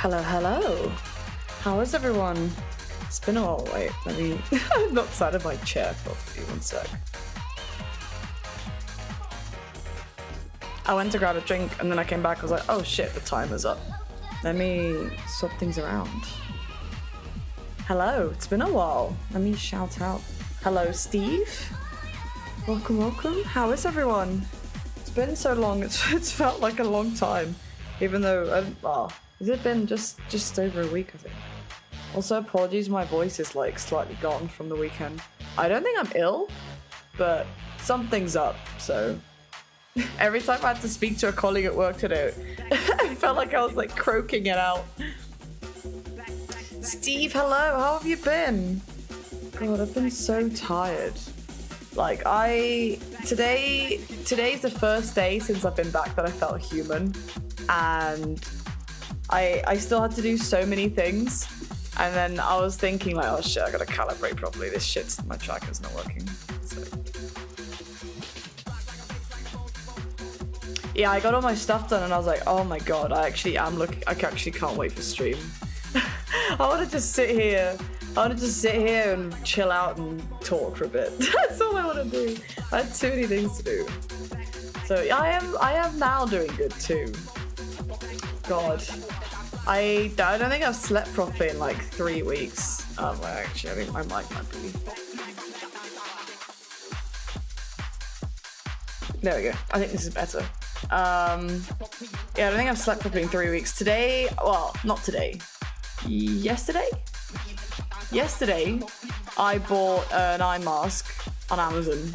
Hello, hello. How is everyone? It's been a while. Wait, let me... I'm not sat in my chair properly. One sec. I went to grab a drink and then I came back. I was like, oh shit, the timer's up. Let me swap things around. Hello, it's been a while. Let me shout out. Hello, Steve. Welcome, welcome. How is everyone? It's been so long. It's felt like a long time. Even though, has it been just over a week, I think? Also, apologies, my voice is like slightly gone from the weekend. I don't think I'm ill, but something's up, so. Every time I had to speak to a colleague at work today, I felt like I was like croaking it out. Steve, hello, how have you been? God, I've been so tired. Like today's the first day since I've been back that I felt human, and I still had to do so many things, and then I was thinking like, oh shit, I gotta calibrate properly. This shit's, my tracker's not working. So. Yeah, I got all my stuff done and I was like, oh my god, I actually can't wait for stream. I want to just sit here and chill out and talk for a bit. That's all I want to do. I had too many things to do. So I am now doing good too. God. I don't think I've slept properly in like 3 weeks. Well, actually, I think my mic might be. There we go. I think this is better. Yeah, I don't think I've slept properly in 3 weeks. Today, well, not today. Yesterday, I bought an eye mask on Amazon.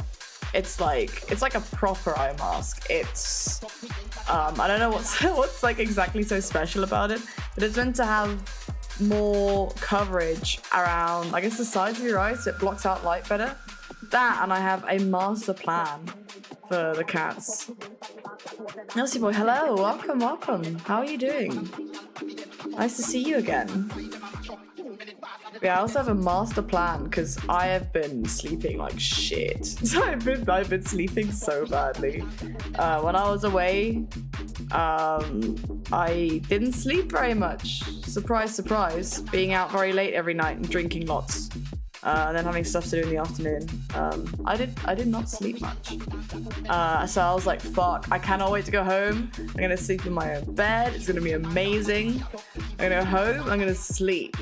It's like a proper eye mask. It's I don't know what's like exactly so special about it, but it's meant to have more coverage around, I guess, the sides of your eyes, so it blocks out light better. That, and I have a master plan for the cats. Elsie boy, hello, welcome. How are you doing? Nice to see you again. Yeah, I also have a master plan because I have been sleeping like shit. I've been sleeping so badly. When I was away, I didn't sleep very much. Surprise, surprise. Being out very late every night and drinking lots. And then having stuff to do in the afternoon. I did not sleep much. So I was like, fuck, I cannot wait to go home. I'm gonna sleep in my own bed. It's gonna be amazing. I'm gonna go home, I'm gonna sleep.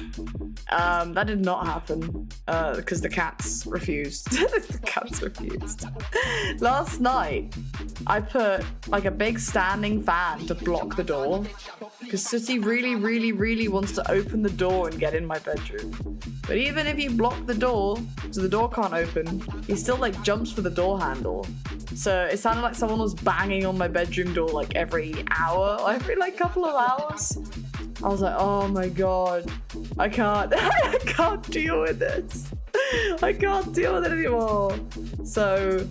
That did not happen because the cats refused. The cats refused. Last night, I put like a big standing fan to block the door because Sooty really wants to open the door and get in my bedroom. But even if you block the door, so the door can't open, he still like jumps for the door handle. So it sounded like someone was banging on my bedroom door like every hour, every like couple of hours. I was like, oh my god, I can't deal with this. I can't deal with it anymore. So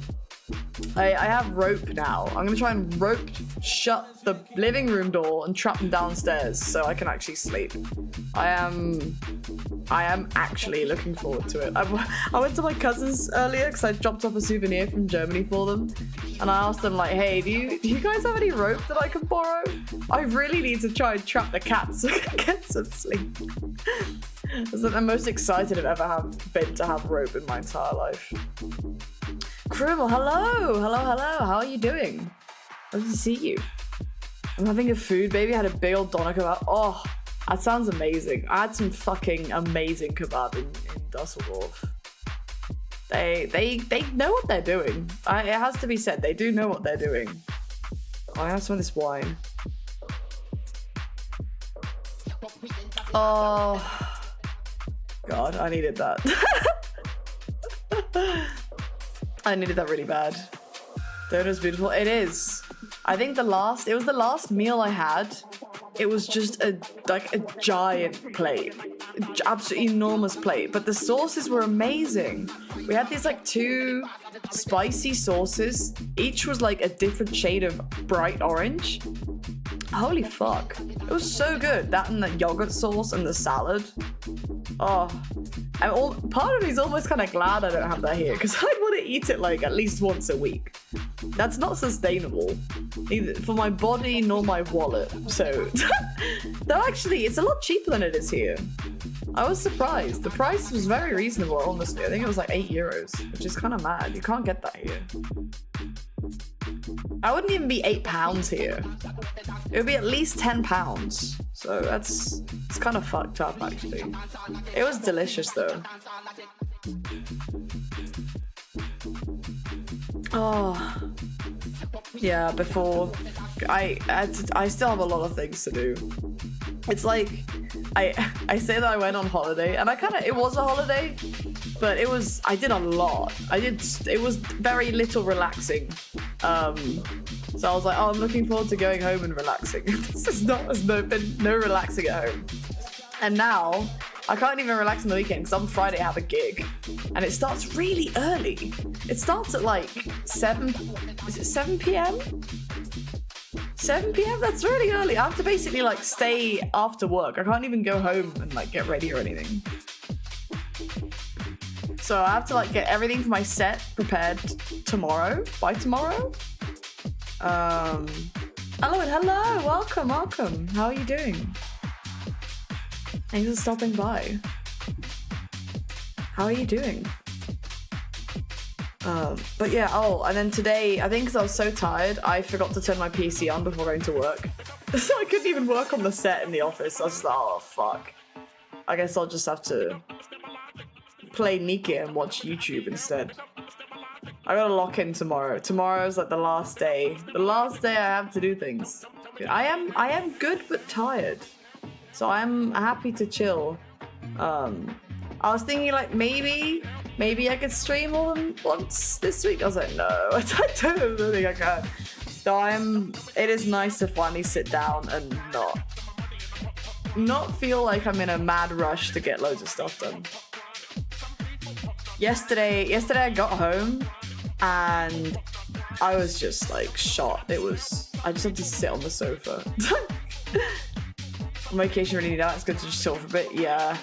I have rope now. I'm gonna try and rope shut the living room door and trap them downstairs so I can actually sleep. I am actually looking forward to it. I went to my cousin's earlier because I dropped off a souvenir from Germany for them, and I asked them like, hey, do you guys have any rope that I can borrow? I really need to try and trap the cats so I can get some sleep. It's like the most excited I've ever been to have rope in my entire life. Krumel, hello, how are you doing? Good to see you. I'm having a food baby. I had a big old doner kebab. Oh, that sounds amazing. I had some fucking amazing kebab in Dusseldorf. They know what they're doing. It has to be said, they do know what they're doing. Oh, I have some of this wine. Oh, God, I needed that. I needed that really bad. Doner's beautiful. It is. I think it was the last meal I had. It was just a giant plate. Absolutely enormous plate. But the sauces were amazing. We had these like 2 spicy sauces. Each was like a different shade of bright orange. Holy fuck. It was so good. That and the yogurt sauce and the salad. Oh, part of me is almost kind of glad I don't have that here, because I'd want to eat it like at least once a week. That's not sustainable, neither for my body nor my wallet. So, though actually, it's a lot cheaper than it is here. I was surprised. The price was very reasonable, honestly. I think it was like €8, which is kind of mad. You can't get that here. I wouldn't even be £8 here. It would be at least £10. So it's kind of fucked up, actually. It was delicious, though. Oh, yeah. Before I still have a lot of things to do. It's like I say that I went on holiday, and it was a holiday, but I did a lot. It was very little relaxing. So I was like, oh, I'm looking forward to going home and relaxing. There's been no relaxing at home. And now I can't even relax on the weekend because on Friday I have a gig, and it starts really early. It starts at like 7 p.m? 7 p.m? That's really early. I have to basically like stay after work. I can't even go home and like get ready or anything. So I have to like get everything for my set prepared by tomorrow. Hello, welcome. How are you doing? Thanks for stopping by. How are you doing? But yeah, and then today, I think because I was so tired, I forgot to turn my PC on before going to work. So I couldn't even work on the set in the office. I was just like, oh, fuck. I guess I'll just have to play Nika and watch YouTube instead. I gotta lock in tomorrow. Tomorrow's like the last day. The last day I have to do things. I am good but tired. So I'm happy to chill. I was thinking like maybe I could stream more than once this week. I was like, no, I don't think I can. So it is nice to finally sit down and not feel like I'm in a mad rush to get loads of stuff done. Yesterday I got home and I was just like shot. I just had to sit on the sofa. On vacation really now, it's good to just chill for a bit. Yeah,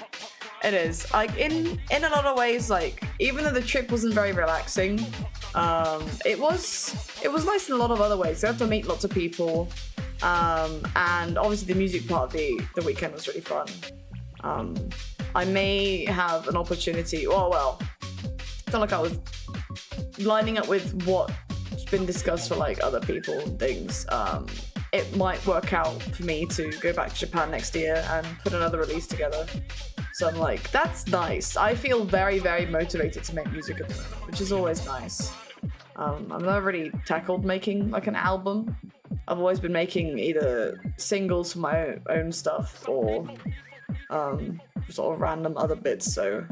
it is. Like in a lot of ways, like even though the trip wasn't very relaxing, it was nice in a lot of other ways. I had to meet lots of people, and obviously the music part of the weekend was really fun. I may have an opportunity. Well, it's not like I was lining up with what's been discussed for like other people and things. It might work out for me to go back to Japan next year and put another release together. So I'm like, that's nice. I feel very, very motivated to make music at the moment, which is always nice. I've never really tackled making like an album. I've always been making either singles for my own stuff or sort of random other bits. So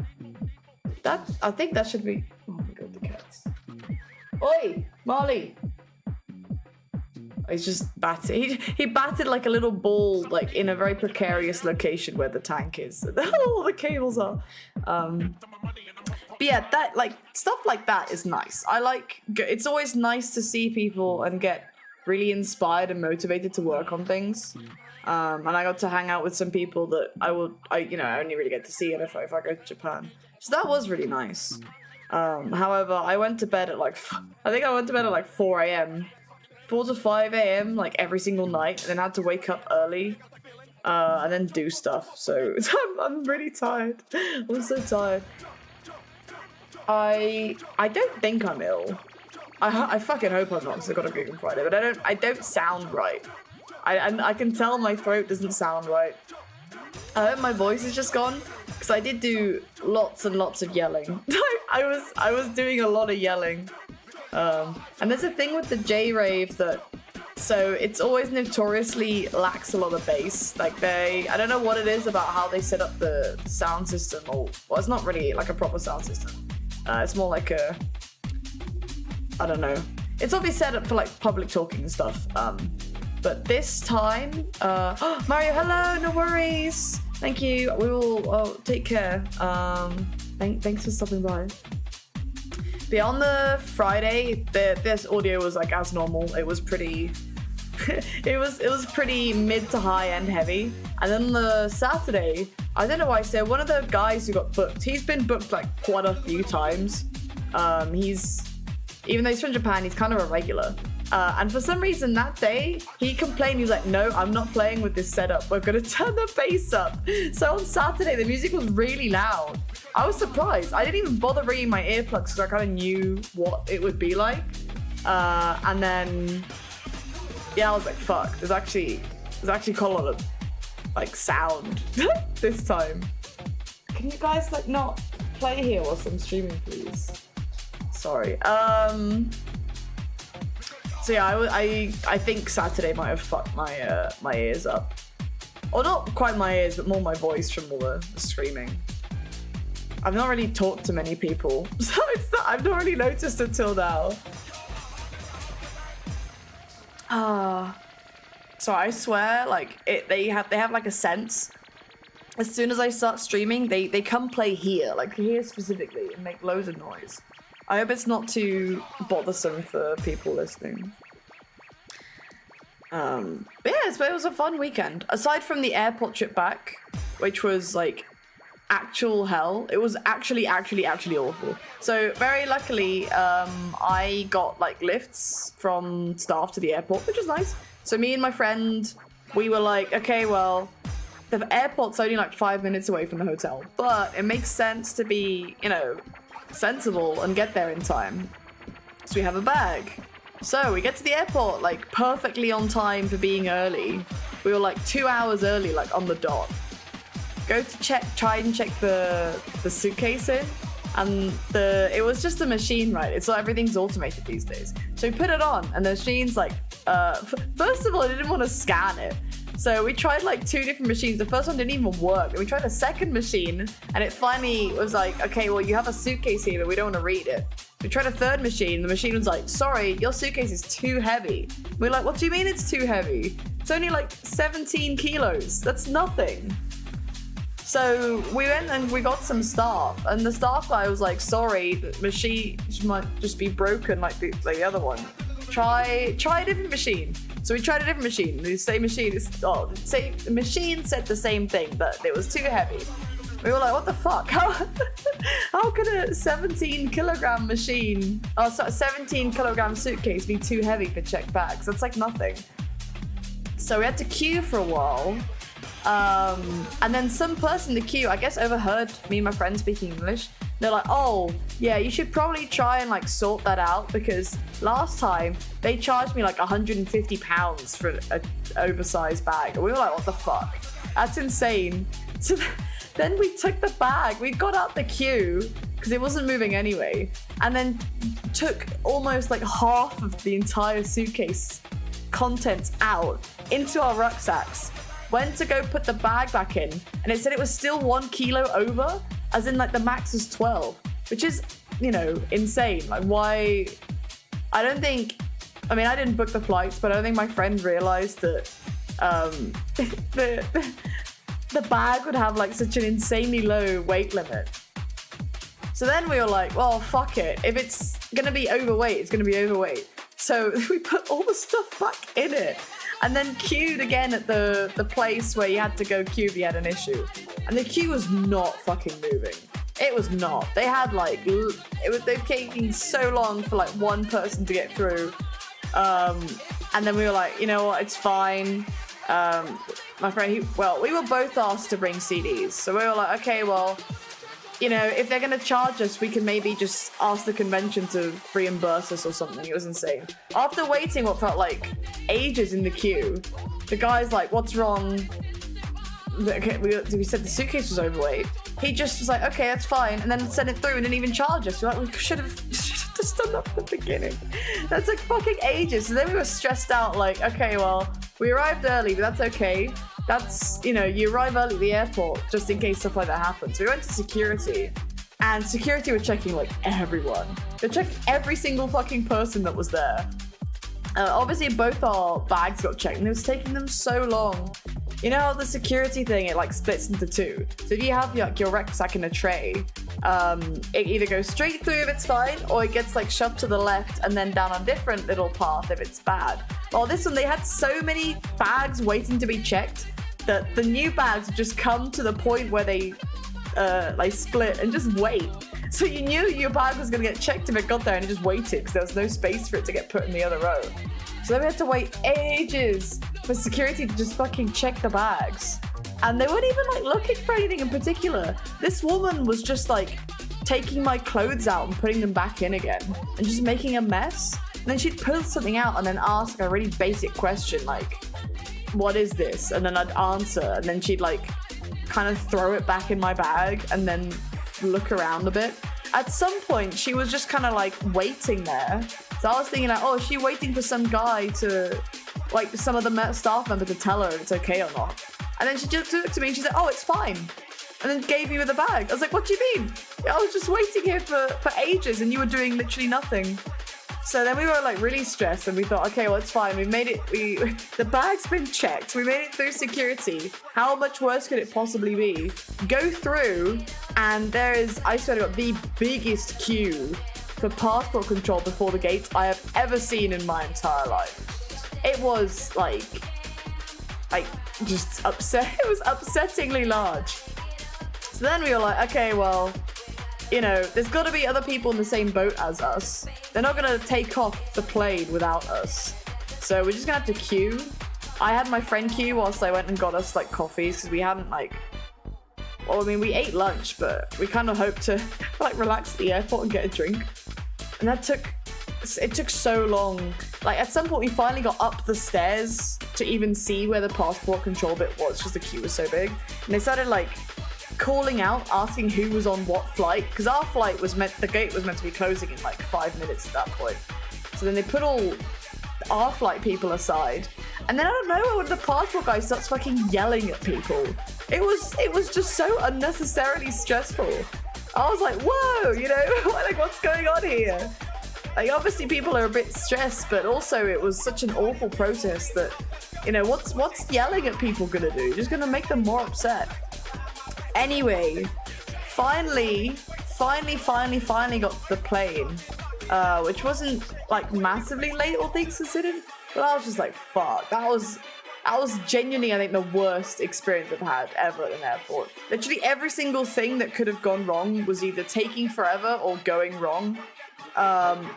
I think that should be. Oh my god, the cats! Oi, Marley! He's just batted. He batted like a little ball, like in a very precarious location where the tank is. All the cables are. But yeah, that like stuff like that is nice. It's always nice to see people and get really inspired and motivated to work on things. And I got to hang out with some people that I only really get to see if I go to Japan. So that was really nice. However, I went to bed at like 4 a.m. 4 to 5 a.m. like every single night, and then had to wake up early and then do stuff. So I'm really tired. I'm so tired. I don't think I'm ill. I fucking hope I'm not, because I got a gig on Friday. But I don't sound right. I can tell my throat doesn't sound right. I hope my voice is just gone, because I did do lots and lots of yelling. I was doing a lot of yelling. And there's a thing with the J-Rave so it's always notoriously lacks a lot of bass. Like I don't know what it is about how they set up the sound system, well, it's not really like a proper sound system. It's more like I don't know. It's obviously set up for like public talking and stuff. But this time, Mario, hello, no worries. Thank you. We will take care. Thanks for stopping by. But on the Friday, this audio was like as normal. It was pretty, it was pretty mid to high end heavy. And then on the Saturday, I don't know why. So one of the guys who got booked, he's been booked like quite a few times. Even though he's from Japan, he's kind of a regular. And for some reason that day, he complained. He was like, no, I'm not playing with this setup. We're going to turn the bass up. So on Saturday, the music was really loud. I was surprised. I didn't even bother bringing my earplugs because I kind of knew what it would be like. And then, yeah, I was like, fuck, there's actually quite a lot of like sound this time. Can you guys like not play here whilst I'm streaming, please? Sorry. So yeah, I think Saturday might have fucked my ears up, or not quite my ears, but more my voice from all the screaming. I've not really talked to many people, so I've not really noticed until now. So I swear, like they have like a sense. As soon as I start streaming, they come play here, like here specifically, and make loads of noise. I hope it's not too bothersome for people listening. But yeah, it was a fun weekend. Aside from the airport trip back, which was like actual hell, it was actually awful. So very luckily, I got like lifts from staff to the airport, which was nice. So me and my friend, we were like, okay, well, the airport's only like 5 minutes away from the hotel, but it makes sense to be, you know, sensible and get there in time. So we have a bag. So we get to the airport like perfectly on time for being early. We were like 2 hours early, like on the dot. Go to try and check the suitcase in, and it was just a machine, right? It's like everything's automated these days. So we put it on, and the machine's like, first of all, I didn't want to scan it. So we tried like 2 different machines. The first one didn't even work. And we tried a second machine, and it finally was like, okay, well, you have a suitcase here, but we don't want to read it. We tried a third machine. The machine was like, sorry, your suitcase is too heavy. We're like, what do you mean it's too heavy? It's only like 17 kilos. That's nothing. So we went and we got some staff, and the staff guy was like, sorry, the machine might just be broken like the other one. Try a different machine. So we tried a different machine. The same machine the machine said the same thing, but it was too heavy. We were like, what the fuck? How could a 17 kilogram machine, 17 kilogram suitcase be too heavy for checked bags? That's like nothing. So we had to queue for a while. And then some person in the queue, I guess, overheard me and my friend speaking English. They're like, oh, yeah, you should probably try and like sort that out, because last time they charged me like £150 for an oversized bag. And we were like, what the fuck? That's insane. So then we took the bag, we got out the queue, because it wasn't moving anyway, and then took almost like half of the entire suitcase contents out into our rucksacks. Went to go put the bag back in, and it said it was still 1 kilo over, as in like the max was 12, which is, you know, insane. Like, why? I didn't book the flights, but I don't think my friend realized that the bag would have like such an insanely low weight limit. So then we were like, well, fuck it. If it's gonna be overweight, it's gonna be overweight. So we put all the stuff back in it, and then queued again at the place where you had to go queue if you had an issue. And the queue was not fucking moving. It was not. They had like, they're taking so long for like one person to get through. And then we were like, you know what, it's fine. My friend, we were both asked to bring CDs. So we were like, okay, well, you know, if they're going to charge us, we can maybe just ask the convention to reimburse us or something. It was insane. After waiting what felt like ages in the queue, the guy's like, what's wrong? Okay, we said the suitcase was overweight. He just was like, okay, that's fine, and then sent it through and didn't even charge us. We're like, we should have just done that from the beginning. That's like fucking ages. So then we were stressed out, like, okay, well, we arrived early, but that's okay. That's, you know, you arrive early at the airport just in case stuff like that happens. So we went to security, and security were checking like everyone. They checked every single fucking person that was there. Obviously, both our bags got checked, and it was taking them so long. You know how the security thing, it like splits into 2. So if you have your rucksack in a tray, it either goes straight through if it's fine, or it gets like shoved to the left and then down a different little path if it's bad. Well, this one, they had so many bags waiting to be checked that the new bags would just come to the point where they like split and just wait. So you knew your bag was gonna get checked if it got there, and it just waited because there was no space for it to get put in the other row. So then we had to wait ages for security to just fucking check the bags. And they weren't even like looking for anything in particular. This woman was just like taking my clothes out and putting them back in again and just making a mess. And then she'd pull something out and then ask a really basic question like, what is this? And then I'd answer, and then she'd like kind of throw it back in my bag and then look around a bit. At some point, she was just kind of like waiting there. So I was thinking like, oh, is she waiting for some guy to, like some of the staff member to tell her if it's okay or not? And then she just looked to me and she said, oh, it's fine. And then gave me with the bag. I was like, what do you mean? I was just waiting here for ages and you were doing literally nothing. So then we were like really stressed and we thought, okay, well, it's fine. We made it, the bag's been checked. We made it through security. How much worse could it possibly be? Go through and there is, I swear to God, the biggest queue for passport control before the gates I have ever seen in my entire life. It was like just upset. It was upsettingly large. So then we were like, okay, well, you know, there's got to be other people in the same boat as us. They're not going to take off the plane without us. So we're just going to have to queue. I had my friend queue whilst I went and got us like coffees because we hadn't like, well, I mean, we ate lunch, but we kind of hoped to like relax at the airport and get a drink. And it took so long. Like at some point we finally got up the stairs to even see where the passport control bit was because the queue was so big. And they started like calling out, asking who was on what flight, because our flight was the gate was meant to be closing in like 5 minutes at that point. So then they put all our flight people aside, and then I don't know when the passport guy starts fucking yelling at people. It was just so unnecessarily stressful. I was like, whoa, you know, like what's going on here? Like obviously people are a bit stressed, but also it was such an awful process that, you know, what's yelling at people gonna do? You're just gonna make them more upset. Anyway, finally got to the plane, which wasn't like massively late all things considered, but I was just like, fuck, that was genuinely, I think, the worst experience I've had ever at an airport. Literally every single thing that could have gone wrong was either taking forever or going wrong.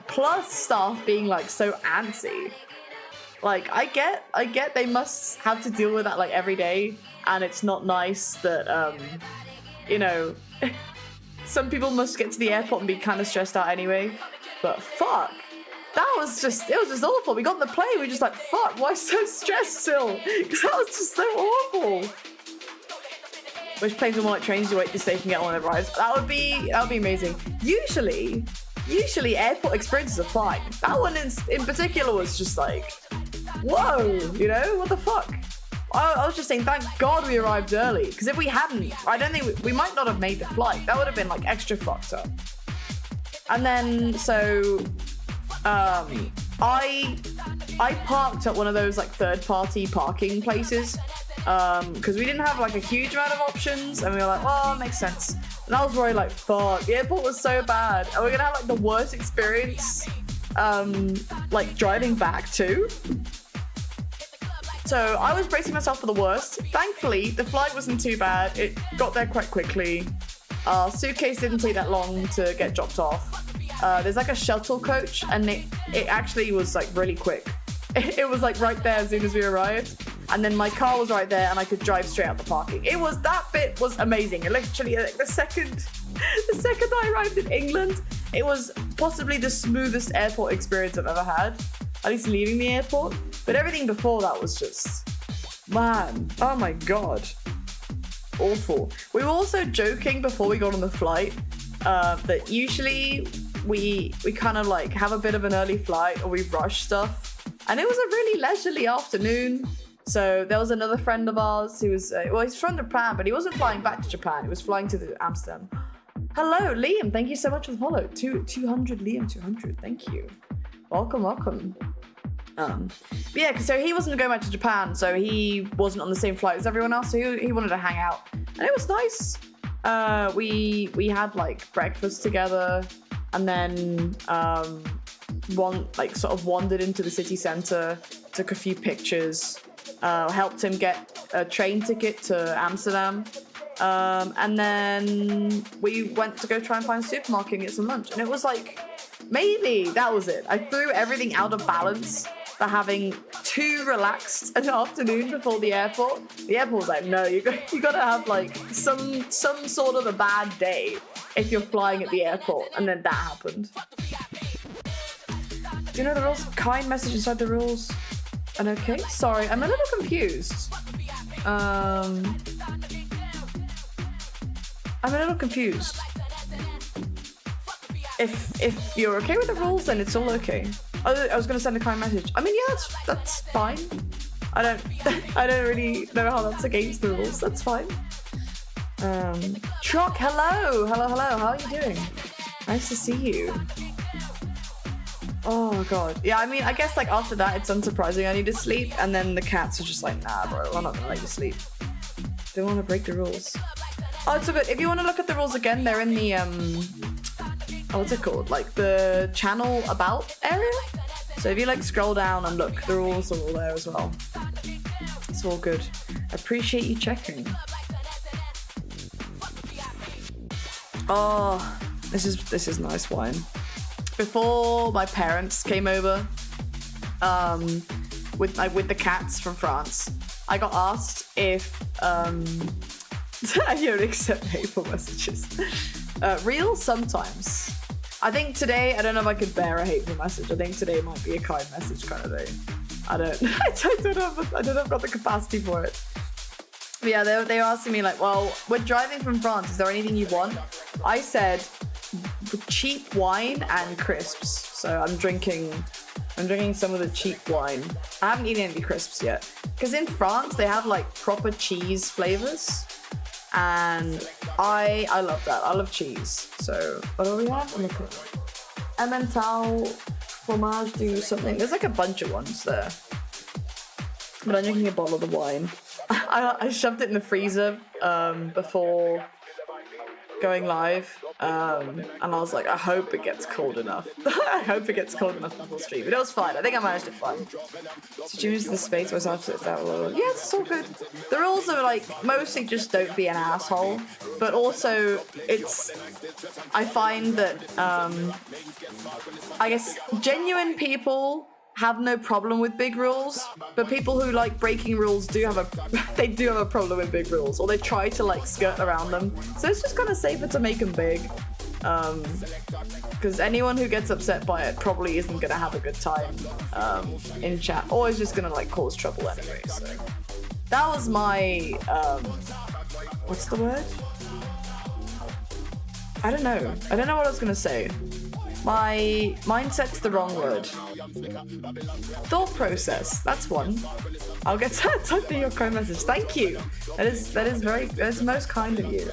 Plus staff being like so antsy. Like I get they must have to deal with that like every day, and it's not nice that you know, some people must get to the airport and be kind of stressed out anyway. But fuck, it was just awful. We got on the plane, we were just like, fuck, why so stressed still? Because that was just so awful. Which planes are more like trains, you wait to stay and get on and rise. That would be amazing. Usually airport experiences are fine. That one in particular was just like, whoa, you know, what the fuck? I was just saying, thank God we arrived early, because if we hadn't, I don't think we might not have made the flight. That would have been like extra fucked up. And then so I parked at one of those like third-party parking places because we didn't have like a huge amount of options, and we were like, well, it makes sense. And I was worried like, fuck, the airport was so bad, and we're gonna have like the worst experience like driving back too. So I was bracing myself for the worst. Thankfully, the flight wasn't too bad. It got there quite quickly. Our suitcase didn't take that long to get dropped off. There's like a shuttle coach, and it actually was like really quick. It was like right there as soon as we arrived. And then my car was right there and I could drive straight out the parking. That bit was amazing. Literally the second I arrived in England, it was possibly the smoothest airport experience I've ever had. At least leaving the airport. But everything before that was just, man, oh my God. Awful. We were also joking before we got on the flight that usually we kind of like have a bit of an early flight or we rush stuff. And it was a really leisurely afternoon. So there was another friend of ours who was, he's from Japan, but he wasn't flying back to Japan. He was flying to Amsterdam. Hello, Liam. Thank you so much for the follow. 200, Liam, 200. Thank you. Welcome. But yeah, so he wasn't going back to Japan, so he wasn't on the same flight as everyone else, so he wanted to hang out. And it was nice. We had like breakfast together, and then sort of wandered into the city centre, took a few pictures, helped him get a train ticket to Amsterdam. And then we went to go try and find a supermarket and get some lunch. And it was like, maybe that was it. I threw everything out of balance for having too relaxed an afternoon before the airport. The airport was like, no, you gotta have like some sort of a bad day if you're flying at the airport. And then that happened. Do you know the rules? Kind message inside the rules. And okay, sorry, I'm a little confused. I'm a little confused. If you're okay with the rules, then it's all okay. I was gonna send a kind message. I mean, yeah, that's fine. I don't really know how that's against the rules. That's fine. Truck, hello. How are you doing? Nice to see you. Oh god. Yeah, I mean, I guess like after that, it's unsurprising I need to sleep, and then the cats are just like, nah, bro, I'm not gonna let you sleep. Don't want to break the rules. Oh, it's so good. If you want to look at the rules again, they're in the what's it called? Like the channel about area. So if you like scroll down and look, the rules are all there as well. It's all good. Appreciate you checking. Oh, this is nice wine. Before my parents came over, with the cats from France, I got asked if I don't accept hateful messages. Real sometimes. I think today, I don't know if I could bear a hateful message. I think today might be a kind message kind of day. I don't know if I've got the capacity for it. But yeah, they were asking me like, well, we're driving from France. Is there anything you want? I said cheap wine and crisps. So I'm drinking some of the cheap wine. I haven't eaten any crisps yet. Because in France, they have like proper cheese flavors. And I love that. I love cheese. So, what do we have? Emmental, fromage du something. There's like a bunch of ones there. But I'm drinking a bottle of the wine. I shoved it in the freezer before going live. And I was like, I hope it gets cold enough. I hope it gets cold enough before stream. But it was fine. I think I managed it fine. So you use the space where I sit that low. Yeah, it's all good. The rules are like mostly just don't be an asshole. But also I find that I guess genuine people have no problem with big rules, but people who like breaking rules do have a problem with big rules, or they try to like skirt around them. So it's just kind of safer to make them big, because anyone who gets upset by it probably isn't gonna have a good time in chat, or is just gonna like cause trouble anyway. So that was my what's the word? I don't know what I was gonna say. My mindset's the wrong word. Thought process, that's one. I'll get to type in your kind message. Thank you. That is most kind of you.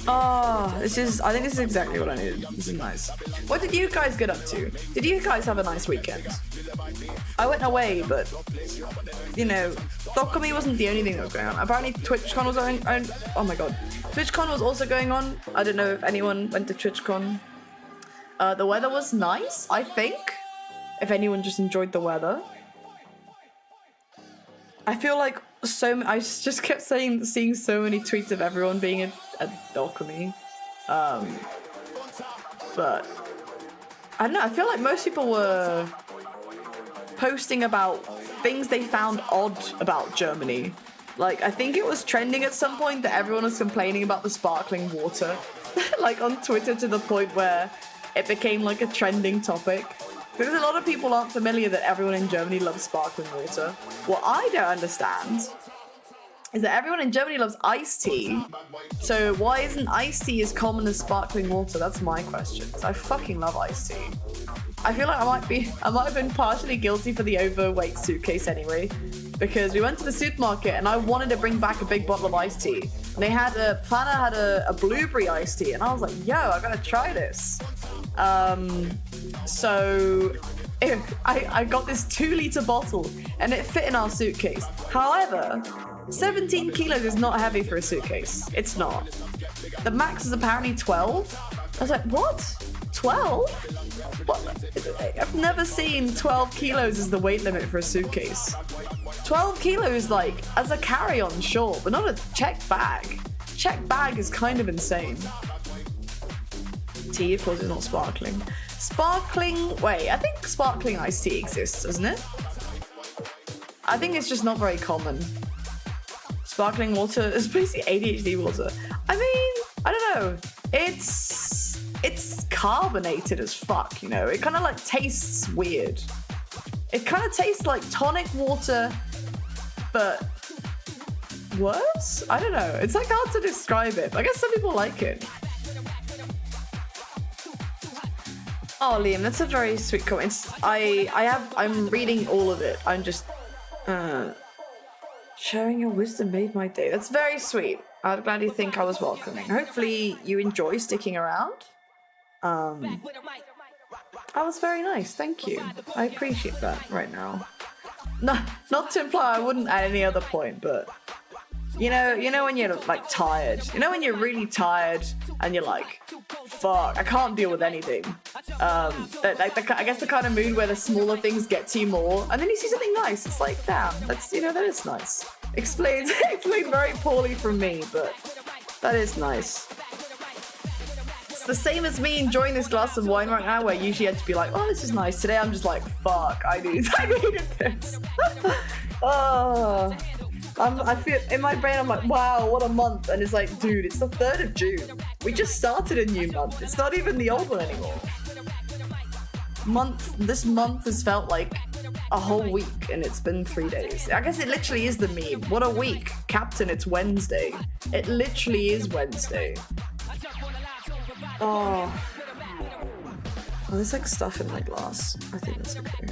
Oh, I think this is exactly what I needed. This is nice. What did you guys get up to? Did you guys have a nice weekend? I went away, but you know, Dokumi wasn't the only thing that was going on. Apparently TwitchCon was going on. Oh my god. TwitchCon was also going on. I don't know if anyone went to TwitchCon. The weather was nice, I think. If anyone just enjoyed the weather. I feel like I just kept seeing so many tweets of everyone being at Dokumi. But I don't know, I feel like most people were posting about things they found odd about Germany. Like, I think it was trending at some point that everyone was complaining about the sparkling water, like on Twitter, to the point where it became like a trending topic. Because a lot of people aren't familiar that everyone in Germany loves sparkling water. What I don't understand is that everyone in Germany loves iced tea. So why isn't iced tea as common as sparkling water? That's my question. I fucking love iced tea. I feel like I might have been partially guilty for the overweight suitcase anyway, because we went to the supermarket and I wanted to bring back a big bottle of iced tea. And Fana had a blueberry iced tea, and I was like, yo, I gotta try this. So I got this 2-liter bottle and it fit in our suitcase. However, 17 kilos is not heavy for a suitcase. It's not. The max is apparently 12. I was like, what? 12? What? I've never seen 12 kilos as the weight limit for a suitcase. 12 kilos, like, as a carry-on, sure, but not a checked bag. Checked bag is kind of insane. Tea, of course, is not sparkling. Sparkling, wait, I think sparkling iced tea exists, doesn't it? I think it's just not very common. Sparkling water is basically ADHD water. I mean, I don't know. It's carbonated as fuck, you know? It kind of like tastes weird. It kind of tastes like tonic water, but worse? I don't know. It's like hard to describe it. I guess some people like it. Oh, Liam, that's a very sweet comment. I'm reading all of it. I'm just sharing your wisdom made my day. That's very sweet. I'm glad you think I was welcoming. Hopefully you enjoy sticking around. That was very nice. Thank you. I appreciate that right now. No, not to imply I wouldn't at any other point, but you know when you're like tired. You know when you're really tired and you're like, fuck, I can't deal with anything. I guess the kind of mood where the smaller things get to you more, and then you see something nice. It's like, damn, that's that is nice. Explained very poorly from me, but that is nice. It's the same as me enjoying this glass of wine right now, where usually I'd be like, oh, this is nice. Today I'm just like, fuck, I needed this. Oh. I feel in my brain I'm like, wow, what a month, and it's like, dude, it's the 3rd of June. We just started a new month. It's not even the old one anymore. This month has felt like a whole week, and it's been 3 days. I guess it literally is the meme. What a week, Captain. It's Wednesday. It literally is Wednesday. Oh, there's like stuff in my glass. I think that's okay.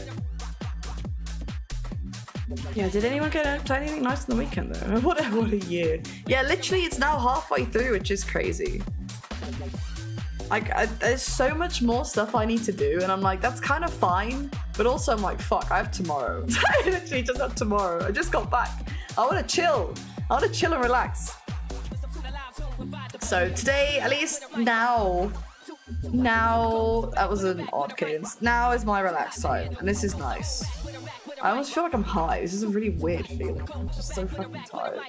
Yeah, did anyone get anything nice on the weekend though? What a year. Yeah, literally it's now halfway through, which is crazy. Like, there's so much more stuff I need to do, and I'm like, that's kind of fine, but also I'm like, fuck, I have tomorrow. I literally just have tomorrow. I just got back. I want to chill. I want to chill and relax. So today, at least now, that was an odd cadence. Now is my relaxed time, and this is nice. I almost feel like I'm high. This is a really weird feeling. I'm just so fucking tired.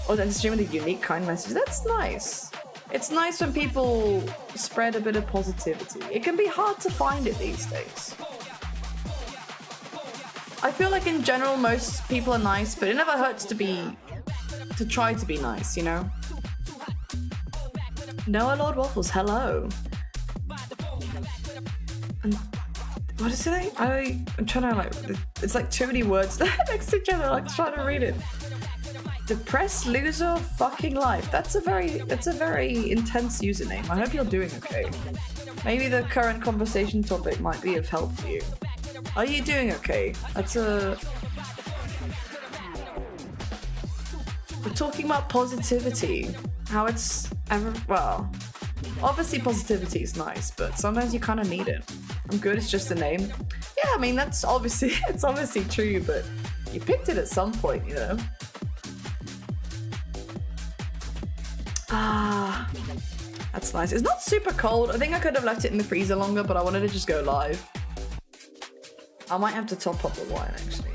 Oh, then stream with a unique kind message. That's nice. It's nice when people spread a bit of positivity. It can be hard to find it these days. I feel like in general most people are nice, but it never hurts to try to be nice, you know? Noah Lord Waffles, hello. What is it? I'm trying to like, it's like too many words next to each other, like trying to read it. Depressed loser of fucking life. That's a very intense username. I hope you're doing okay. Maybe the current conversation topic might be of help to you. Are you doing okay? We're talking about positivity. How it's well, obviously positivity is nice, but sometimes you kind of need it. I'm good, it's just a name. Yeah, I mean, it's obviously true, but you picked it at some point, you know? Ah, that's nice. It's not super cold. I think I could have left it in the freezer longer, but I wanted to just go live. I might have to top up the wine, actually.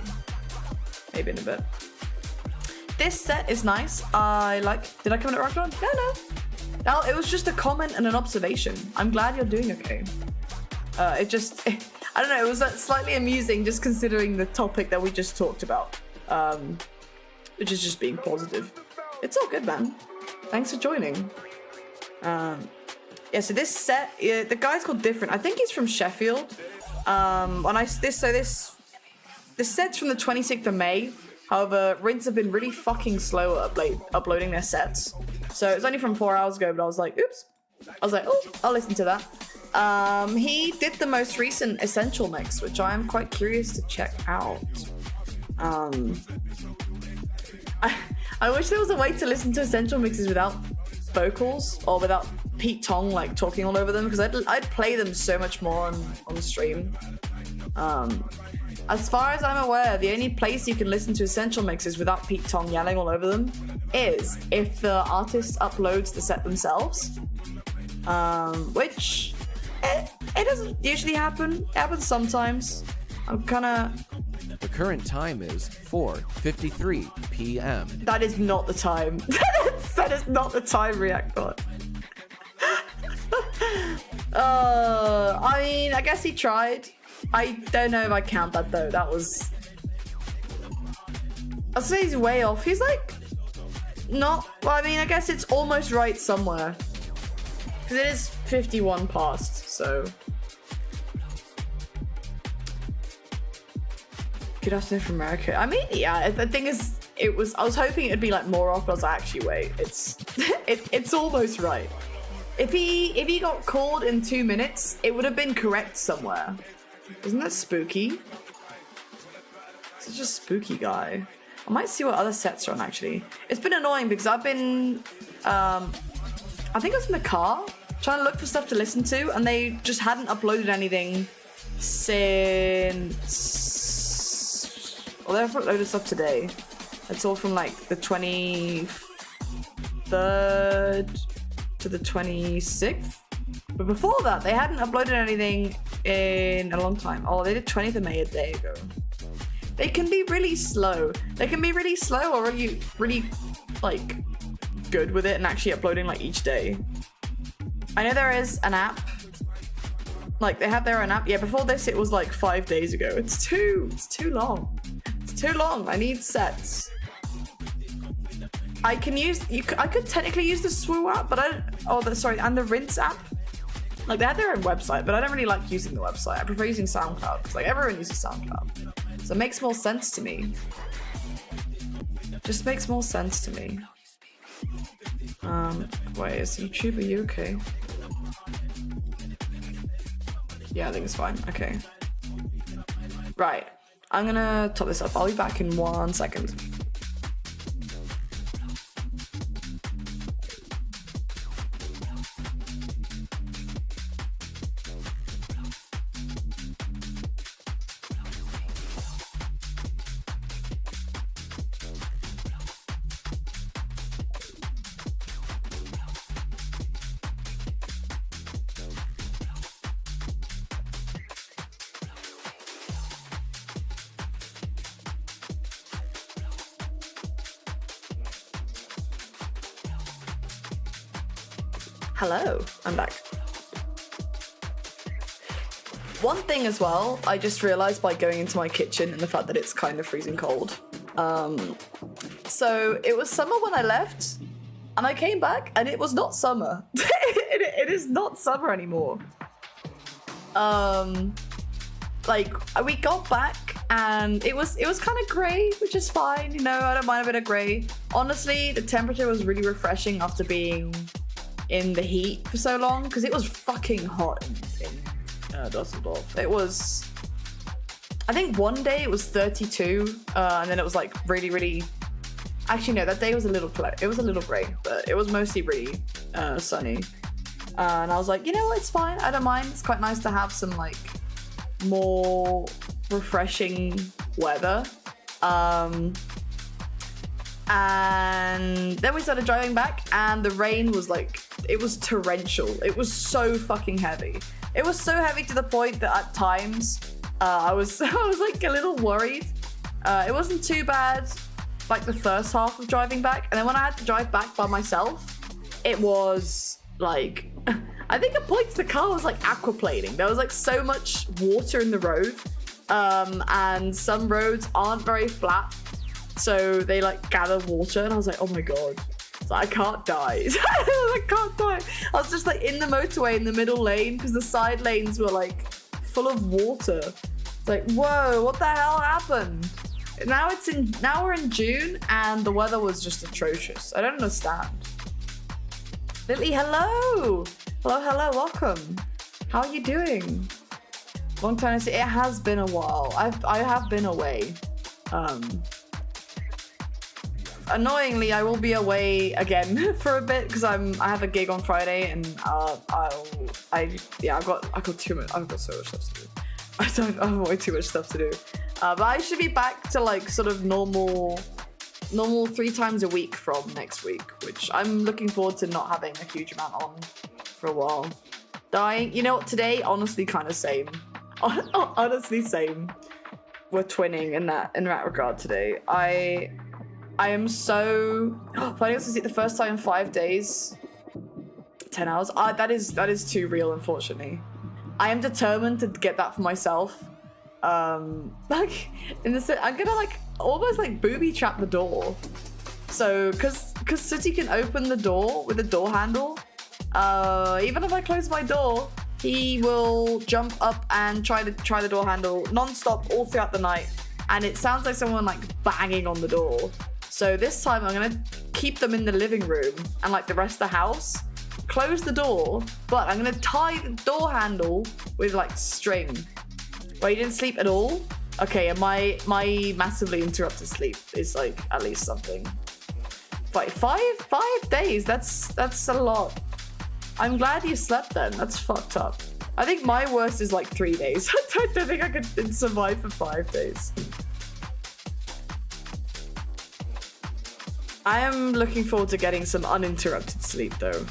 Maybe in a bit. This set is nice. Did I come in at rock on? No, it was just a comment and an observation. I'm glad you're doing okay. I don't know, it was slightly amusing just considering the topic that we just talked about, which is just being positive. It's all good, man. Thanks for joining. Yeah, so this set, the guy's called Different. I think he's from Sheffield. This set's from the 26th of May. However, Rinse have been really fucking slow at uploading their sets. So it's only from 4 hours ago, but I was like, oops. I was like, oh, I'll listen to that. He did the most recent Essential mix, which I am quite curious to check out. I wish there was a way to listen to Essential mixes without vocals or without Pete Tong like talking all over them, because I'd play them so much more on the stream. As far as I'm aware, the only place you can listen to Essential mixes without Pete Tong yelling all over them is if the artist uploads the set themselves. which it doesn't usually happen. It happens sometimes. I'm kind of... The current time is 4:53 p.m. That is not the time. That is not the time, reactor. I mean, I guess he tried. I don't know if I count that though. That was... I'd say he's way off. He's like... Not... Well, I mean, I guess it's almost right somewhere. Because it is 51 past, so... Good afternoon from America. I mean, yeah, the thing is, I was hoping it'd be like more off, but I was like, actually, wait, it's almost right. If he got called in 2 minutes, it would have been correct somewhere. Isn't that spooky? Such a spooky guy. I might see what other sets are on, actually. It's been annoying because I've been, I think I was in the car trying to look for stuff to listen to, and they just hadn't uploaded anything since... Well, they've uploaded stuff today. It's all from like the 23rd to the 26th. But before that, they hadn't uploaded anything in a long time. Oh, they did 20th of May a day ago. They can be really slow. They can be really slow or really like good with it and actually uploading like each day. I know there is an app. Like they have their own app. Yeah, before this it was like 5 days ago. It's too long. It's too long. I need sets. I could technically use the ZATSU app, but and the Rinse app. Like they have their own website, but I don't really like using the website. I prefer using SoundCloud because like everyone uses SoundCloud. So it makes more sense to me. Just makes more sense to me. Wait, is YouTube, are you okay? Yeah, I think it's fine. Okay. Right. I'm gonna top this up. I'll be back in 1 second. Hello, I'm back. One thing as well, I just realized by going into my kitchen and the fact that it's kind of freezing cold. So it was summer when I left and I came back and it was not summer. it is not summer anymore. Like we got back and it was kind of grey, which is fine. You know, I don't mind a bit of grey. Honestly, the temperature was really refreshing after being in the heat for so long because it was fucking hot in Düsseldorf. It was, I think one day it was 32 and then it was like really actually no, that day was a little grey, but it was mostly really sunny, and I was like, you know what, it's fine, I don't mind. It's quite nice to have some like more refreshing weather. And then we started driving back and the rain was like, it was torrential. It was so fucking heavy. It was so heavy to the point that at times I was like a little worried. It wasn't too bad like the first half of driving back, and then when I had to drive back by myself, it was like I think at points the car was like aquaplaning. There was like so much water in the road, and some roads aren't very flat. So they like gather water and I was like, oh my god, so I can't die. I can't die. I was just like in the motorway in the middle lane because the side lanes were like full of water. It's like, whoa, what the hell happened? Now we're in June and the weather was just atrocious. I don't understand. Lily, hello. Hello, welcome. How are you doing? Long time no see. It has been a while. I have been away. Annoyingly, I will be away again for a bit because I have a gig on Friday, and I've got so much stuff to do. I have way too much stuff to do. But I should be back to like sort of normal 3 times a week from next week, which I'm looking forward to not having a huge amount on. for a while. Dying. You know what? Today, honestly, kind of same. Honestly, same. We're twinning in that regard today. I am so planning to see it the first time in 5 days. 10 hours. That is too real, unfortunately. I am determined to get that for myself. Like in the I'm gonna like almost like booby trap the door. So because Sooty can open the door with the door handle. Even if I close my door, he will jump up and try the door handle non-stop all throughout the night, and it sounds like someone like banging on the door. So this time I'm gonna keep them in the living room and like the rest of the house, close the door, but I'm gonna tie the door handle with like string. Well, you didn't sleep at all? Okay, and my massively interrupted sleep is like at least something. Five days, that's a lot. I'm glad you slept then. That's fucked up. I think my worst is like 3 days. I don't think I could survive for 5 days. I am looking forward to getting some uninterrupted sleep though.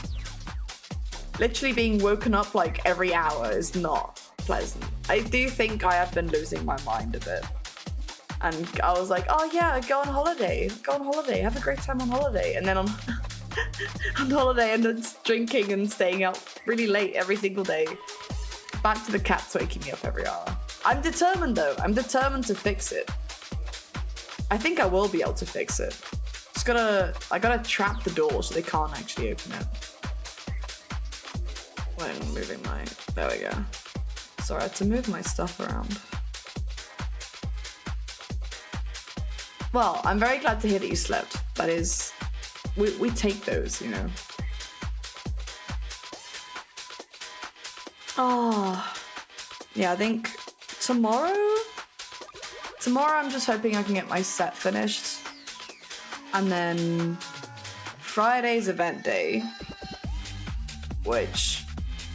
Literally being woken up like every hour is not pleasant. I do think I have been losing my mind a bit. And I was like, oh yeah, go on holiday, have a great time on holiday. And then on holiday and then drinking and staying up really late every single day. Back to the cats waking me up every hour. I'm determined though, I'm determined to fix it. I think I will be able to fix it. I gotta trap the door so they can't actually open it. When moving there we go. Sorry, I had to move my stuff around. Well, I'm very glad to hear that you slept. That is, we take those, you know. Oh, yeah, I think tomorrow I'm just hoping I can get my set finished. And then Friday's event day, which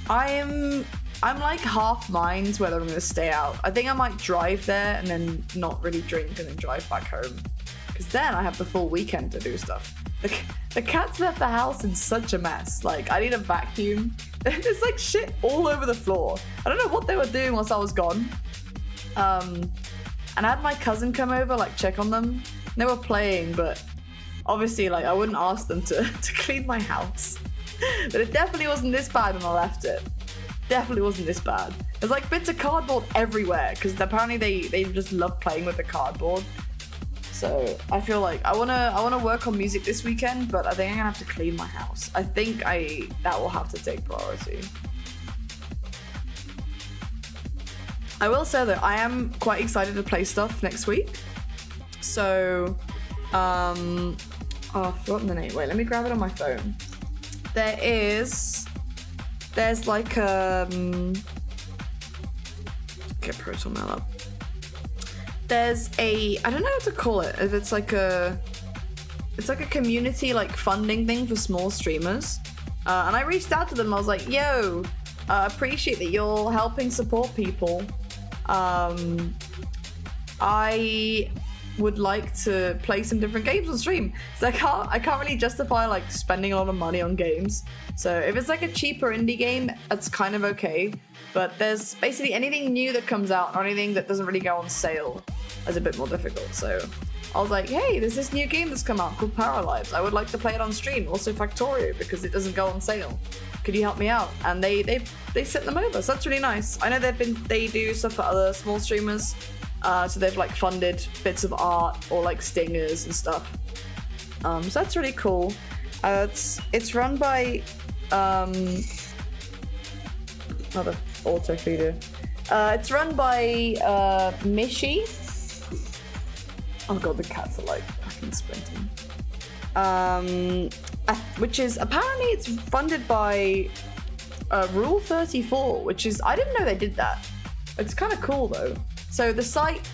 I'm like half minds whether I'm gonna stay out. I think I might drive there and then not really drink and then drive back home, because then I have the full weekend to do stuff. The cats left the house in such a mess. Like, I need a vacuum. There's like shit all over the floor. I don't know what they were doing whilst I was gone. And I had my cousin come over, like check on them. They were playing, but obviously like I wouldn't ask them to clean my house. But it definitely wasn't this bad when I left it. Definitely wasn't this bad. There's like bits of cardboard everywhere because apparently they just love playing with the cardboard. So I feel like I wanna work on music this weekend, but I think I'm gonna have to clean my house. I think that will have to take priority. I will say that I am quite excited to play stuff next week. So oh, I've forgotten the name. Wait, let me grab it on my phone. There's like get Proton Mail up. There's I don't know what to call it. If it's like a community like funding thing for small streamers. And I reached out to them. I was like, yo, appreciate that you're helping support people. I would like to play some different games on stream. So I can't really justify like spending a lot of money on games. So if it's like a cheaper indie game, that's kind of okay. But there's basically anything new that comes out or anything that doesn't really go on sale is a bit more difficult. So I was like, hey, there's this new game that's come out called Paralives. I would like to play it on stream. Also Factorio, because it doesn't go on sale. Could you help me out? And they sent them over. So that's really nice. I know they do stuff for other small streamers. So they've like funded bits of art or like stingers and stuff. So that's really cool. It's run by another auto feeder. It's run by Mishi. Oh god, the cats are like fucking sprinting. Which is apparently it's funded by Rule 34, which is, I didn't know they did that. It's kind of cool though. So the site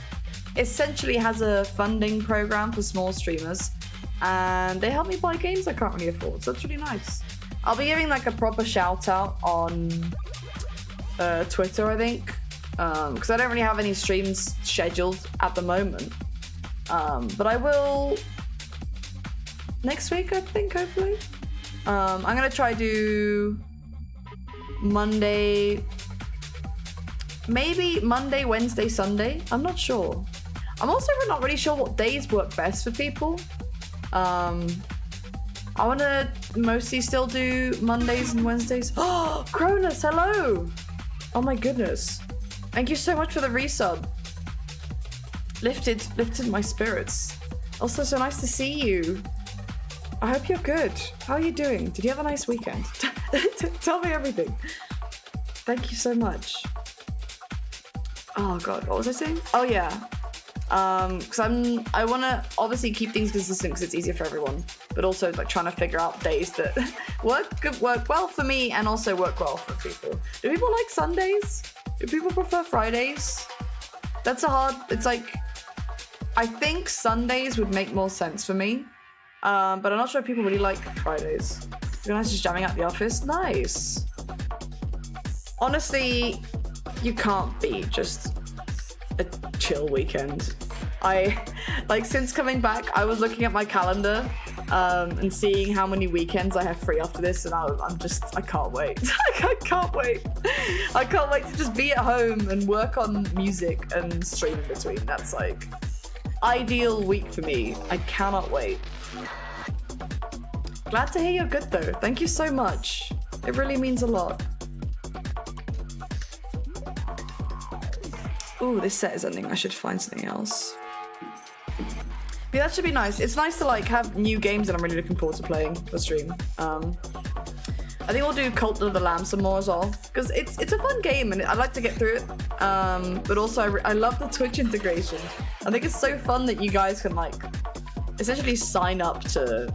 essentially has a funding program for small streamers, and they help me buy games I can't really afford. So that's really nice. I'll be giving like a proper shout out on Twitter, I think, because I don't really have any streams scheduled at the moment. But I will next week, I think, hopefully. I'm gonna try do Monday, maybe Monday, Wednesday, Sunday. I'm not sure. I'm also not really sure what days work best for people. I want to mostly still do Mondays and Wednesdays. Oh, Cronus, hello. Oh my goodness. Thank you so much for the resub. Lifted my spirits. Also, so nice to see you. I hope you're good. How are you doing? Did you have a nice weekend? Tell me everything. Thank you so much. Oh god, what was I saying? Oh yeah. Because I want to obviously keep things consistent because it's easier for everyone, but also like trying to figure out days that work well for me and also work well for people. Do people like Sundays? Do people prefer Fridays? That's a hard. It's like I think Sundays would make more sense for me, but I'm not sure if people really like Fridays. You guys just jamming out the office, nice. Honestly, you can't beat just a chill weekend. Since coming back, I was looking at my calendar and seeing how many weekends I have free after this, and I can't wait. I can't wait. I can't wait to just be at home and work on music and stream in between. That's like ideal week for me. I cannot wait. Glad to hear you're good though. Thank you so much. It really means a lot. Ooh, this set is ending. I should find something else. Yeah, that should be nice. It's nice to like have new games that I'm really looking forward to playing for stream. I think we'll do Cult of the Lamb some more as well because it's a fun game and I like to get through it. But also I love the Twitch integration. I think it's so fun that you guys can like essentially sign up to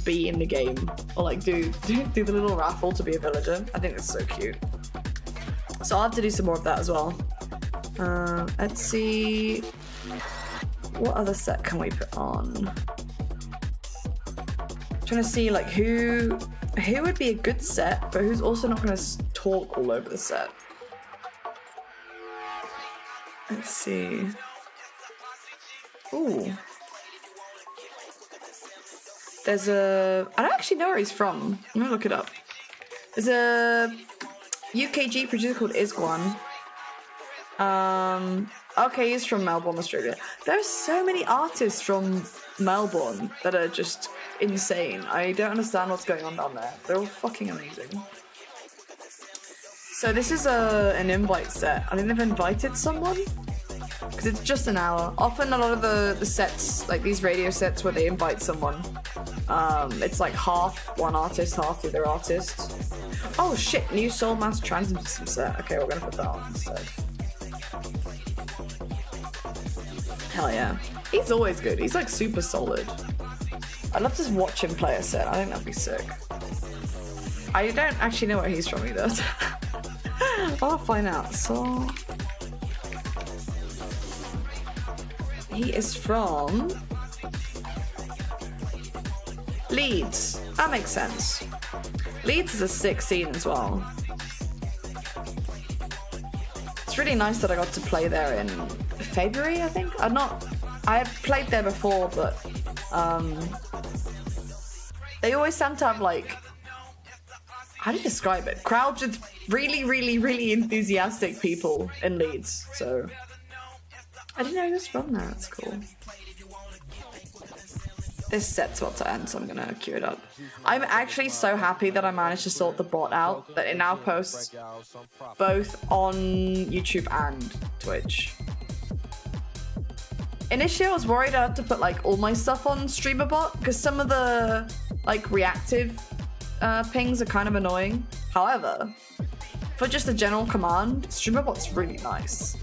be in the game or like do the little raffle to be a villager. I think it's so cute. So I'll have to do some more of that as well. Let's see. What other set can we put on? I'm trying to see like who would be a good set, but who's also not going to talk all over the set. Let's see. Ooh. There's I don't actually know where he's from. I'm gonna look it up. There's a UKG producer called Isguan. Okay, he's from Melbourne, Australia. There's so many artists from Melbourne that are just insane. I don't understand what's going on down there. They're all fucking amazing. So this is an invite set. I think they've invited someone because it's just an hour. Often a lot of the sets, like these radio sets where they invite someone, it's like half one artist, half the other artist. Oh shit, new Soul Mass Transit System set. Okay, we're gonna put that on instead. Hell yeah. He's always good. He's like super solid. I'd love to watch him play a set. I think that'd be sick. I don't actually know where he's from either. I'll find out. So he is from Leeds. That makes sense. Leeds is a sick scene as well. It's really nice that I got to play there in February, I think. I have played there before, but they always seem to have like, how do you describe it? Crowds with really, really, really enthusiastic people in Leeds. So I didn't know he was from there. That's cool. This set's about to end, so I'm gonna queue it up. I'm actually so happy that I managed to sort the bot out, that it now posts both on YouTube and Twitch. Initially, I was worried I'd have to put like all my stuff on StreamerBot because some of the like reactive pings are kind of annoying. However, for just a general command, StreamerBot's really nice.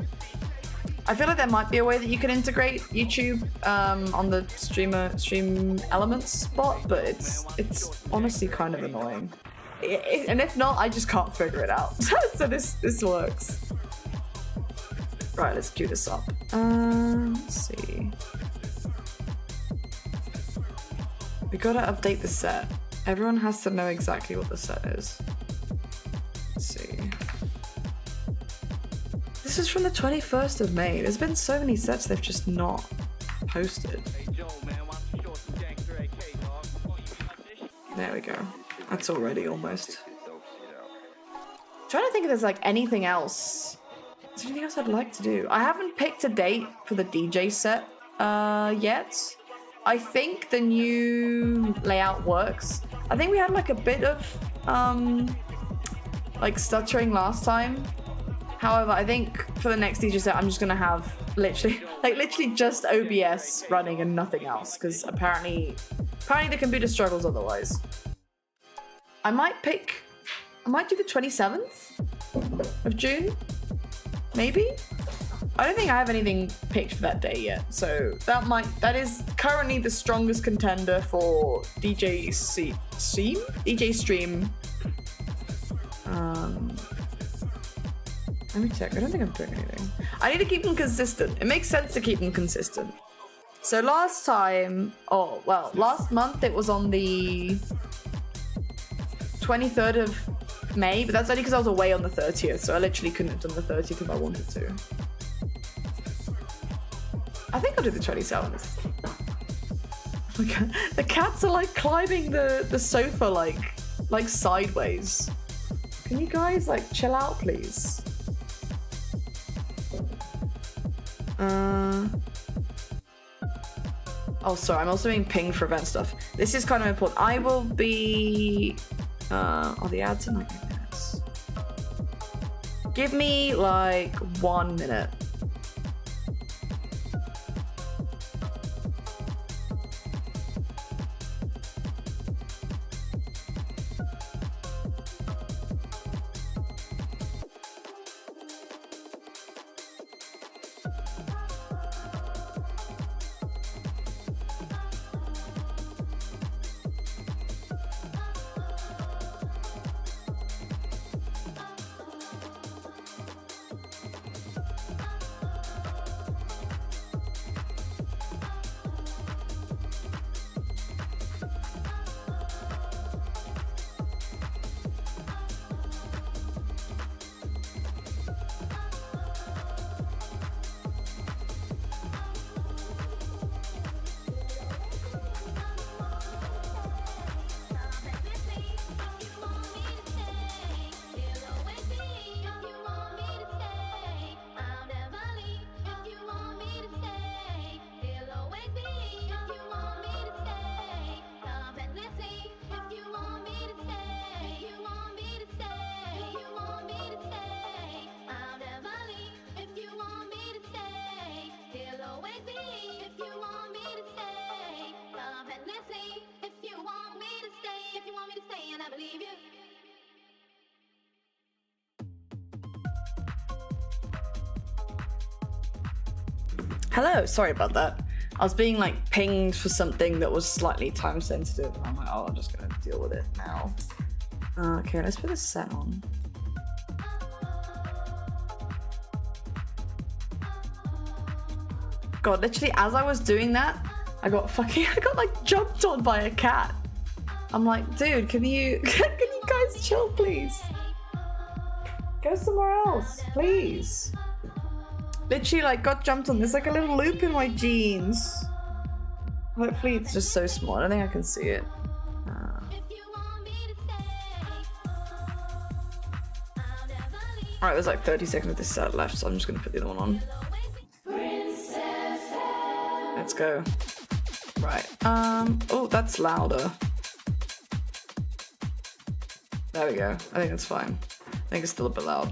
I feel like there might be a way that you can integrate YouTube on the stream elements bot, but it's honestly kind of annoying. And if not, I just can't figure it out. So this works. Right, let's queue this up. Let's see. We gotta update the set. Everyone has to know exactly what the set is. Let's see. This is from the 21st of May. There's been so many sets they've just not posted. There we go. That's already almost. trying to think if there's like anything else. Is there anything else I'd like to do? I haven't picked a date for the DJ set yet. I think the new layout works. I think we had like a bit of like stuttering last time. However, I think for the next DJ set, I'm just gonna have literally just OBS running and nothing else, because apparently the computer struggles otherwise. I might do the 27th of June, maybe? I don't think I have anything picked for that day yet, so that is currently the strongest contender for DJ stream. Let me check. I don't think I'm doing anything. I need to keep them consistent. It makes sense to keep them consistent. So last month it was on the 23rd of May, but that's only because I was away on the 30th, so I literally couldn't have done the 30th if I wanted to. I think I'll do the 27th. Oh my God. The cats are like climbing the sofa like sideways. Can you guys like chill out, please? Oh, sorry, I'm also being pinged for event stuff. This is kind of important. I will be... the ads are 9 minutes. Give me, like, 1 minute. Hello, sorry about that. I was being like pinged for something that was slightly time sensitive. I'm like, oh, I'm just gonna deal with it now. Okay, let's put this set on. God, literally as I was doing that, I got like jumped on by a cat. I'm like, dude, can you guys chill, please? Go somewhere else, please. Literally, like, got jumped on. There's like a little loop in my jeans. Hopefully, it's just so small. I don't think I can see it. Alright, there's like 30 seconds of this set left, so I'm just gonna put the other one on. Let's go. Right. Oh, that's louder. There we go. I think that's fine. I think it's still a bit loud.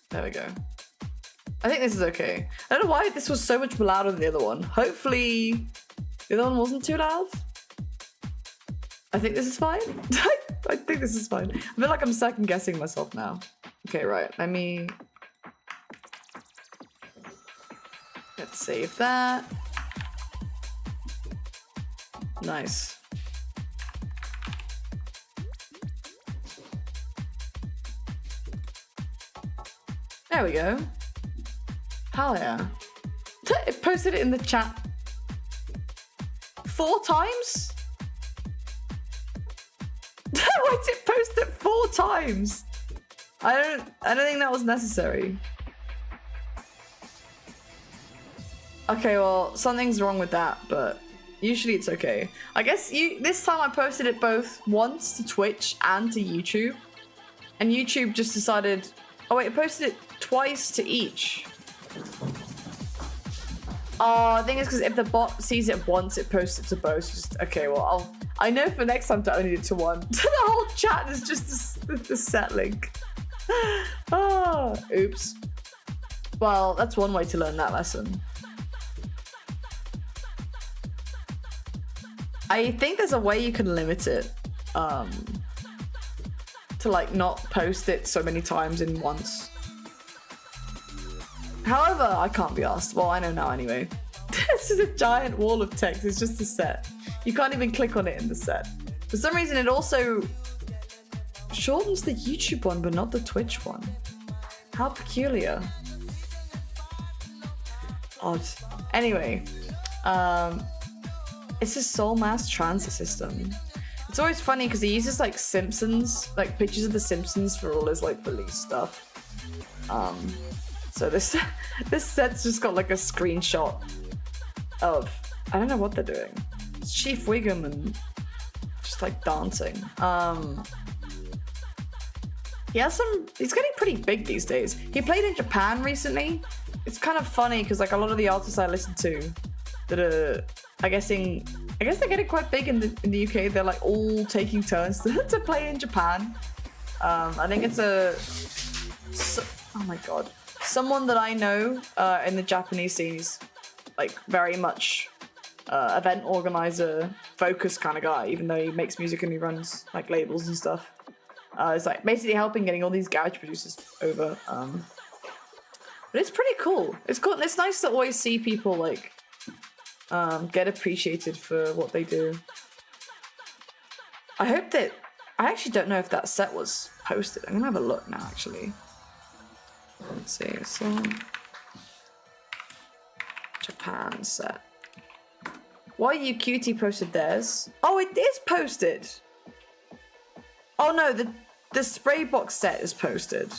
There we go. I think this is okay. I don't know why this was so much louder than the other one. Hopefully the other one wasn't too loud. I think this is fine. I think this is fine. I feel like I'm second guessing myself now. Okay, right. Let's save that. Nice. There we go. Hell yeah. It posted it in the chat 4 times? Why did it post it 4 times? I don't think that was necessary. Okay, well, something's wrong with that, but usually it's okay. I guess this time I posted it both once to Twitch and to YouTube. And YouTube just decided, oh wait, it posted it twice to each. Oh, I think it's because if the bot sees it once, it posts it to both. Just, okay, well, I know for next time to only do it to one. The whole chat is just the set link. Oh, oops. Well, that's one way to learn that lesson. I think there's a way you can limit it. To like not post it so many times in once. However, I can't be asked. Well, I know now anyway. This is a giant wall of text. It's just a set. You can't even click on it in the set. For some reason, it also shortens the YouTube one, but not the Twitch one. How peculiar. Odd. Anyway, it's a soul mass transit system. It's always funny because he uses like Simpsons, like pictures of the Simpsons for all his like release stuff. So this set's just got like a screenshot of, I don't know what they're doing. It's Chief Wiggum and just like dancing. He's getting pretty big these days. He played in Japan recently. It's kind of funny because like a lot of the artists I listen to that are, I guess they're getting quite big in the UK. They're like all taking turns to play in Japan. I think it's oh my god. Someone that I know in the Japanese scene is like very much event organizer, focused kind of guy, even though he makes music and he runs like labels and stuff. It's like basically helping getting all these garage producers over. But it's pretty cool. It's cool. It's nice to always see people like get appreciated for what they do. I hope that... I actually don't know if that set was posted. I'm gonna have a look now, actually. Let's see. So... Japan set. Why you cutie posted theirs? Oh, it is posted! Oh no, the spray box set is posted.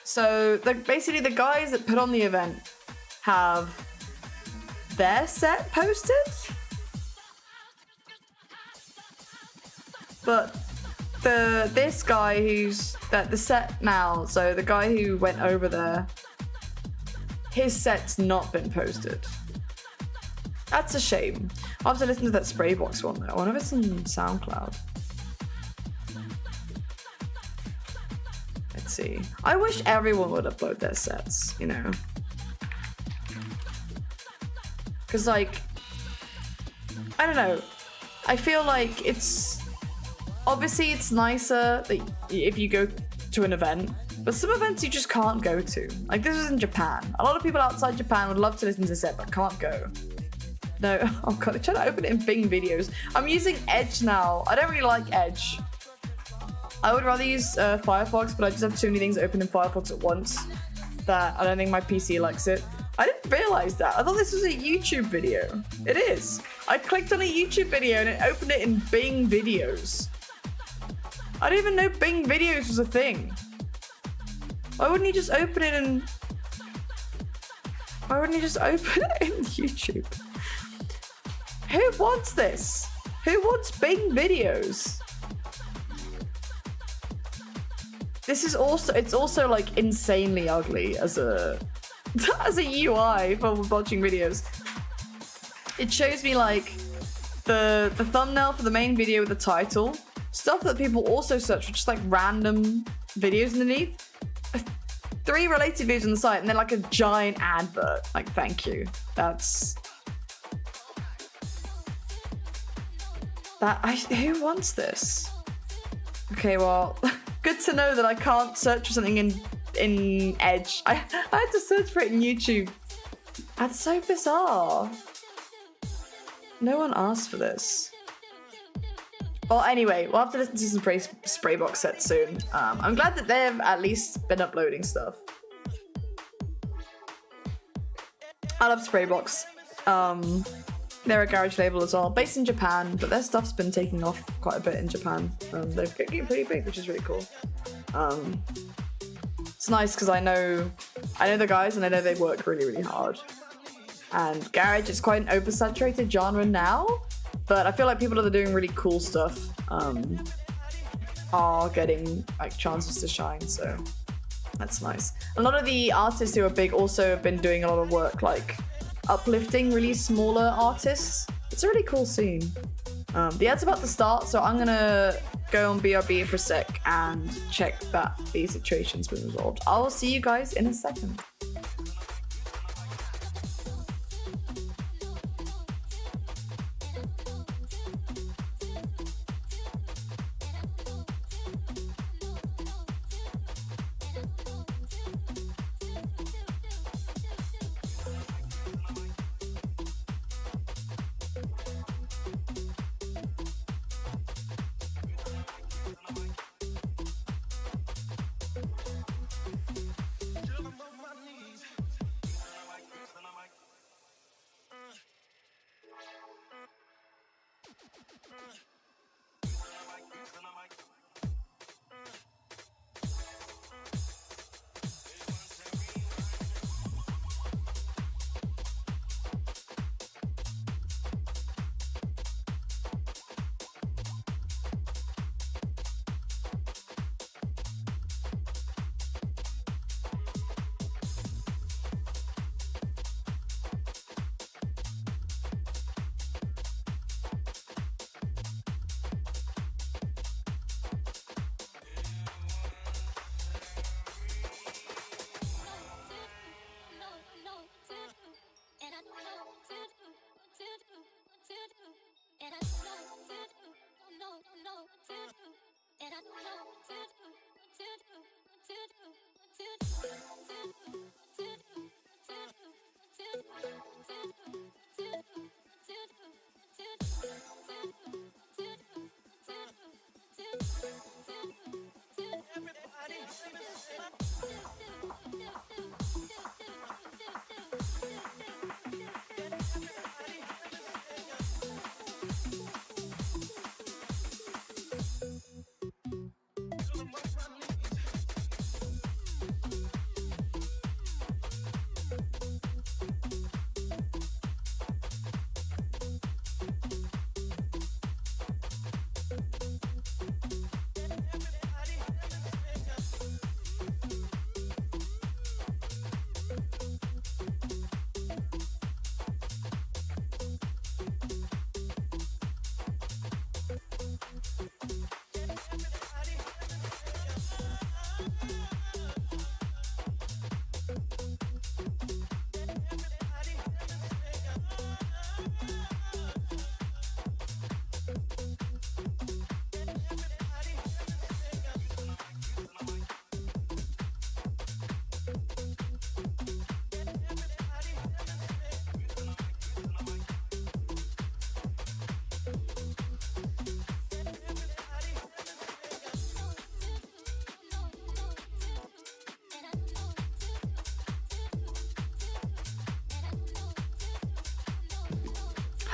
So, basically the guys that put on the event have their set posted, but this guy who's the set now, so the guy who went over there, his set's not been posted. That's a shame. I'll have to listen to that spray box one though. I wonder if it's on SoundCloud. Let's see. I wish everyone would upload their sets, you know. Because, like, I don't know. I feel like it's... Obviously, it's nicer that if you go to an event, but some events you just can't go to. Like, this is in Japan. A lot of people outside Japan would love to listen to the set, but can't go. No, oh god, I'm trying to open it in Bing videos. I'm using Edge now. I don't really like Edge. I would rather use Firefox, but I just have too many things open in Firefox at once that I don't think my PC likes it. I didn't realize that. I thought this was a YouTube video. It is. I clicked on a YouTube video and it opened it in Bing videos. I didn't even know Bing videos was a thing. Why wouldn't you just open it in... Why wouldn't you just open it in YouTube? Who wants this? Who wants Bing videos? This is also... It's also like insanely ugly as a... as a UI for watching videos. It shows me like the thumbnail for the main video with the title, stuff that people also search for, just like random videos underneath, 3 related videos on the site, and then like a giant advert. Like, thank you. That's that. Who wants this? Okay, well, good to know that I can't search for something in Edge. I had to search for it in YouTube. That's so bizarre. No one asked for this. Well, anyway, we'll have to listen to some spray box sets soon. I'm glad that they've at least been uploading stuff. I love Spraybox. They're a garage label as well, based in Japan, but their stuff's been taking off quite a bit in Japan. They're getting pretty big, which is really cool. It's nice because I know the guys and I know they work really, really hard. And garage is quite an oversaturated genre now, but I feel like people are doing really cool stuff. are getting like chances to shine, so that's nice. A lot of the artists who are big also have been doing a lot of work like uplifting really smaller artists. It's a really cool scene. The ad's about to start, so I'm gonna go on BRB for a sec and check that the situation's been resolved. I'll see you guys in a second.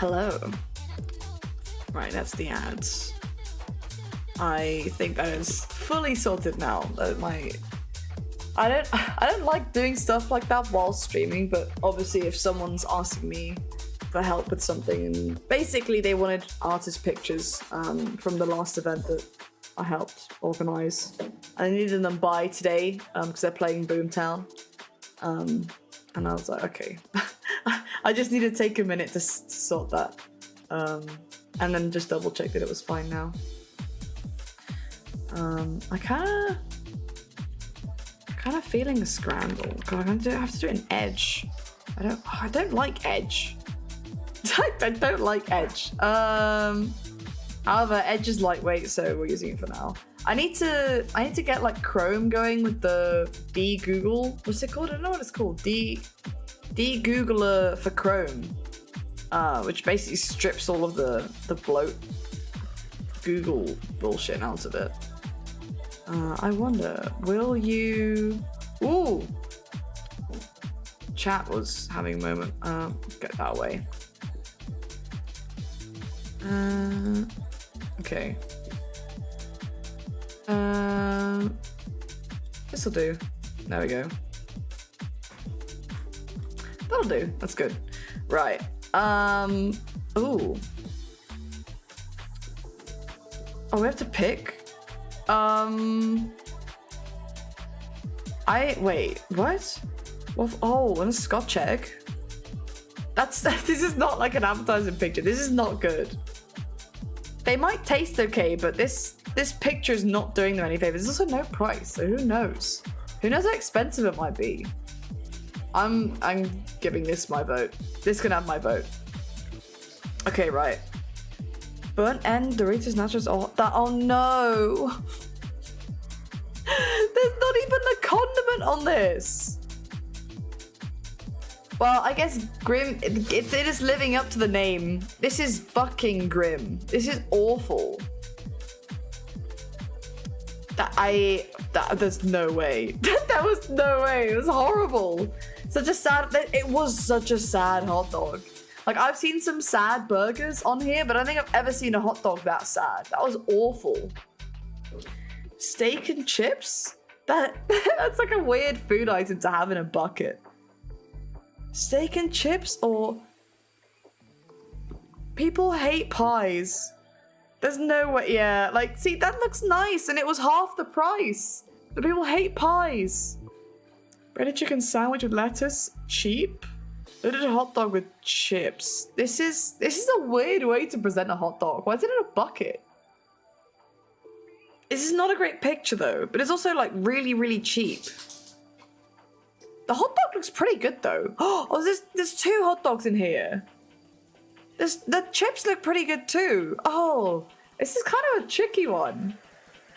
Hello. Right, that's the ads. I think that is fully sorted now. I don't like doing stuff like that while streaming, but obviously if someone's asking me for help with something, and basically they wanted artist pictures from the last event that I helped organize, and I needed them by today because they're playing Boomtown, and I was like, okay. I just need to take a minute to sort that, and then just double check that it was fine now. I kind of feeling a scramble. God, I have to do it in Edge. I don't like Edge. I don't like Edge. However, Edge is lightweight, so we're using it for now. I need to get like Chrome going with the Google. What's it called? I don't know what it's called. Googler for Chrome, which basically strips all of the bloat Google bullshit out of it. I wonder, will you... Ooh! Chat was having a moment. Get that away. Okay. This'll do. There we go. That'll do. That's good. Right. Ooh. Oh, we have to pick? Wait, what? Oh, and a Scotch egg. This is not like an appetizing picture. This is not good. They might taste okay, but this picture is not doing them any favors. There's also no price, so who knows? Who knows how expensive it might be? I'm giving this my vote. This can have my vote. Okay, right. Burnt end Doritos Nachos. Oh no. There's not even a condiment on this. Well, I guess grim, it is living up to the name. This is fucking grim. This is awful. There's no way. That was no way. It was horrible. It was such a sad hot dog. Like, I've seen some sad burgers on here, but I don't think I've ever seen a hot dog that sad. That was awful. Steak and chips? That's like a weird food item to have in a bucket. Steak and chips, or people hate pies. There's no way. Yeah, like, see, that looks nice and it was half the price. The people hate pies. Breaded chicken sandwich with lettuce, cheap. Loaded hot dog with chips. This is a weird way to present a hot dog. Why is it in a bucket? This is not a great picture though, but it's also like really, really cheap. The hot dog looks pretty good though. Oh, there's two hot dogs in here. The chips look pretty good too. Oh, this is kind of a tricky one.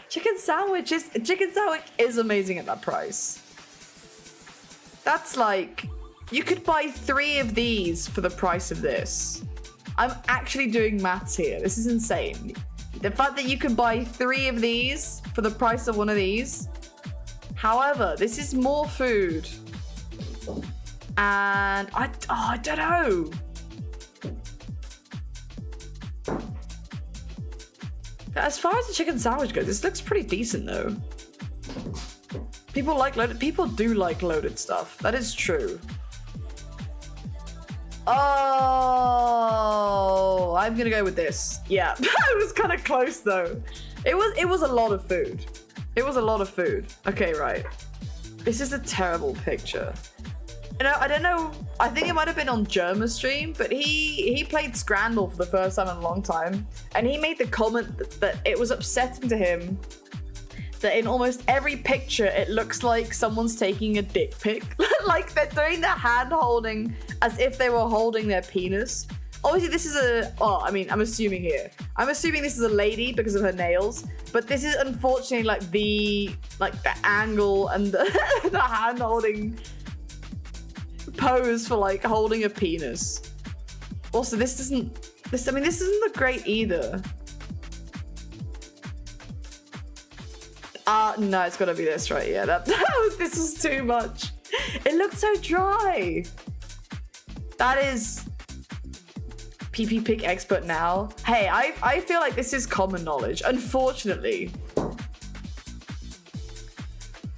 Chicken sandwich is amazing at that price. That's like, you could buy 3 of these for the price of this. I'm actually doing maths here. This is insane. The fact that you can buy 3 of these for the price of one of these. However, this is more food. And I don't know. As far as the chicken sandwich goes, this looks pretty decent though. People do like loaded stuff. That is true. Oh, I'm gonna go with this. Yeah, it was kind of close though. It was a lot of food. It was a lot of food. Okay, right. This is a terrible picture. You know, I don't know. I think it might have been on Germa's stream, but he played Scramble for the first time in a long time, and he made the comment that it was upsetting to him that in almost every picture it looks like someone's taking a dick pic. Like they're doing the hand holding as if they were holding their penis. Obviously this is I'm assuming here. I'm assuming this is a lady because of her nails, but this is unfortunately like the angle and the, the hand holding pose for like holding a penis. Also, this isn't look great either. No, it's gotta be this, right? Yeah, this was too much. It looked so dry. That is PP pick expert now. Hey, I feel like this is common knowledge. Unfortunately.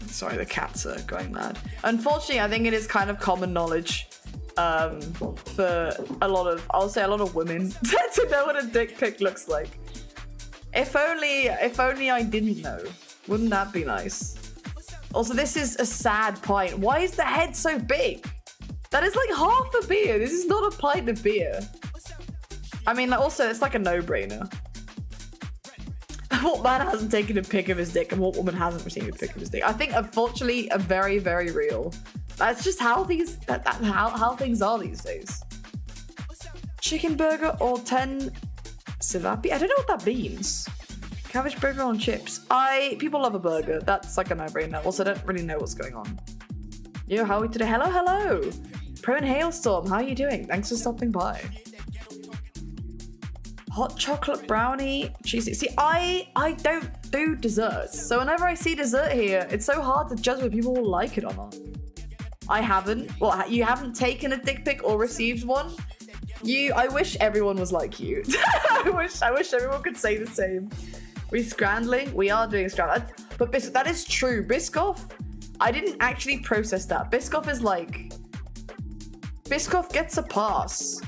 Sorry, the cats are going mad. Unfortunately, I think it is kind of common knowledge for a lot of women to know what a dick pic looks like. If only I didn't know. Wouldn't that be nice? Also, this is a sad pint. Why is the head so big? That is like half a beer. This is not a pint of beer. I mean, also, it's like a no-brainer. What man hasn't taken a pic of his dick and what woman hasn't received a pic of his dick? I think, unfortunately, are very, very real. That's just how things are these days. Chicken burger or 10 sivapi? I don't know what that means. Cabbage burger on chips. People love a burger. That's like a no-brainer. Also, I don't really know what's going on. Yo, how are we today? Hello, hello. Pro and Hailstorm, how are you doing? Thanks for stopping by. Hot chocolate brownie, cheesy. See, I don't do desserts. So whenever I see dessert here, it's so hard to judge whether people will like it or not. I haven't. Well, you haven't taken a dick pic or received one? I wish everyone was like you. I wish everyone could say the same. We scrambling? We are doing scrambling. But that is true. Biscoff, I didn't actually process that. Biscoff gets a pass.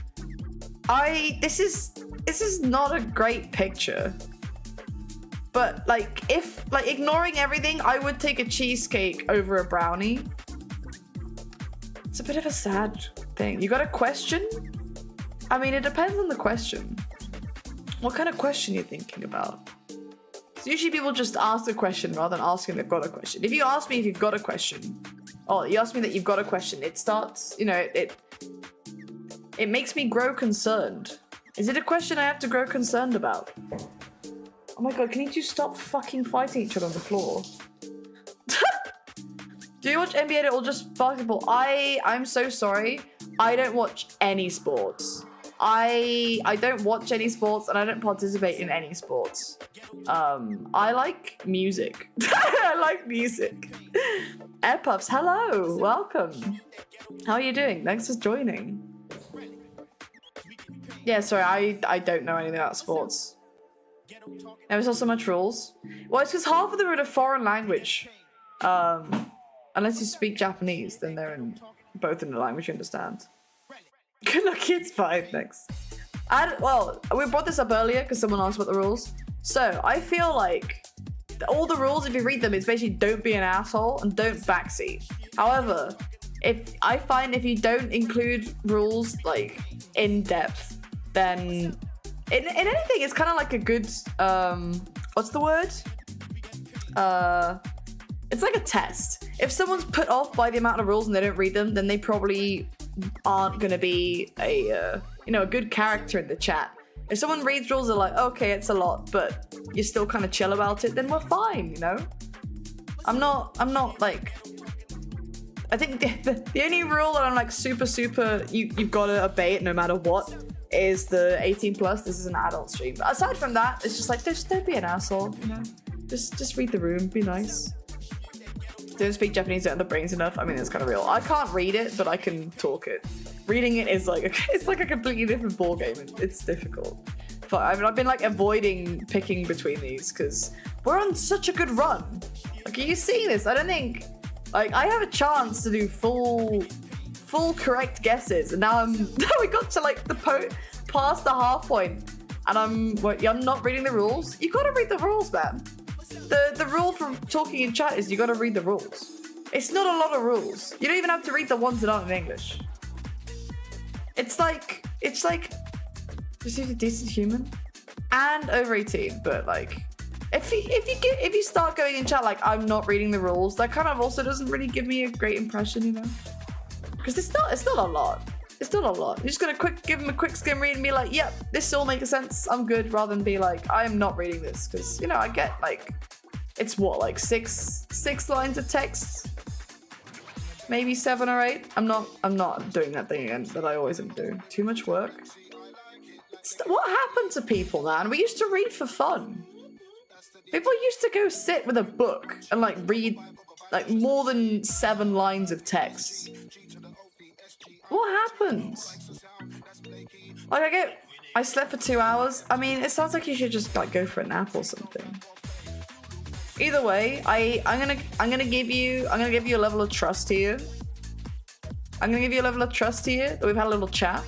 This is not a great picture. But like, if like ignoring everything, I would take a cheesecake over a brownie. It's a bit of a sad thing. You got a question? I mean, it depends on the question. What kind of question are you thinking about? So usually people just ask a question rather than asking they've got a question. If you ask me if you've got a question, or you ask me that you've got a question, it starts, you know, it makes me grow concerned. Is it a question I have to grow concerned about? Oh my god, can you two stop fucking fighting each other on the floor? Do you watch NBA or just basketball? I'm so sorry. I don't watch any sports. I don't watch any sports and I don't participate in any sports. I like music. I like music. Airpuffs, hello, welcome. How are you doing? Thanks for joining. Yeah, sorry, I don't know anything about sports. Never saw so much rules. Well, it's because half of them are in a foreign language. Unless you speak Japanese, then they're both in a language you understand. Good luck, kids. Fine, thanks. Well, we brought this up earlier because someone asked about the rules. So I feel like all the rules, if you read them, it's basically don't be an asshole and don't backseat. However, I find if you don't include rules like in depth, then in anything, it's kind of like a good what's the word? It's like a test. If someone's put off by the amount of rules and they don't read them, then they probably aren't going to be a good character in the chat. If someone reads rules, they're like, okay, it's a lot, but you're still kind of chill about it, then we're fine, you know? I'm not like, I think the only rule that I'm like super, you've got to obey it no matter what, is the 18 plus. This is an adult stream. But aside from that, it's just like, just don't be an asshole, you know? Just read the room, be nice. Don't speak Japanese, don't have the brains enough. I mean, it's kind of real. I can't read it, but I can talk it. Reading it is like, it's like a completely different ballgame. It's difficult. But I've been like avoiding picking between these because we're on such a good run. Like, are you seeing this? I don't think, like, I have a chance to do full correct guesses, and now we got to like past the half point, and I'm not reading the rules. You gotta read the rules, man. The rule from talking in chat is you gotta read the rules. It's not a lot of rules. You don't even have to read the ones that aren't in English. It's like just use a decent human and over 18. But like, if you start going in chat like I'm not reading the rules, that kind of also doesn't really give me a great impression, you know? Because it's not a lot. It's not a lot. You're just gonna give them a quick skim read and be like, yep, this all makes sense. I'm good, rather than be like, I am not reading this, because you know I get like, it's what, like six lines of text, maybe 7 or 8. I'm not doing that thing again that I always am doing. Too much work. What happened to people, man? We used to read for fun. People used to go sit with a book and like read like more than 7 lines of text. What happened? Like I slept for 2 hours. I mean, it sounds like you should just like go for a nap or something. Either way, I'm gonna give you a level of trust here. I'm gonna give you a level of trust here that we've had a little chat.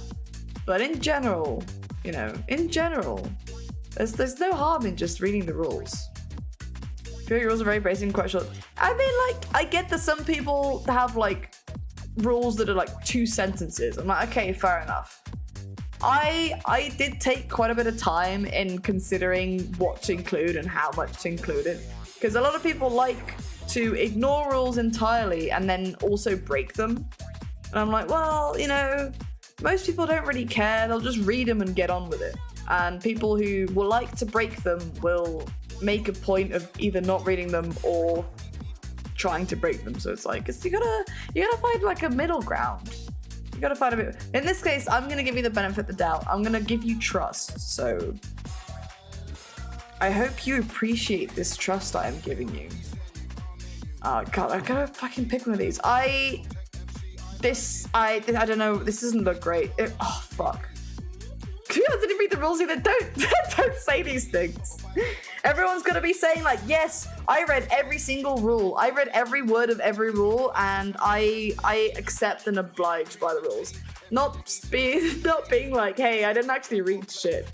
But in general, you know, there's no harm in just reading the rules. I feel like rules are very basic and quite short. I mean, like, I get that some people have like rules that are like 2 sentences. I'm like, okay, fair enough. I did take quite a bit of time in considering what to include and how much to include it, because a lot of people like to ignore rules entirely and then also break them. And I'm like, well, you know, most people don't really care. They'll just read them and get on with it. And people who will like to break them will make a point of either not reading them or trying to break them. So it's like, you gotta find like a middle ground. You gotta find a bit. In this case, I'm gonna give you the benefit of the doubt. I'm gonna give you trust. So I hope you appreciate this trust I am giving you. Oh god, I gotta fucking pick one of these. I don't know. This doesn't look great. Oh fuck. I didn't read the rules either. Don't say these things. Everyone's gonna be saying like, yes, I read every single rule. I read every word of every rule, and I accept and oblige by the rules. Not being like, hey, I didn't actually read shit.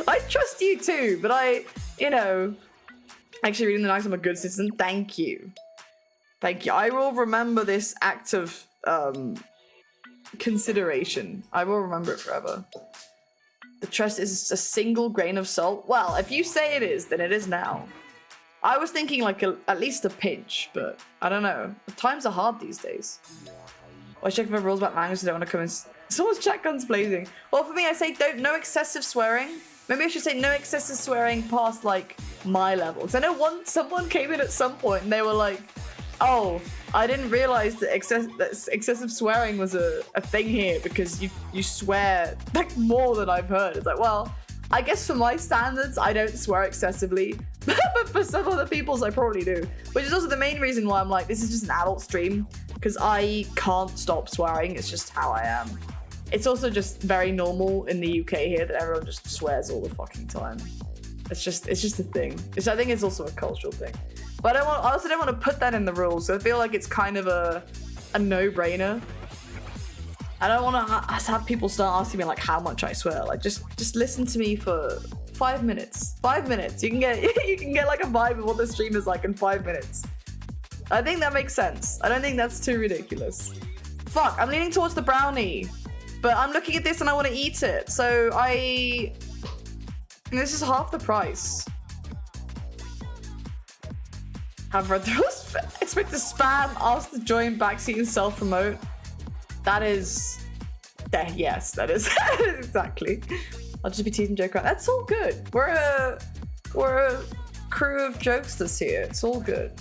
I trust you too, but actually reading the night, I'm a good citizen. Thank you. Thank you. I will remember this act of consideration. I will remember it forever. The trust is a single grain of salt. Well, if you say it is, then it is now. I was thinking like at least a pinch, but I don't know. The times are hard these days. I check for rules about language, so I don't want to come in. Someone's chat guns blazing. Well, for me, I say no excessive swearing. Maybe I should say no excessive swearing past like my level. Because I know someone came in at some point and they were like, oh, I didn't realize that excessive swearing was a thing here because you swear like more than I've heard. It's like, well, I guess for my standards, I don't swear excessively. But for some other people's, I probably do. Which is also the main reason why I'm like, this is just an adult stream. Because I can't stop swearing. It's just how I am. It's also just very normal in the UK here that everyone just swears all the fucking time. It's just a thing. I think it's also a cultural thing. But I also don't want to put that in the rules. So I feel like it's kind of a no-brainer. I don't want to have people start asking me like how much I swear. Like just listen to me for 5 minutes. 5 minutes. You can get like a vibe of what the stream is like in 5 minutes. I think that makes sense. I don't think that's too ridiculous. Fuck, I'm leaning towards the brownie. But I'm looking at this and I want to eat it. So this is half the price. Have read through. Expect to spam, ask to join backseat and self-promote. That is... yes, that is exactly. I'll just be teasing joke around. That's all good. We're a crew of jokesters here. It's all good.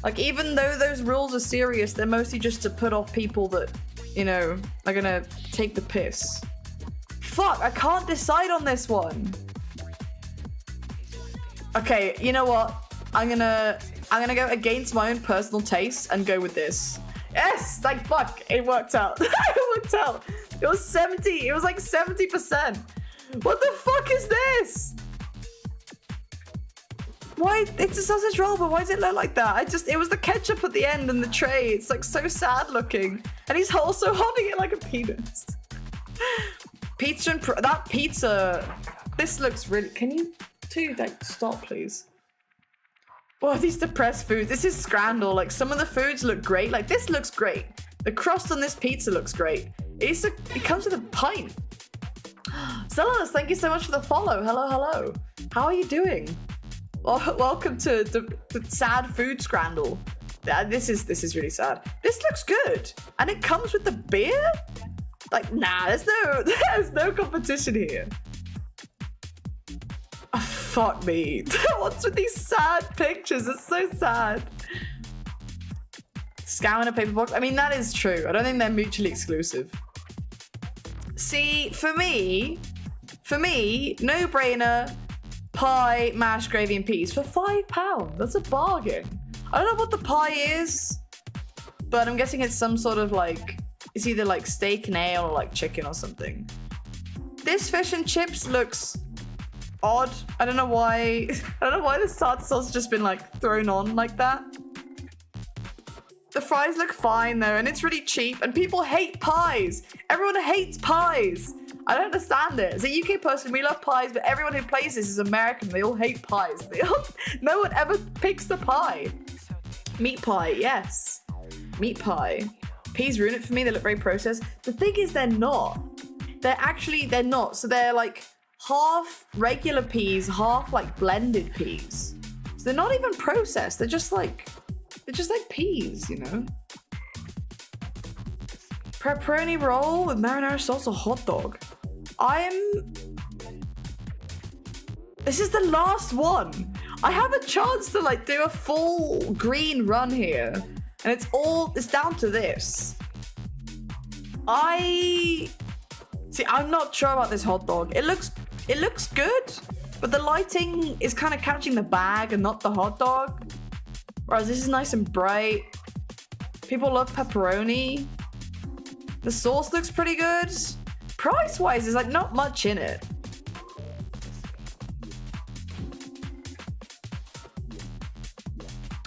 Like, even though those rules are serious, they're mostly just to put off people that, are gonna take the piss. Fuck, I can't decide on this one. Okay, you know what? I'm gonna go against my own personal taste and go with this. Yes, like fuck, it worked out. It worked out. It was 70. It was like 70%. What the fuck is this? Why? It's a sausage roll, but why does it look like that? It was the ketchup at the end and the tray. It's like so sad looking. And he's also holding it like a penis. Pizza and that pizza. This looks really. Can you two like stop, please? Oh, these depressed foods. This is scandal. Like some of the foods look great. Like this looks great. The crust on this pizza looks great. It comes with a pint. Sellers, thank you so much for the follow. Hello, hello. How are you doing? Well, welcome to the sad food scandal. This is really sad. This looks good, and it comes with the beer. Like, nah, there's no competition here. Oh, fuck me. What's with these sad pictures? It's so sad. Scam in a paper box. I mean, that is true. I don't think they're mutually exclusive. See, for me, no brainer. Pie, mashed gravy, and peas for £5. That's a bargain. I don't know what the pie is, but I'm guessing it's some sort of like, it's either like steak and ale or like chicken or something. This fish and chips looks odd. I don't know why. I don't know why the tartar sauce has just been like thrown on like that. The fries look fine though, and it's really cheap. And people hate pies. Everyone hates pies. I don't understand it. As a UK person, we love pies, but everyone who plays this is American. They all hate pies. No one ever picks the pie. Meat pie, yes. Meat pie. Peas ruin it for me. They look very processed. The thing is, they're not. They're not. So they're like half regular peas, half like blended peas. So they're not even processed. They're just like peas, you know? Pepperoni roll with marinara sauce or hot dog. This is the last one. I have a chance to like do a full green run here. And it's down to this. I'm not sure about this hot dog. It looks good, but the lighting is kind of catching the bag and not the hot dog. Whereas this is nice and bright. People love pepperoni. The sauce looks pretty good. Price-wise, there's like not much in it.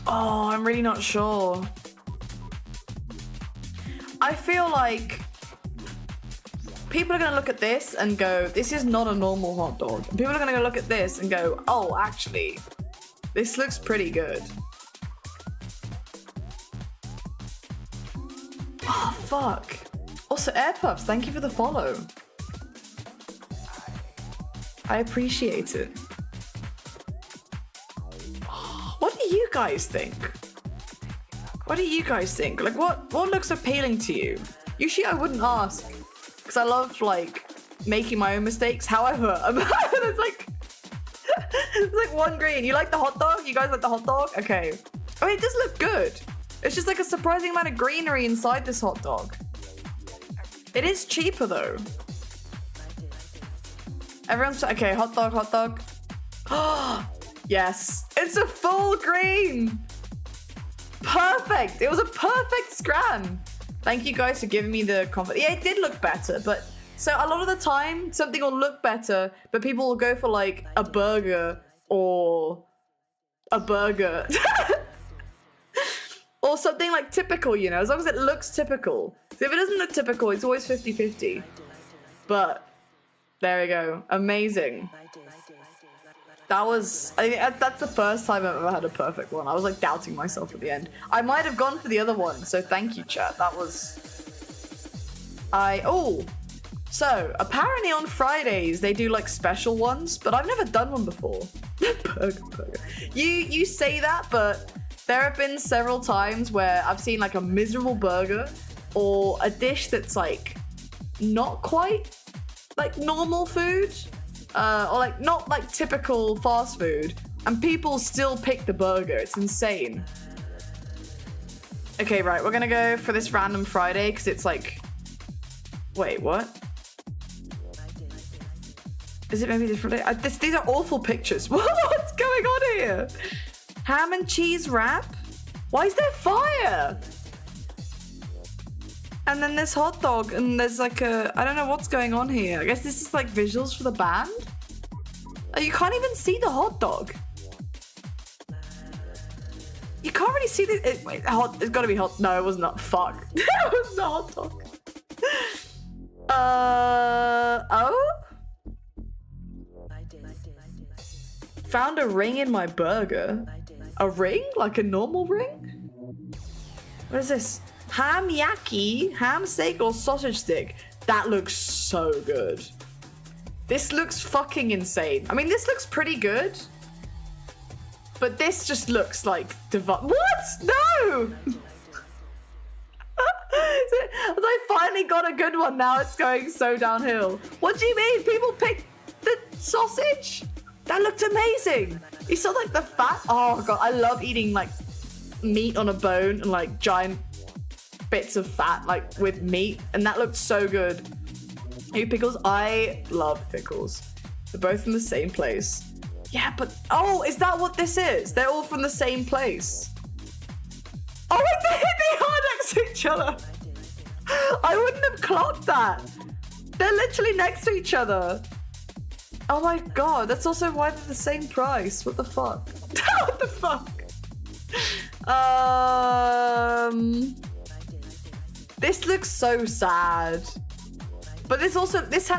Oh, I'm really not sure. I feel like people are gonna look at this and go, this is not a normal hot dog. And people are gonna look at this and go, oh, actually, this looks pretty good. Oh, fuck. Also, Airpuffs, thank you for the follow. I appreciate it. What do you guys think? What do you guys think? Like, what looks appealing to you? Usually I wouldn't ask, because I love, like, making my own mistakes. However, it's like, it's like one green. You like the hot dog? You guys like the hot dog? Okay. I mean, it does look good. It's just like a surprising amount of greenery inside this hot dog. It is cheaper though. Everyone's okay. Hot dog, hot dog. Oh, yes. It's a full green. Perfect. It was a perfect scran. Thank you guys for giving me the confidence. Yeah, it did look better, but so a lot of the time something will look better, but people will go for like a burger or a burger. Or something like typical, you know, as long as it looks typical. So if it doesn't look typical, it's always 50-50. But there we go. Amazing. That was, I think that's the first time I've ever had a perfect one. I was like doubting myself at the end. I might have gone for the other one, so thank you, chat. That was, oh. So apparently on Fridays they do like special ones, but I've never done one before. burger. You say that, but there have been several times where I've seen like a miserable burger or a dish that's like not quite like normal food, or like not like typical fast food, and people still pick the burger. It's insane. Okay, right, we're gonna go for this random Friday because it's like, wait, what? Is it maybe different? These are awful pictures. What's going on here? Ham and cheese wrap? Why is there fire? And then this hot dog, and there's like a, I don't know what's going on here. I guess this is like visuals for the band. Oh, you can't even see the hot dog. You can't really see the, wait, hot, it's gotta be hot. No, it was not. Fuck. It was not hot dog. Oh? Found a ring in my burger. A ring? Like a normal ring? What is this? Ham yaki, ham steak or sausage stick? That looks so good. This looks fucking insane. I mean, this looks pretty good. But this just looks like divine. What? No! I finally got a good one. Now it's going so downhill. What do you mean? People pick the sausage? That looked amazing. You saw like the fat? Oh god, I love eating like meat on a bone and like giant bits of fat like with meat, and that looked so good. Hey, pickles? I love pickles. They're both from the same place. Yeah, but oh, is that what this is? They're all from the same place. Oh wait, they are next to each other. I wouldn't have clocked that. They're literally next to each other. Oh my god, that's also why they're the same price. What the fuck? What the fuck? This looks so sad. But this also, this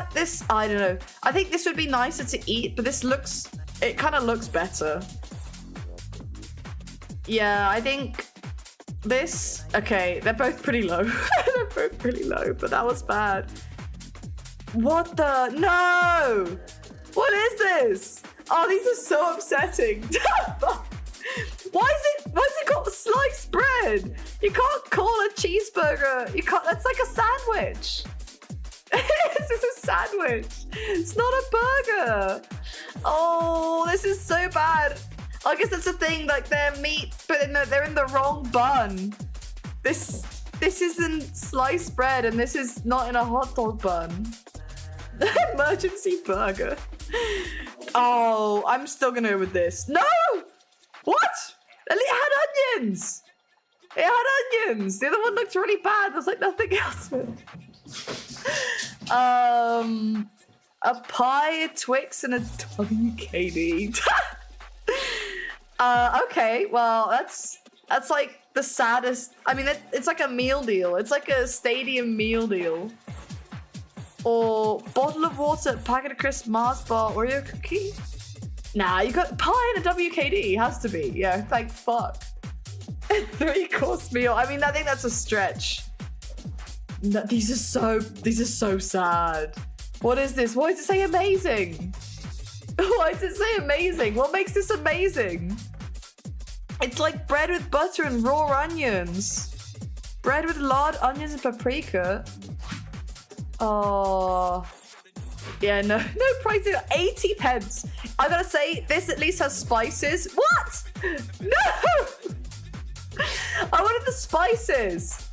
I don't know. I think this would be nicer to eat, but this looks, it kind of looks better. Yeah, I think this, okay, they're both pretty low. They're both pretty low, but that was bad. What the, no! What is this? Oh, these are so upsetting. Why is it called sliced bread? You can't call a cheeseburger, you can't, that's like a sandwich. This is a sandwich. It's not a burger. Oh, this is so bad. I guess that's the thing, like they're meat, but they're in the wrong bun. This isn't sliced bread, and this is not in a hot dog bun. Emergency burger. Oh, I'm still gonna go with this. No! What? It had onions! It had onions! The other one looked really bad. There's like nothing else. A pie, a Twix, and a WKD. Okay, well, that's like the saddest. I mean, it's like a meal deal. It's like a stadium meal deal. Or bottle of water, packet of crisps, Mars bar, Oreo cookie? Nah, you got pie and a WKD. Has to be. Yeah, thank fuck. 3-course meal. I mean, I think that's a stretch. No, these are so sad. What is this? Why does it say amazing? Why does it say amazing? What makes this amazing? It's like bread with butter and raw onions. Bread with lard, onions, and paprika. Oh. Yeah, no price. 80 pence. I gotta say, this at least has spices. What? No! I wanted the spices.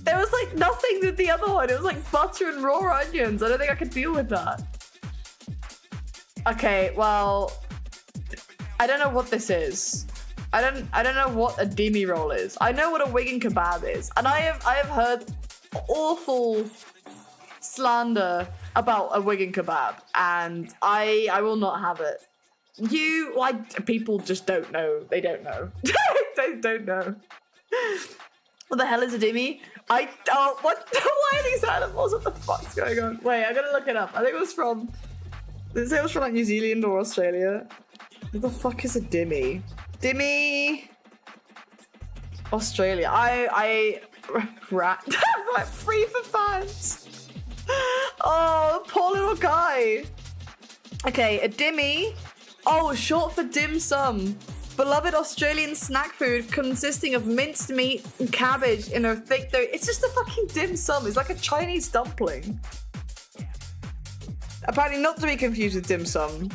There was like nothing with the other one. It was like butter and raw onions. I don't think I could deal with that. Okay, well, I don't know what this is. I don't know what a demi roll is. I know what a Wigan kebab is, and I have heard awful slander about a Wigan kebab, and I will not have it. People just don't know. They don't know. They don't know. What the hell is a demi? What? Why are these animals? What the fuck's going on? Wait, I gotta look it up. I think it was from. Did it say it was from like New Zealand or Australia? What the fuck is a demi? Demi. Australia. Rat. Free for fans. Oh, poor little guy. Okay, a dimmy. Oh, short for dim sum. Beloved Australian snack food consisting of minced meat and cabbage in a thick dough. It's just a fucking dim sum. It's like a Chinese dumpling. Apparently not to be confused with dim sum.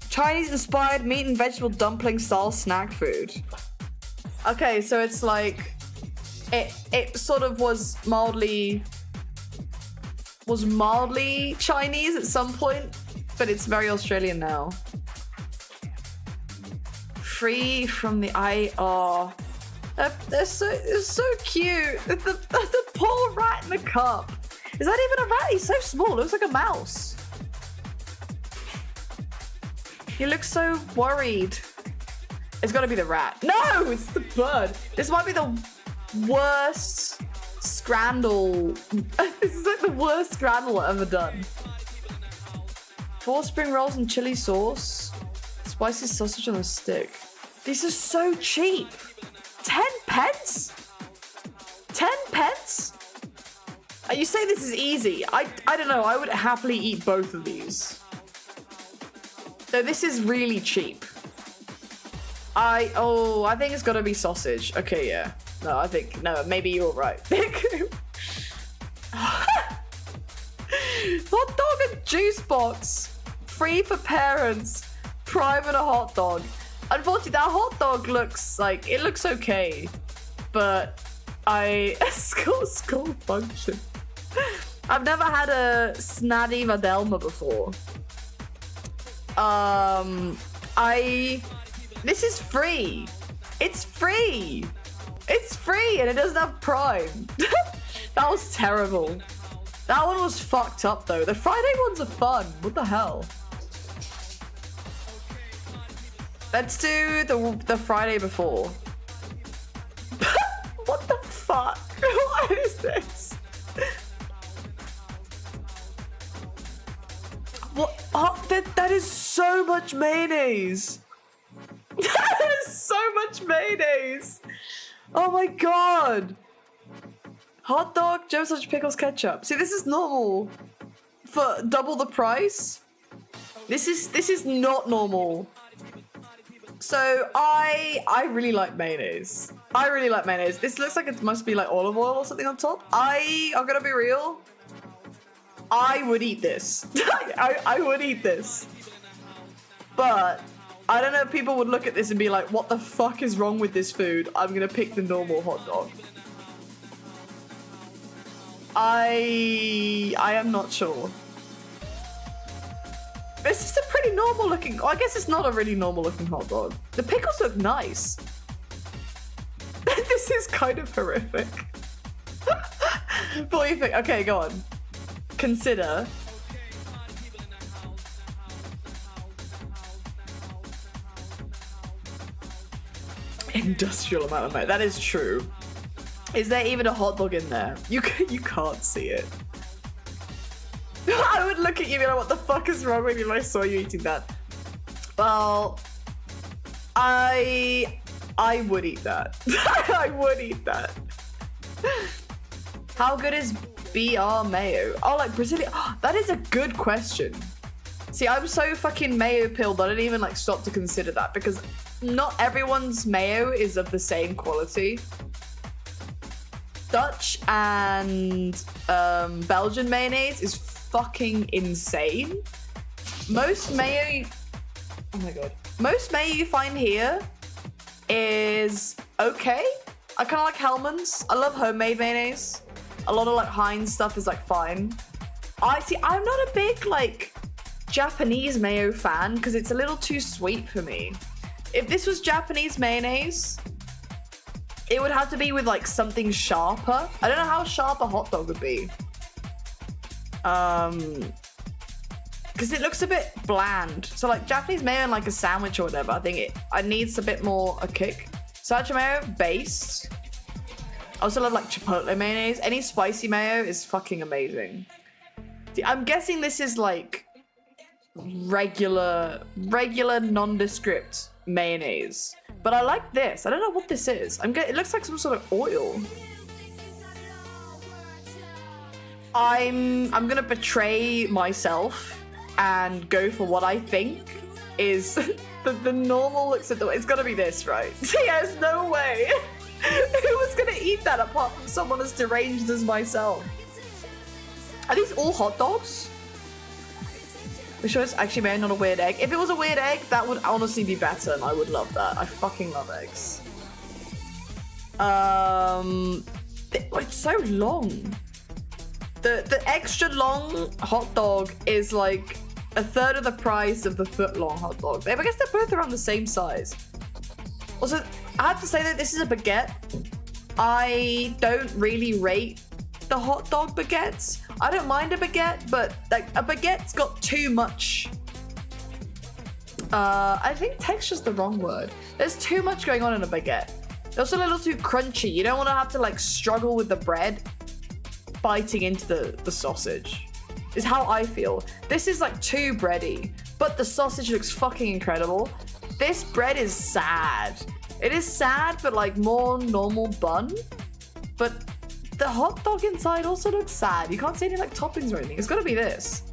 Chinese-inspired meat and vegetable dumpling-style snack food. Okay, so it's like... It sort of was mildly Chinese at some point, but it's very Australian now. Free from the eye. Oh, they're so cute. The poor rat in the cup. Is that even a rat? He's so small. It looks like a mouse. He looks so worried. It's got to be the rat. No, it's the bird. This might be the worst scrandle. This is like the worst scrandle I've ever done. 4 spring rolls and chili sauce. Spicy sausage on a stick. These are so cheap. 10 pence? 10 pence? You say this is easy. I don't know. I would happily eat both of these. No, this is really cheap. I think it's gotta be sausage. Okay, yeah. No, maybe you're right. Hot dog and juice box. Free for parents. Prime and a hot dog. Unfortunately, that hot dog looks okay. But school function. I've never had a snaddy Vadelma before. This is free. It's free. It's free and it doesn't have Prime. That was terrible. That one was fucked up though. The Friday ones are fun. What the hell? Let's do the Friday before. What the fuck? What is this? What? Oh, that is so much mayonnaise. That is so much mayonnaise. Oh my god. Hot dog, jam sausage, pickles, ketchup. See, this is normal for double the price. This is not normal. So I really like mayonnaise. I really like mayonnaise. This looks like it must be like olive oil or something on top. I'm gonna be real. I would eat this. I would eat this. But I don't know if people would look at this and be like, what the fuck is wrong with this food? I'm gonna pick the normal hot dog. I am not sure. This is a pretty normal looking... I guess it's not a really normal looking hot dog. The pickles look nice. This is kind of horrific. What do you think? Okay, go on. Consider. Industrial amount of money. That is true. Is there even a hot dog in there? You can't see it. I would look at you and be like, what the fuck is wrong with you if I saw you eating that? Well, I would eat that. I would eat that. How good is BR mayo? Oh, like Brazilian. Oh, that is a good question. See, I'm so fucking mayo pilled, I didn't even like stop to consider that because not everyone's mayo is of the same quality. Dutch and Belgian mayonnaise is fucking insane. Most mayo, oh my god, most mayo you find here is okay. I kind of like Hellmann's. I love homemade mayonnaise. A lot of like Heinz stuff is like fine. I'm not a big like Japanese mayo fan because it's a little too sweet for me. If this was Japanese mayonnaise, it would have to be with like something sharper. I don't know how sharp a hot dog would be. Because it looks a bit bland. So like Japanese mayo in like a sandwich or whatever, I think it needs a bit more a kick. Sriracha mayo, based. I also love like chipotle mayonnaise. Any spicy mayo is fucking amazing. See, I'm guessing this is like regular nondescript mayonnaise. But I like this. I don't know what this is. It looks like some sort of oil. I'm gonna betray myself and go for what I think is the normal looks at the way. It's gotta be this, right? There's no way. Who was gonna eat that apart from someone as deranged as myself? Are these all hot dogs? Are you sure it's actually made, not a weird egg? If it was a weird egg, that would honestly be better, and I would love that. I fucking love eggs. It's so long. The extra long hot dog is like a third of the price of the foot long hot dog. I guess they're both around the same size. Also, I have to say that this is a baguette. I don't really rate the hot dog baguettes. I don't mind a baguette, but like a baguette's got too much. I think texture's the wrong word. There's too much going on in a baguette. They're also a little too crunchy. You don't want to have to like struggle with the bread biting into the sausage. Is how I feel. This is like too bready, but the sausage looks fucking incredible. This bread is sad. It is sad, but like more normal bun. But the hot dog inside also looks sad. You can't see any like toppings or anything. It's gotta be this.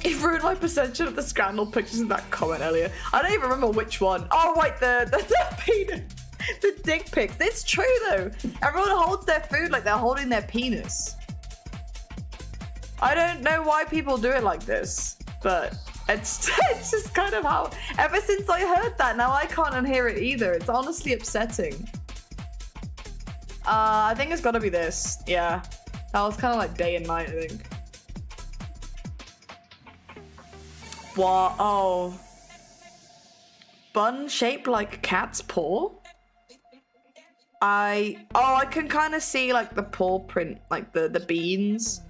It ruined my perception of the scandal pictures in that comment earlier. I don't even remember which one. Oh, right, the penis. The dick pics. It's true though. Everyone holds their food like they're holding their penis. I don't know why people do it like this, but it's just kind of how, ever since I heard that, now I can't unhear it either. It's honestly upsetting. I think it's gotta be this. Yeah. That was kind of like day and night, I think. What? Oh. Bun shaped like cat's paw? I can kind of see like the paw print, like the beans.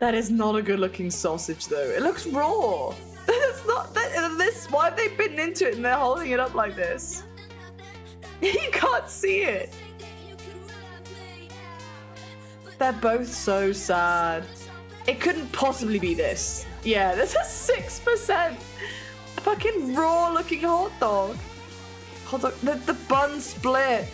That is not a good looking sausage though. It looks raw. It's not this. Why have they bitten into it and they're holding it up like this? You can't see it. They're both so sad. It couldn't possibly be this. Yeah, this is 6%. Fucking raw looking hot dog. Hot dog. The bun split.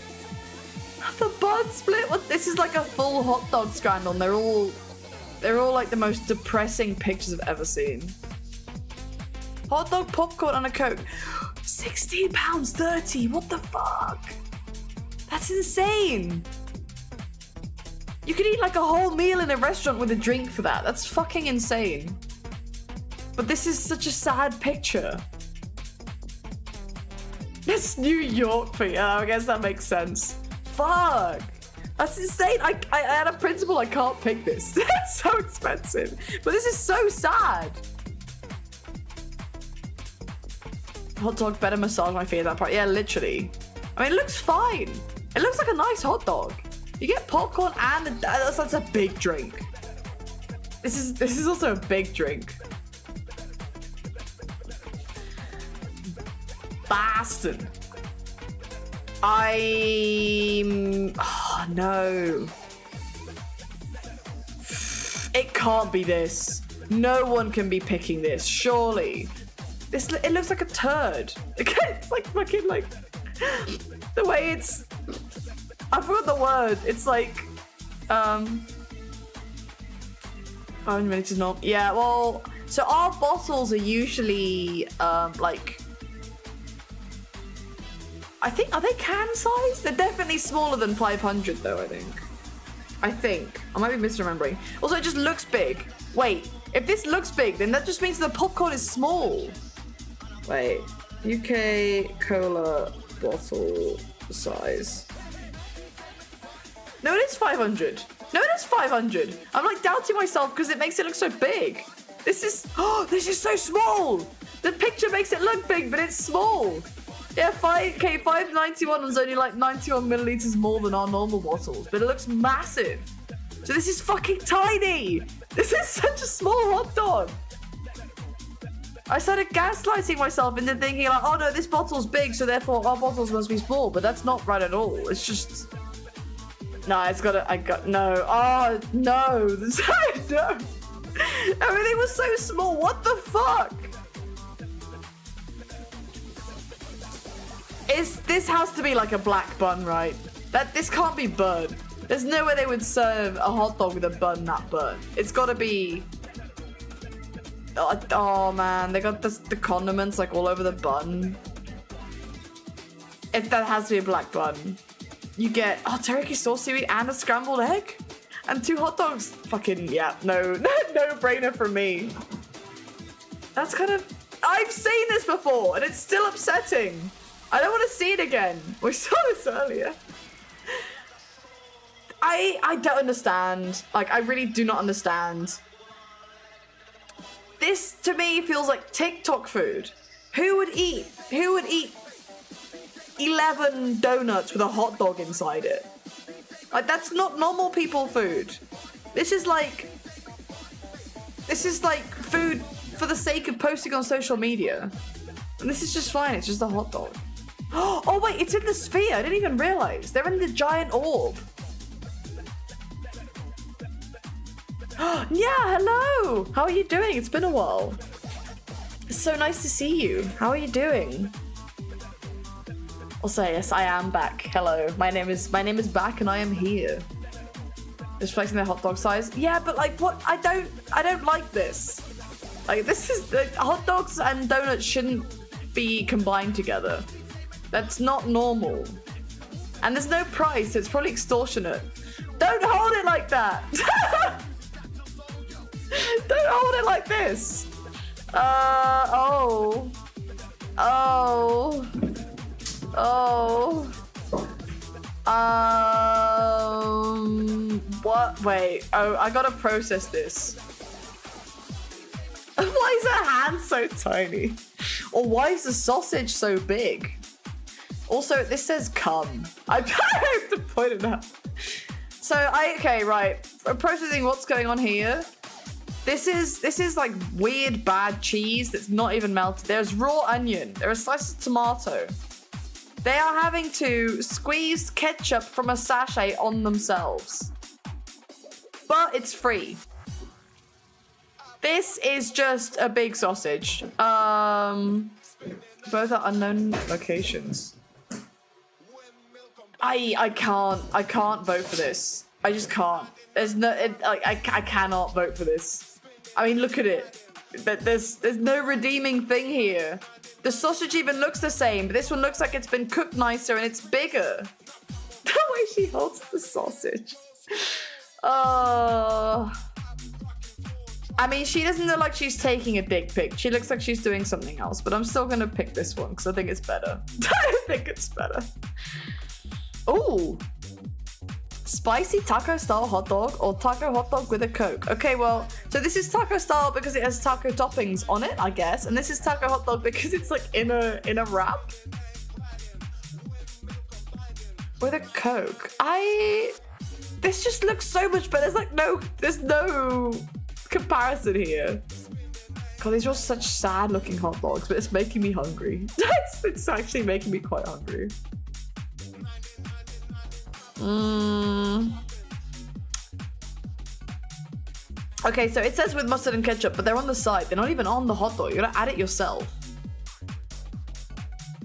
The bun split. What? This is like a full hot dog scandal. And they're all like the most depressing pictures I've ever seen. Hot dog, popcorn, and a Coke. £16.30. What the fuck? That's insane. You could eat like a whole meal in a restaurant with a drink for that. That's fucking insane. But this is such a sad picture. It's New York for you. I guess that makes sense. Fuck. That's insane. I had a principle I can't pick this. It's so expensive. But this is so sad. Hot dog better massage my feet, that part. Yeah, literally. I mean, it looks fine. It looks like a nice hot dog. You get popcorn and that's a big drink. This is also a big drink. Bastard. Oh, no. It can't be this. No one can be picking this, surely. It looks like a turd. It's like fucking like the way it's. I forgot the word. It's like 500 minutes is not. Yeah, well, so our bottles are usually like. I think, are they can size? They're definitely smaller than 500 though, I think. I might be misremembering. Also, it just looks big. Wait, if this looks big, then that just means the popcorn is small. Wait, UK cola bottle size. No, it is 500. No, it is 500. I'm like doubting myself because it makes it look so big. This is so small. The picture makes it look big, but it's small. Yeah, 591 was only like 91 milliliters more than our normal bottles, but it looks massive. So this is fucking tiny. This is such a small hot dog. I started gaslighting myself into thinking like, oh no, this bottle's big, so therefore our bottles must be small, but that's not right at all. It's just, no, no. Oh, no. No. Everything was so small. What the fuck? This has to be like a black bun, right? This can't be burnt. There's no way they would serve a hot dog with a bun that burnt. It's got to be. Oh man, they got the condiments like all over the bun. That has to be a black bun. You get teriyaki sauce seaweed and a scrambled egg and 2 hot dogs. Fucking yeah, no brainer for me. That's kind of. I've seen this before and it's still upsetting. I don't want to see it again. We saw this earlier. I don't understand. Like, I really do not understand. This, to me, feels like TikTok food. Who would eat 11 donuts with a hot dog inside it? Like, that's not normal people food. This is like food for the sake of posting on social media. And this is just fine. It's just a hot dog. Oh wait, it's in the sphere. I didn't even realize. They're in the giant orb. Yeah, hello. How are you doing? It's been a while. It's so nice to see you. How are you doing? Also, yes, I am back. Hello. My name is back and I am here. Just flexing their hot dog size. Yeah, but like what? I don't like this. Like this is hot dogs and donuts shouldn't be combined together. That's not normal. And there's no price, so it's probably extortionate. Don't hold it like that! Don't hold it like this! What? Wait, I gotta process this. Why is her hand so tiny? Or why is the sausage so big? Also, this says "come." I have to point it out. So okay, right. I'm processing what's going on here. This is like weird bad cheese that's not even melted. There's raw onion. There are slices of tomato. They are having to squeeze ketchup from a sachet on themselves. But it's free. This is just a big sausage. Both are unknown locations. I can't vote for this. I just can't. There's no, I cannot vote for this. I mean, look at it. There's no redeeming thing here. The sausage even looks the same, but this one looks like it's been cooked nicer and it's bigger. The way she holds the sausage. I mean, she doesn't look like she's taking a dick pic. She looks like she's doing something else, but I'm still gonna pick this one because I think it's better. I think it's better. Ooh. Spicy taco style hot dog or taco hot dog with a Coke. Okay, well, so this is taco style because it has taco toppings on it, I guess. And this is taco hot dog because it's like in a wrap. With a Coke. This just looks so much better. There's no comparison here. God, these are all such sad looking hot dogs, but it's making me hungry. It's actually making me quite hungry. Okay, so it says with mustard and ketchup, but they're on the side. They're not even on the hot dog. You gotta add it yourself.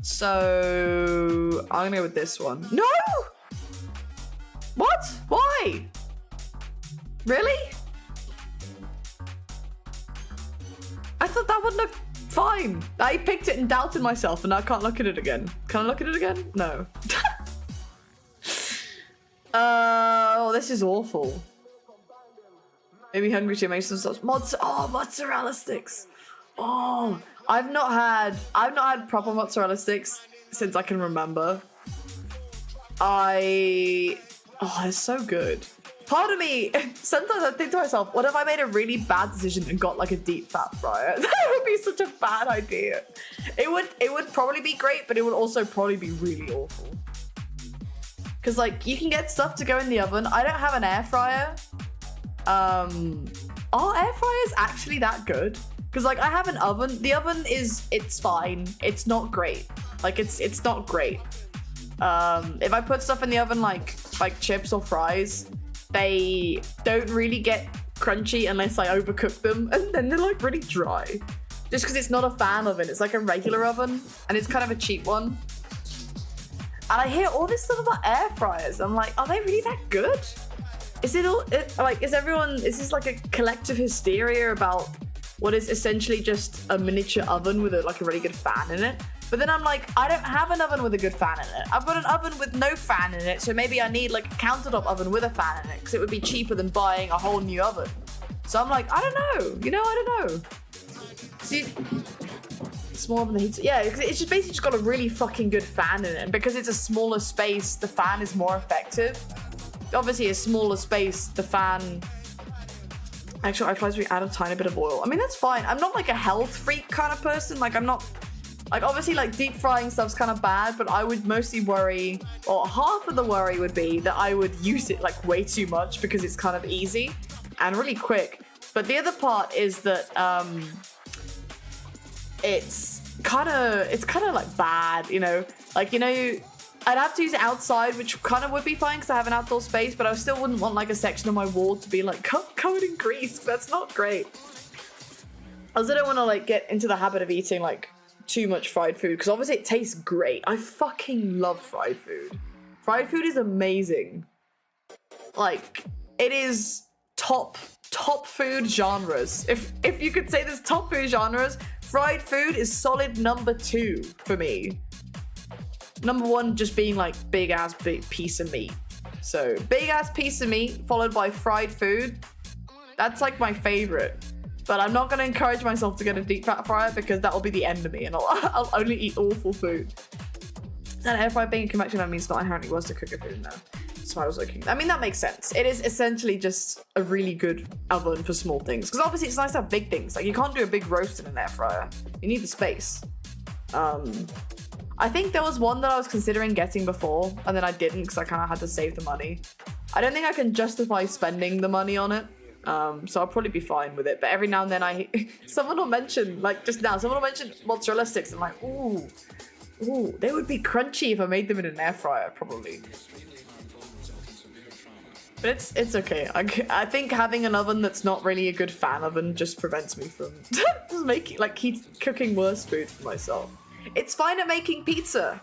So I'm gonna go with this one. No! What? Why? Really? I thought that would look fine. I picked it and doubted myself, and now I can't look at it again. Can I look at it again? No. Oh, this is awful. Maybe hungry to make some sauce. Mozzarella sticks. Oh, I've not had proper mozzarella sticks since I can remember. Oh, it's so good. Part of me, sometimes I think to myself, what if I made a really bad decision and got like a deep fat fryer? That would be such a bad idea. It would probably be great, but it would also probably be really awful. Cause like you can get stuff to go in the oven. I don't have an air fryer. Are air fryers actually that good? Cause like I have an oven. The oven it's fine. It's not great. Like it's not great. If I put stuff in the oven like chips or fries, they don't really get crunchy unless I overcook them, and then they're like really dry. Just because it's not a fan oven. It's like a regular oven, and it's kind of a cheap one. And I hear all this stuff about air fryers. I'm like, are they really that good? Is this like a collective hysteria about what is essentially just a miniature oven with a really good fan in it? But then I'm like, I don't have an oven with a good fan in it. I've got an oven with no fan in it, so maybe I need like a countertop oven with a fan in it, because it would be cheaper than buying a whole new oven. So I'm like, I don't know. I don't know. See, small oven that heats. Yeah, it's just basically just got a really fucking good fan in it, and because it's a smaller space, the fan is more effective. Obviously, a smaller space, the fan. Actually, I try to add a tiny bit of oil. I mean, that's fine. I'm not like a health freak kind of person. Like, I'm not. Like, obviously, like, deep frying stuff's kind of bad, but I would mostly worry, or half of the worry would be that I would use it, like, way too much because it's kind of easy and really quick. But the other part is that it's kind of, like, bad, Like, I'd have to use it outside, which kind of would be fine because I have an outdoor space, but I still wouldn't want, like, a section of my wall to be, like, covered in grease. That's not great. I also don't want to, like, get into the habit of eating, like, too much fried food, because obviously it tastes great. I fucking love fried food. Fried food is amazing. Like, it is top food genres. If you could say there's top food genres, fried food is solid number 2 for me. Number 1 just being like big piece of meat. So big ass piece of meat followed by fried food. That's like my favorite. But I'm not going to encourage myself to get a deep fat fryer because that will be the end of me, and I'll only eat awful food. And air fry being a convection oven means not inherently worse to cook your food in there. That's why I was looking. I mean, that makes sense. It is essentially just a really good oven for small things. Because obviously it's nice to have big things. Like, you can't do a big roast in an air fryer. You need the space. I think there was one that I was considering getting before, and then I didn't because I kind of had to save the money. I don't think I can justify spending the money on it. So I'll probably be fine with it. But every now and then someone will mention, like just now, someone will mention mozzarella sticks. I'm like, ooh, they would be crunchy if I made them in an air fryer, probably. But it's okay. I think having an oven that's not really a good fan oven just prevents me from making, like, cooking worse food for myself. It's fine at making pizza.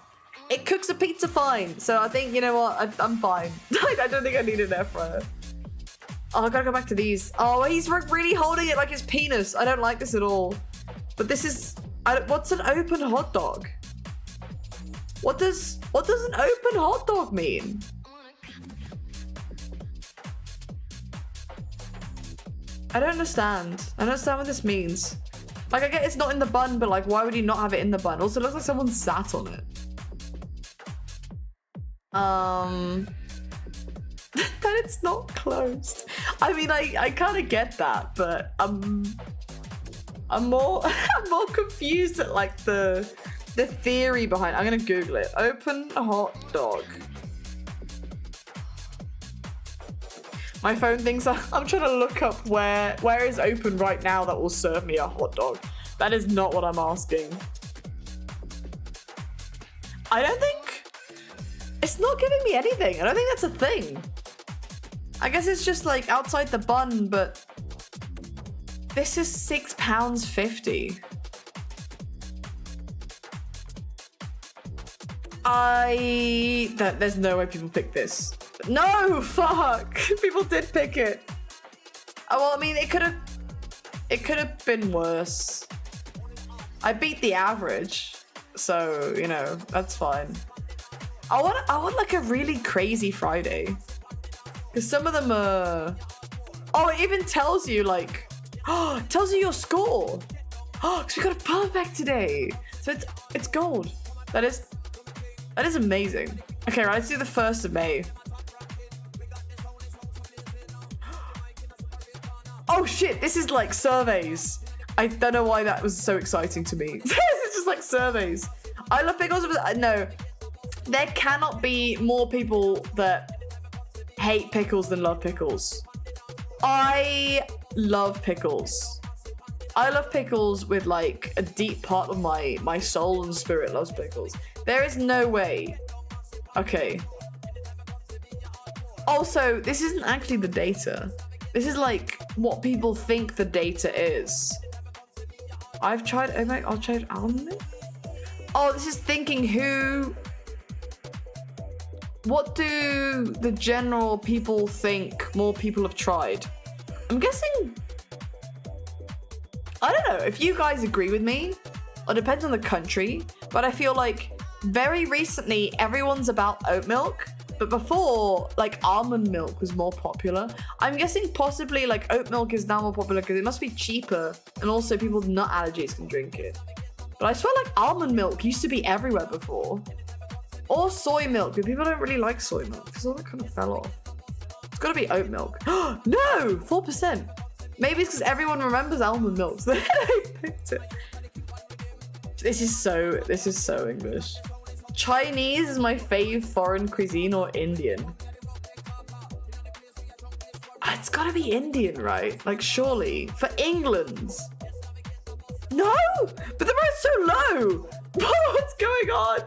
It cooks a pizza fine. So I think, you know what, I'm fine. I don't think I need an air fryer. Oh, I gotta go back to these. Oh, he's really holding it like his penis. I don't like this at all. But this is... what's an open hot dog? What does an open hot dog mean? I don't understand. I don't understand what this means. Like, I get it's not in the bun, but like, why would you not have it in the bun? Also, it looks like someone sat on it. That it's not closed. I mean, I kind of get that, but I'm more confused at like the theory behind. I'm gonna Google it. Open hot dog. My phone thinks I'm trying to look up where is open right now that will serve me a hot dog. That is not what I'm asking. I don't think. It's not giving me anything. I don't think that's a thing. I guess it's just like outside the bun, but this is £6.50. There's no way people picked this. No, fuck. People did pick it. Oh, well, I mean, it could have been worse. I beat the average, so you know that's fine. I want like a really crazy Friday, because some of them are. Oh, it even tells you like, it tells you your score. Oh, because we got a perfect today, so it's gold. That is amazing. Okay, right, let's do the 1st of May. Oh shit, this is like surveys. I don't know why that was so exciting to me. This is just like surveys. I love pickles. No, there cannot be more people that hate pickles than love pickles. I love pickles. I love pickles with like a deep part of my soul and spirit loves pickles. There is no way. Okay. Also, this isn't actually the data. This is like what people think the data is. I've tried, I'll try almond milk. Oh, this is thinking what do the general people think more people have tried? I'm guessing, I don't know if you guys agree with me, or depends on the country, but I feel like very recently everyone's about oat milk, but before like almond milk was more popular. I'm guessing possibly like oat milk is now more popular because it must be cheaper, and also people with nut allergies can drink it. But I swear like almond milk used to be everywhere before. Or soy milk, but people don't really like soy milk because all that kind of fell off. It's gotta be oat milk. No, 4%. Maybe it's because everyone remembers almond milk, so they picked it. This is so English. Chinese is my fave foreign cuisine, or Indian? It's gotta be Indian, right? Like, surely. For England. No! But the rate so low! What's going on?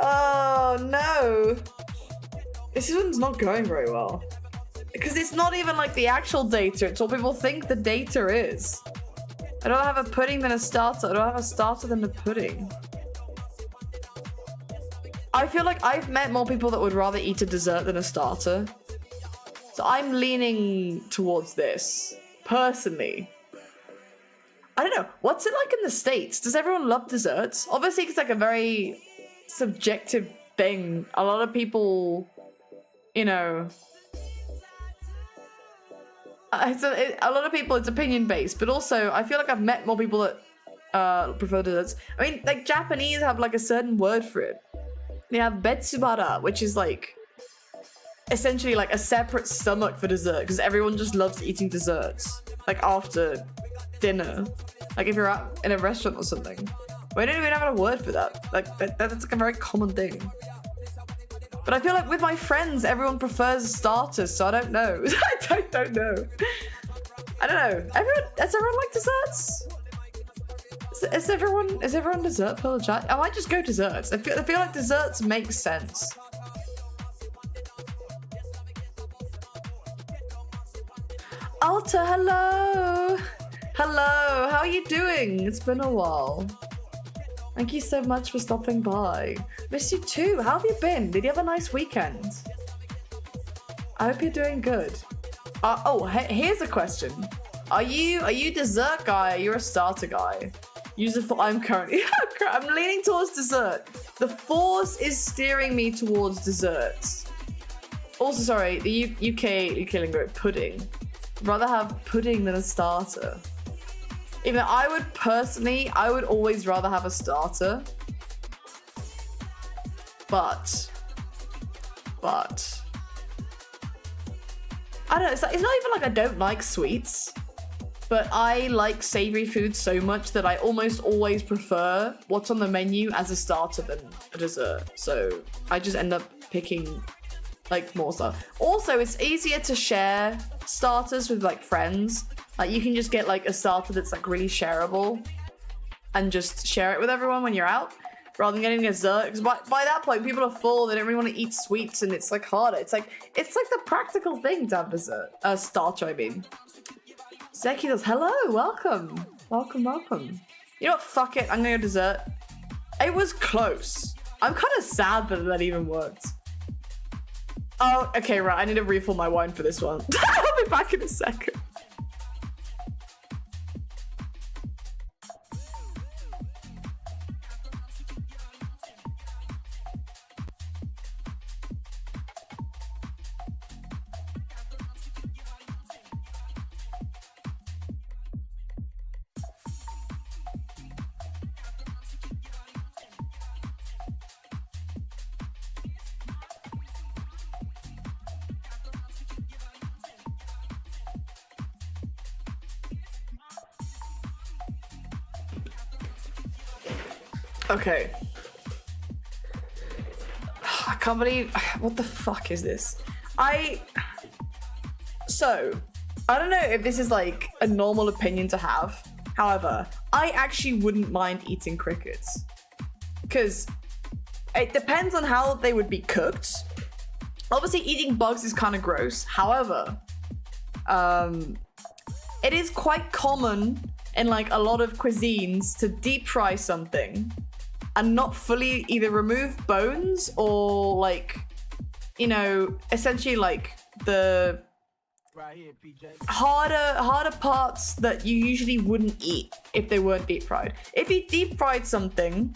Oh, no. This one's not going very well. Because it's not even like the actual data, it's what people think the data is. I'd rather have a pudding than a starter. I'd rather have a starter than a pudding. I feel like I've met more people that would rather eat a dessert than a starter. So I'm leaning towards this, personally. I don't know, what's it like in the States? Does everyone love desserts? Obviously, it's like a very subjective thing. A lot of people, you know... a lot of people, it's opinion-based, but also, I feel like I've met more people that prefer desserts. I mean, like, Japanese have, like, a certain word for it. They have betsubara, which is, like, essentially, like, a separate stomach for dessert, because everyone just loves eating desserts. Like, after dinner. Like, if you're out in a restaurant or something. We don't even have a word for that. Like, that's, like, a very common thing. But I feel like with my friends, everyone prefers starters, so I don't know. I don't know. I don't know. Does everyone like desserts? Is everyone dessert per the chat? I might just go desserts. I feel like desserts make sense. Alta, hello! Hello, how are you doing? It's been a while. Thank you so much for stopping by. Miss you too. How have you been? Did you have a nice weekend? I hope you're doing good. Here's a question. Are you dessert guy? Are you a starter guy? I'm currently I'm leaning towards dessert. The force is steering me towards desserts. Also, sorry, the UK lingo, pudding. I'd rather have pudding than a starter. Even though I would always rather have a starter. But I don't know, it's not even like I don't like sweets, but I like savory food so much that I almost always prefer what's on the menu as a starter than a dessert. So I just end up picking like more stuff. Also, it's easier to share starters with like friends. Like you can just get like a starter that's like really shareable and just share it with everyone when you're out. rather than getting dessert. Because by that point, people are full. They don't really want to eat sweets, and it's like harder. It's like the practical thing to have dessert. Starter, I mean. Zeki does. Hello, welcome, welcome. You know what? Fuck it. I'm gonna go dessert. It was close. I'm kind of sad that that even worked. Oh, okay, right. I need to refill my wine for this one. I'll be back in a second. Okay. I can't believe... What the fuck is this? So, I don't know if this is like a normal opinion to have. However, I actually wouldn't mind eating crickets. Because it depends on how they would be cooked. Obviously, eating bugs is kind of gross. However, it is quite common in like a lot of cuisines to deep fry something and not fully either remove bones or like, you know, essentially like the harder parts that you usually wouldn't eat if they weren't deep fried. If you deep fried something,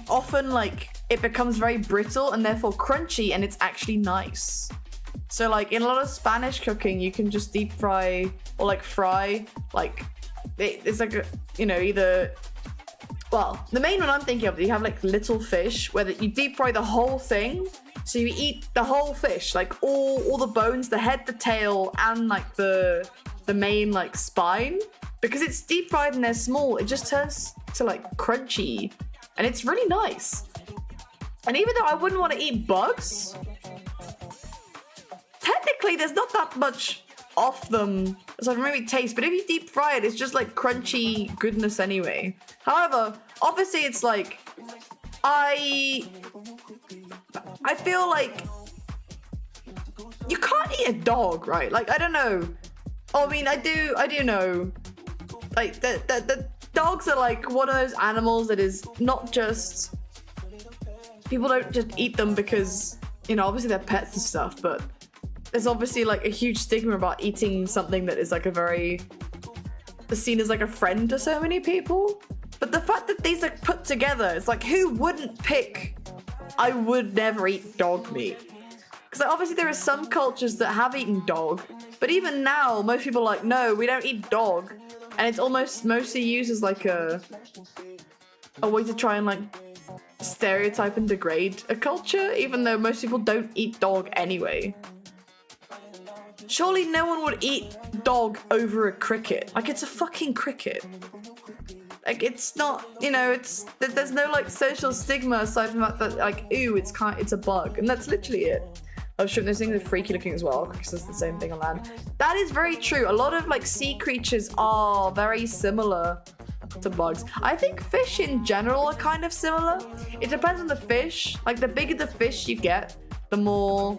often like it becomes very brittle and therefore crunchy, and it's actually nice. So like in a lot of Spanish cooking, you can just deep fry or like fry, like it's like a, you know, either, well, the main one I'm thinking of, you have like little fish where you deep fry the whole thing. So you eat the whole fish, like all the bones, the head, the tail, and like the main like spine. Because it's deep fried and they're small, it just turns to like crunchy, and it's really nice. And even though I wouldn't want to eat bugs, technically there's not that much off them so maybe taste, but if you deep fry it, it's just like crunchy goodness anyway. However, obviously it's like I feel like you can't eat a dog, right? Like, I don't know. I mean, I do know. Like, the dogs are like one of those animals that is not just... People don't just eat them because, you know, obviously they're pets and stuff, but there's obviously like a huge stigma about eating something that is like a very... seen as like a friend to so many people. But the fact that these are put together, it's like, who wouldn't pick, I would never eat dog meat? Because like, obviously there are some cultures that have eaten dog, but even now, most people are like, no, we don't eat dog. And it's almost mostly used as like a way to try and like stereotype and degrade a culture, even though most people don't eat dog anyway. Surely no one would eat dog over a cricket. Like, it's a fucking cricket. Like, it's not, you know, there's no like social stigma aside from that like, ooh, it's a bug, and that's literally it. Oh shit, those things are freaky looking as well, because it's the same thing on land. That is very true. A lot of like sea creatures are very similar to bugs. I think fish in general are kind of similar. It depends on the fish. Like, the bigger the fish you get, the more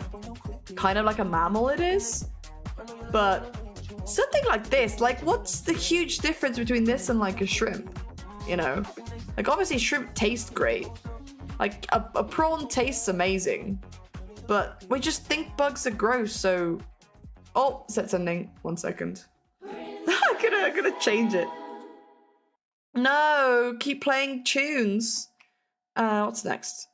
kind of like a mammal it is. But something like this, like, what's the huge difference between this and like a shrimp? You know, like, obviously shrimp taste great. Like a prawn tastes amazing, but we just think bugs are gross. So, oh, set sending. 1 second. I'm gonna change it. No, keep playing tunes. What's next?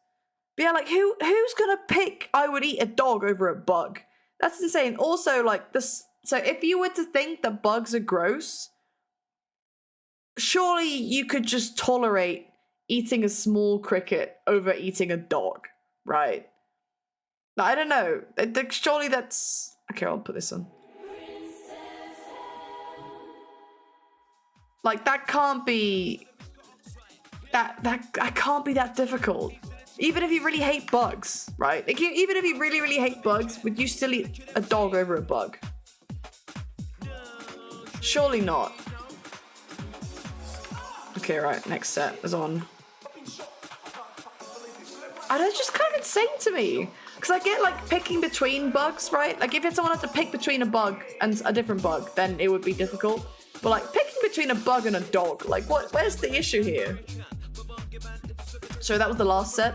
But yeah, like, who's gonna pick I would eat a dog over a bug? That's insane. Also, like, this. So if you were to think that bugs are gross, surely you could just tolerate eating a small cricket over eating a dog, right? I don't know. Surely that's... Okay, I'll put this on. Like, that can't be... That can't be that difficult. Even if you really hate bugs, right? Like, even if you really, really hate bugs, would you still eat a dog over a bug? Surely not. Okay, right, next set is on. I don't, it's just kind of insane to me. Because I get like picking between bugs, right? Like if someone had to pick between a bug and a different bug, then it would be difficult. But like picking between a bug and a dog, like where's the issue here? So that was the last set.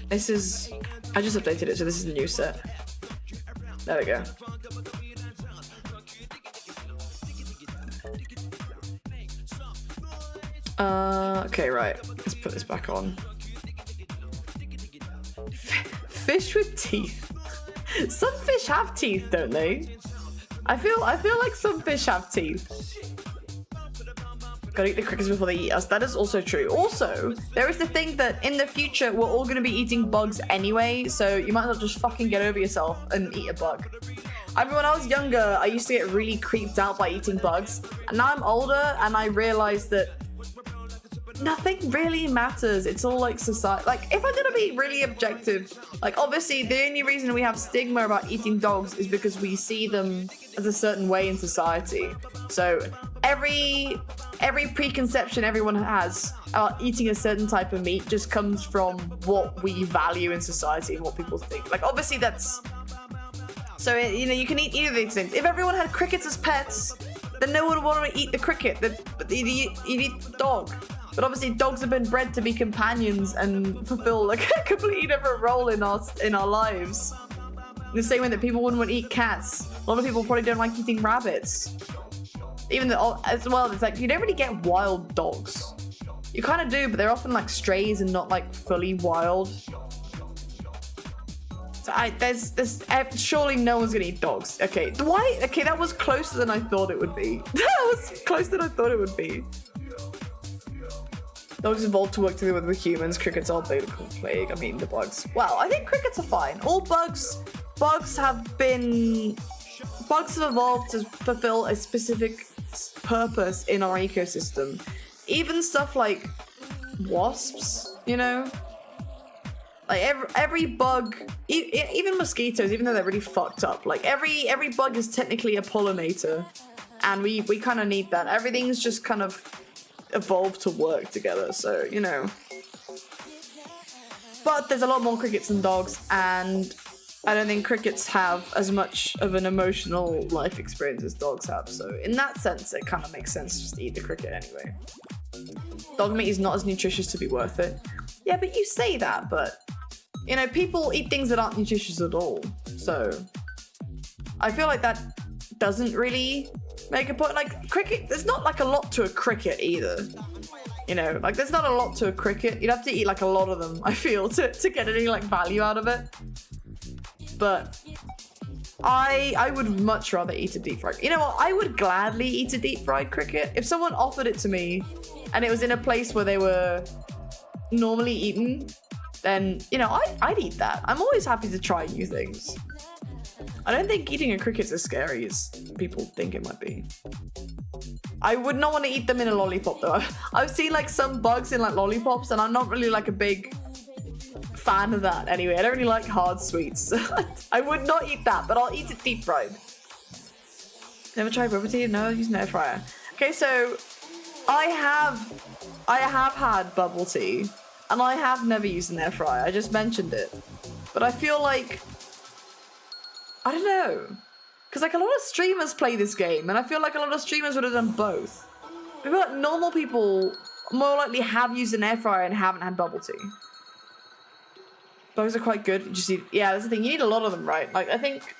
This is, I just updated it, so this is the new set. There we go. Okay, right. Let's put this back on. Fish with teeth. Some fish have teeth, don't they? I feel like some fish have teeth. Gotta eat the crickets before they eat us. That is also true. Also, there is the thing that in the future we're all gonna be eating bugs anyway, so you might as well just fucking get over yourself and eat a bug. I mean, when I was younger, I used to get really creeped out by eating bugs, and now I'm older and I realize that nothing really matters. It's all like society. Like, if I'm gonna be really objective, like obviously the only reason we have stigma about eating dogs is because we see them as a certain way in society. So every preconception everyone has about eating a certain type of meat just comes from what we value in society and what people think. Like obviously that's, so you know, you can eat either of these things. If everyone had crickets as pets, then no one would want to eat the cricket. You'd eat the dog. But obviously dogs have been bred to be companions and fulfill like a completely different role in our lives. In the same way that people wouldn't want to eat cats. A lot of people probably don't like eating rabbits. Even though, as well, it's like you don't really get wild dogs. You kind of do, but they're often like strays and not like fully wild. So there's surely no one's gonna eat dogs. Okay, why? Okay, that was closer than I thought it would be. That was closer than I thought it would be. Dogs evolved to work together with humans. Crickets are biblical plague. I mean, the bugs. Well, I think crickets are fine. All bugs have evolved to fulfill a specific purpose in our ecosystem. Even stuff like wasps, you know? Like every bug, even mosquitoes, even though they're really fucked up, like every bug is technically a pollinator, and we kind of need that. Everything's just kind of evolved to work together, so you know. But there's a lot more crickets than dogs, and I don't think crickets have as much of an emotional life experience as dogs have, so in that sense it kind of makes sense just to eat the cricket anyway. Dog meat is not as nutritious to be worth it. Yeah, but you say that, but you know, people eat things that aren't nutritious at all, so I feel like that doesn't really make a point. Like cricket, there's not like a lot to a cricket either. You know, like there's not a lot to a cricket. You'd have to eat like a lot of them, I feel, to get any like value out of it. But I would much rather eat a deep fried. You know what? I would gladly eat a deep fried cricket if someone offered it to me, and it was in a place where they were normally eaten. Then you know, I'd eat that. I'm always happy to try new things. I don't think eating a cricket's as scary as people think it might be. I would not want to eat them in a lollipop though. I've seen like some bugs in like lollipops, and I'm not really like a big fan of that anyway. I don't really like hard sweets. I would not eat that, but I'll eat it deep fried. Never tried bubble tea? No, use an air fryer. Okay, so I have had bubble tea, and I have never used an air fryer. I just mentioned it. But I feel like, I don't know, because like a lot of streamers play this game, and I feel like a lot of streamers would have done both. I feel like normal people more likely have used an air fryer and haven't had bubble tea. Bugs are quite good. You just need, yeah, that's the thing. You need a lot of them, right? Like I think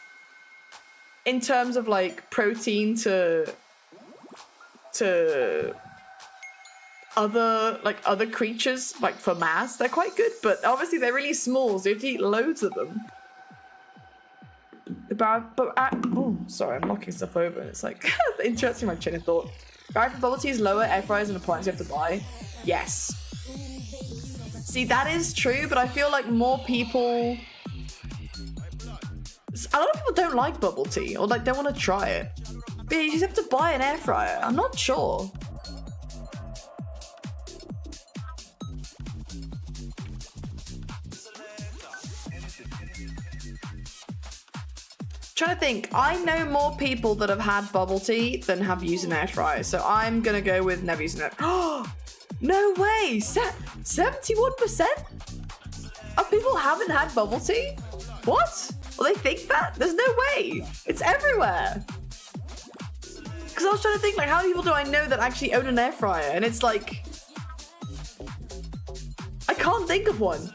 in terms of like protein to other creatures, like for mass, they're quite good, but obviously they're really small, so you have to eat loads of them. Oh, sorry, I'm knocking stuff over, and it's like interrupting my chain of thought. Barrier for bubble tea is lower. Air fryers and appliances you have to buy. Yes. See, that is true, but I feel like more people, a lot of people don't like bubble tea or like don't want to try it. But you just have to buy an air fryer. I'm not sure. Trying to think, I know more people that have had bubble tea than have used an air fryer, so I'm gonna go with never using it. No way! 71% of people haven't had bubble tea? What? Well, they think that? There's no way! It's everywhere! Because I was trying to think, like, how many people do I know that actually own an air fryer? And it's like... I can't think of one.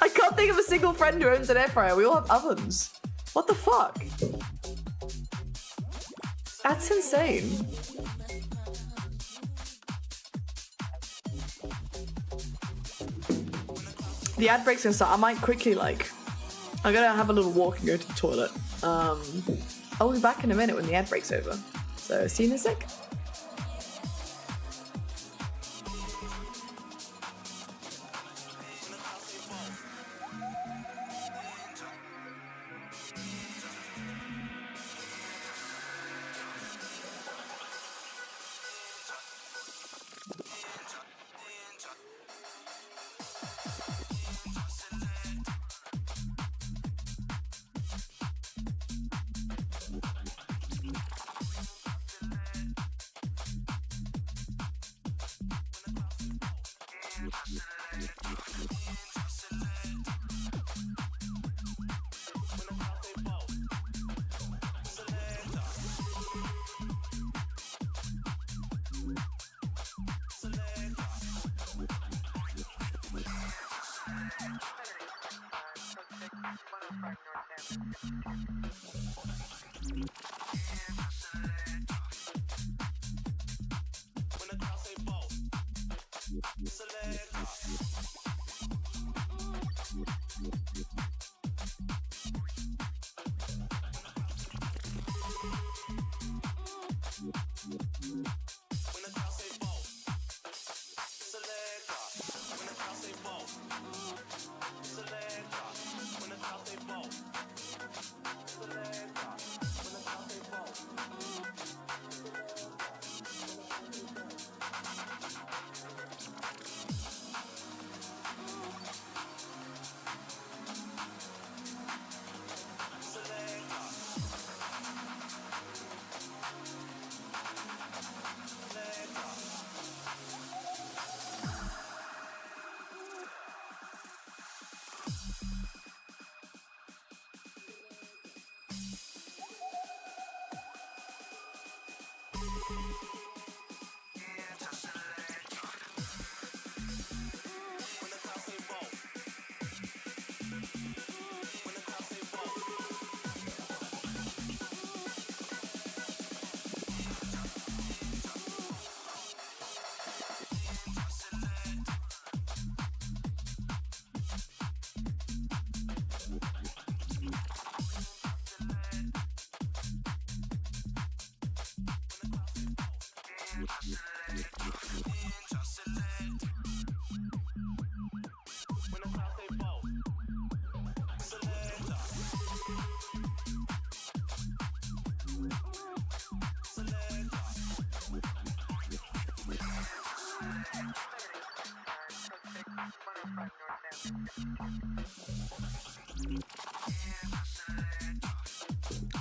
I can't think of a single friend who owns an air fryer. We all have ovens. What the fuck? That's insane. The ad break's gonna start. I might quickly, like... I'm gonna have a little walk and go to the toilet. I'll be back in a minute when the ad break's over. So, see you in a sec.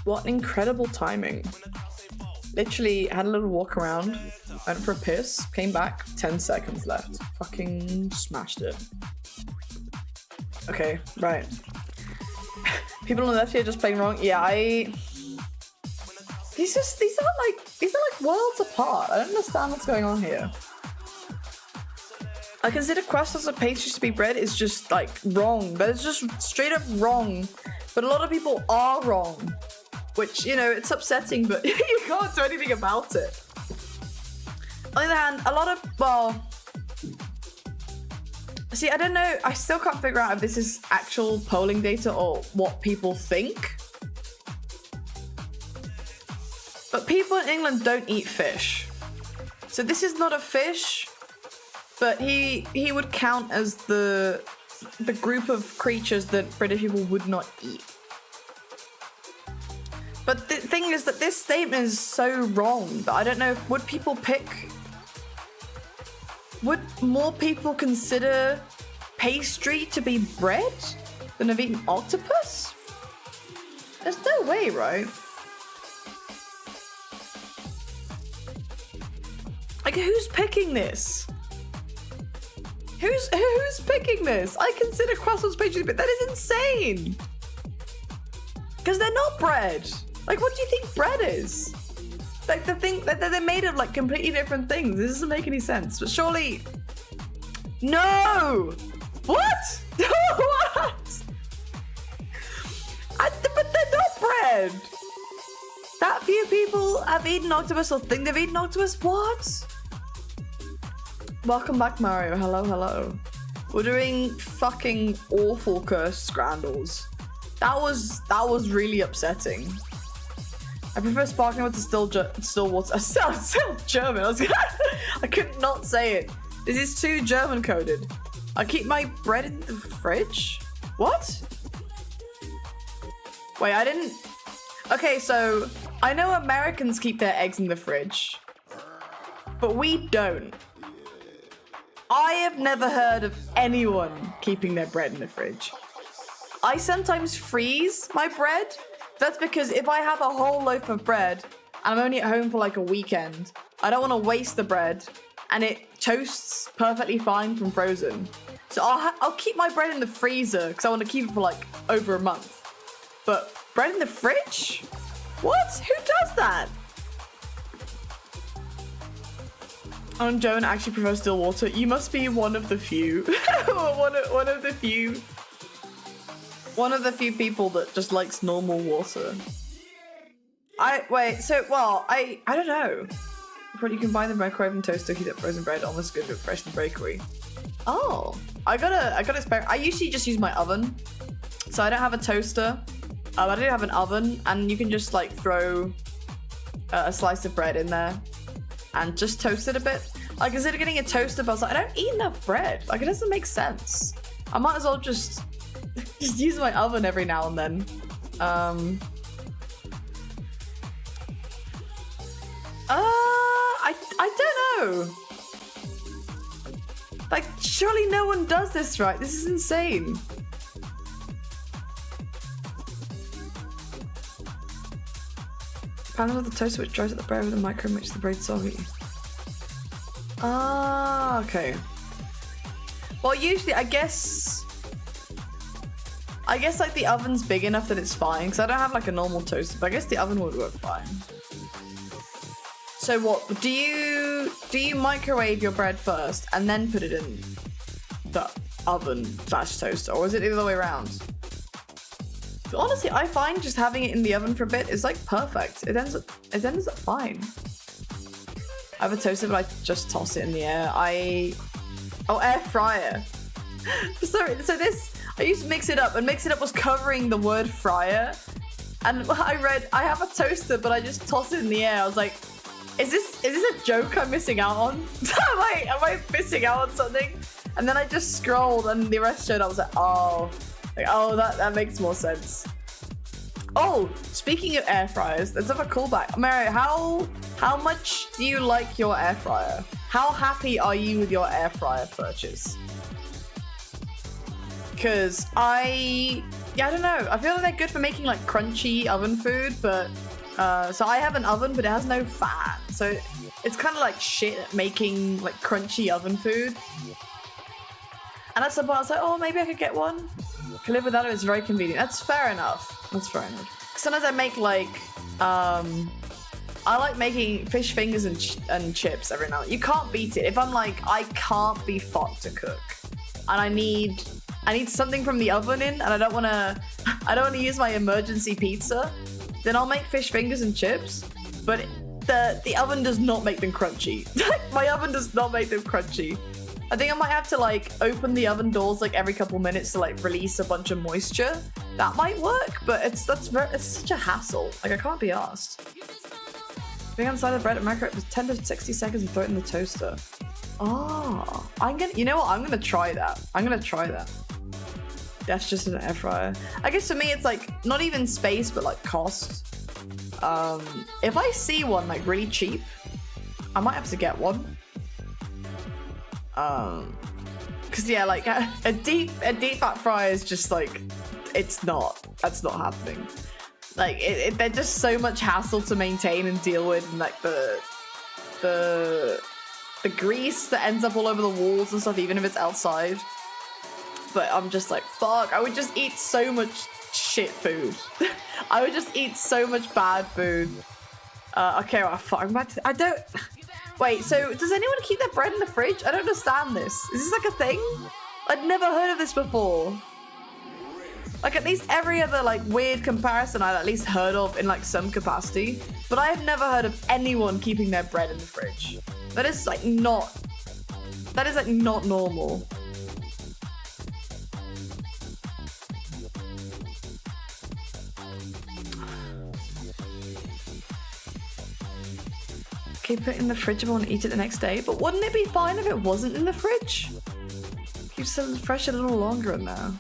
What incredible timing. Literally had a little walk around, went for a piss, came back, 10 seconds left. Fucking smashed it. Okay, right. People on the left here just playing wrong. Yeah, these are like worlds apart. I don't understand what's going on here. I consider croissants and pastries to be bread is just like wrong. But it's just straight up wrong. But a lot of people are wrong. Which, you know, it's upsetting, but you can't do anything about it. On the other hand, a lot of, well... See, I don't know. I still can't figure out if this is actual polling data or what people think. But people in England don't eat fish. So this is not a fish, but he would count as the group of creatures that British people would not eat. But the thing is that this statement is so wrong that I don't know, would more people consider pastry to be bread than have eaten octopus? There's no way, right? Like, who's picking this? Who's picking this? I consider croissants pastries, but that is insane. Because they're not bread. Like, what do you think bread is? Like, the thing that they're made of like completely different things. This doesn't make any sense. But surely, no. What? What? But they're not bread. That few people have eaten octopus or think they've eaten octopus. What? Welcome back, Mario. Hello, hello. We're doing fucking awful cursed scrambles. That was really upsetting. I prefer sparkling water to still water. Still German. I could not say it. This is too German coded. I keep my bread in the fridge. What? Wait, I didn't. Okay, so I know Americans keep their eggs in the fridge, but we don't. I have never heard of anyone keeping their bread in the fridge. I sometimes freeze my bread. That's because if I have a whole loaf of bread and I'm only at home for like a weekend, I don't want to waste the bread and it toasts perfectly fine from frozen. So I'll keep my bread in the freezer because I want to keep it for like over a month. But bread in the fridge? What? Who does that? Joan actually prefers still water. You must be one of the few. one of the few. One of the few people that just likes normal water. I don't know. You can buy the microwave and toaster, heat up frozen bread, almost good but fresh in the bakery. Oh, I got a spare. I usually just use my oven, so I don't have a toaster. I do have an oven, and you can just like throw a slice of bread in there and just toast it a bit. I consider getting a toaster, but I was like, I don't eat enough bread. Like, it doesn't make sense. I might as well just use my oven every now and then. I don't know. Like, surely no one does this right. This is insane. Panel of the toaster which dries out the bread with the micro makes the bread soggy. Ah, okay. Well, usually, I guess like the oven's big enough that it's fine, because I don't have like a normal toaster, but I guess the oven would work fine. So what, do you microwave your bread first and then put it in the oven / toaster, or is it the other way around? But honestly, I find just having it in the oven for a bit is like perfect. It ends up fine. I have a toaster, but I just toss it in the air. Oh, air fryer. Sorry, so this, I used to mix it up, and mix it up was covering the word fryer. And I read, I have a toaster, but I just toss it in the air. I was like, is this a joke I'm missing out on? Am I missing out on something? And then I just scrolled, and the rest showed up. I was like, oh, that makes more sense. Oh, speaking of air fryers, let's have a callback. Mary, how much do you like your air fryer? How happy are you with your air fryer purchase? Because I don't know. I feel like they're good for making like crunchy oven food, but so I have an oven, but it has no fan. So it's kind of like shit at making like crunchy oven food. And at some point I was like, oh, maybe I could get one. I can live without it, it's very convenient. That's fair enough. Sometimes I make like, I like making fish fingers and chips every now and then. You can't beat it. If I'm like, I can't be fucked to cook, and I need something from the oven in, and I don't want to use my emergency pizza, then I'll make fish fingers and chips, but the oven does not make them crunchy. My oven does not make them crunchy. I think I might have to like open the oven doors like every couple minutes to like release a bunch of moisture. That might work, but it's such a hassle. Like, I can't be asked. Being on the side of the bread at microwave for 10 to 60 seconds and throw it in the toaster. Oh, you know what? I'm gonna try that. That's just an air fryer. I guess for me, it's like not even space, but like cost. If I see one like really cheap, I might have to get one. Cause yeah, like a deep fat fryer is just like, that's not happening. Like they're just so much hassle to maintain and deal with, and like the the grease that ends up all over the walls and stuff, even if it's outside. But I'm just like, fuck, I would just eat so much shit food. I would just eat so much bad food. Okay, well, fuck, I'm back to, I don't, wait, so does anyone keep their bread in the fridge? I don't understand this. Is this like a thing? I'd never heard of this before. Like, at least every other, like, weird comparison I'd at least heard of in, like, some capacity. But I have never heard of anyone keeping their bread in the fridge. That is, like, not... That is, like, not normal. Keep it in the fridge if I want to eat it the next day. But wouldn't it be fine if it wasn't in the fridge? Keeps it fresh a little longer in there.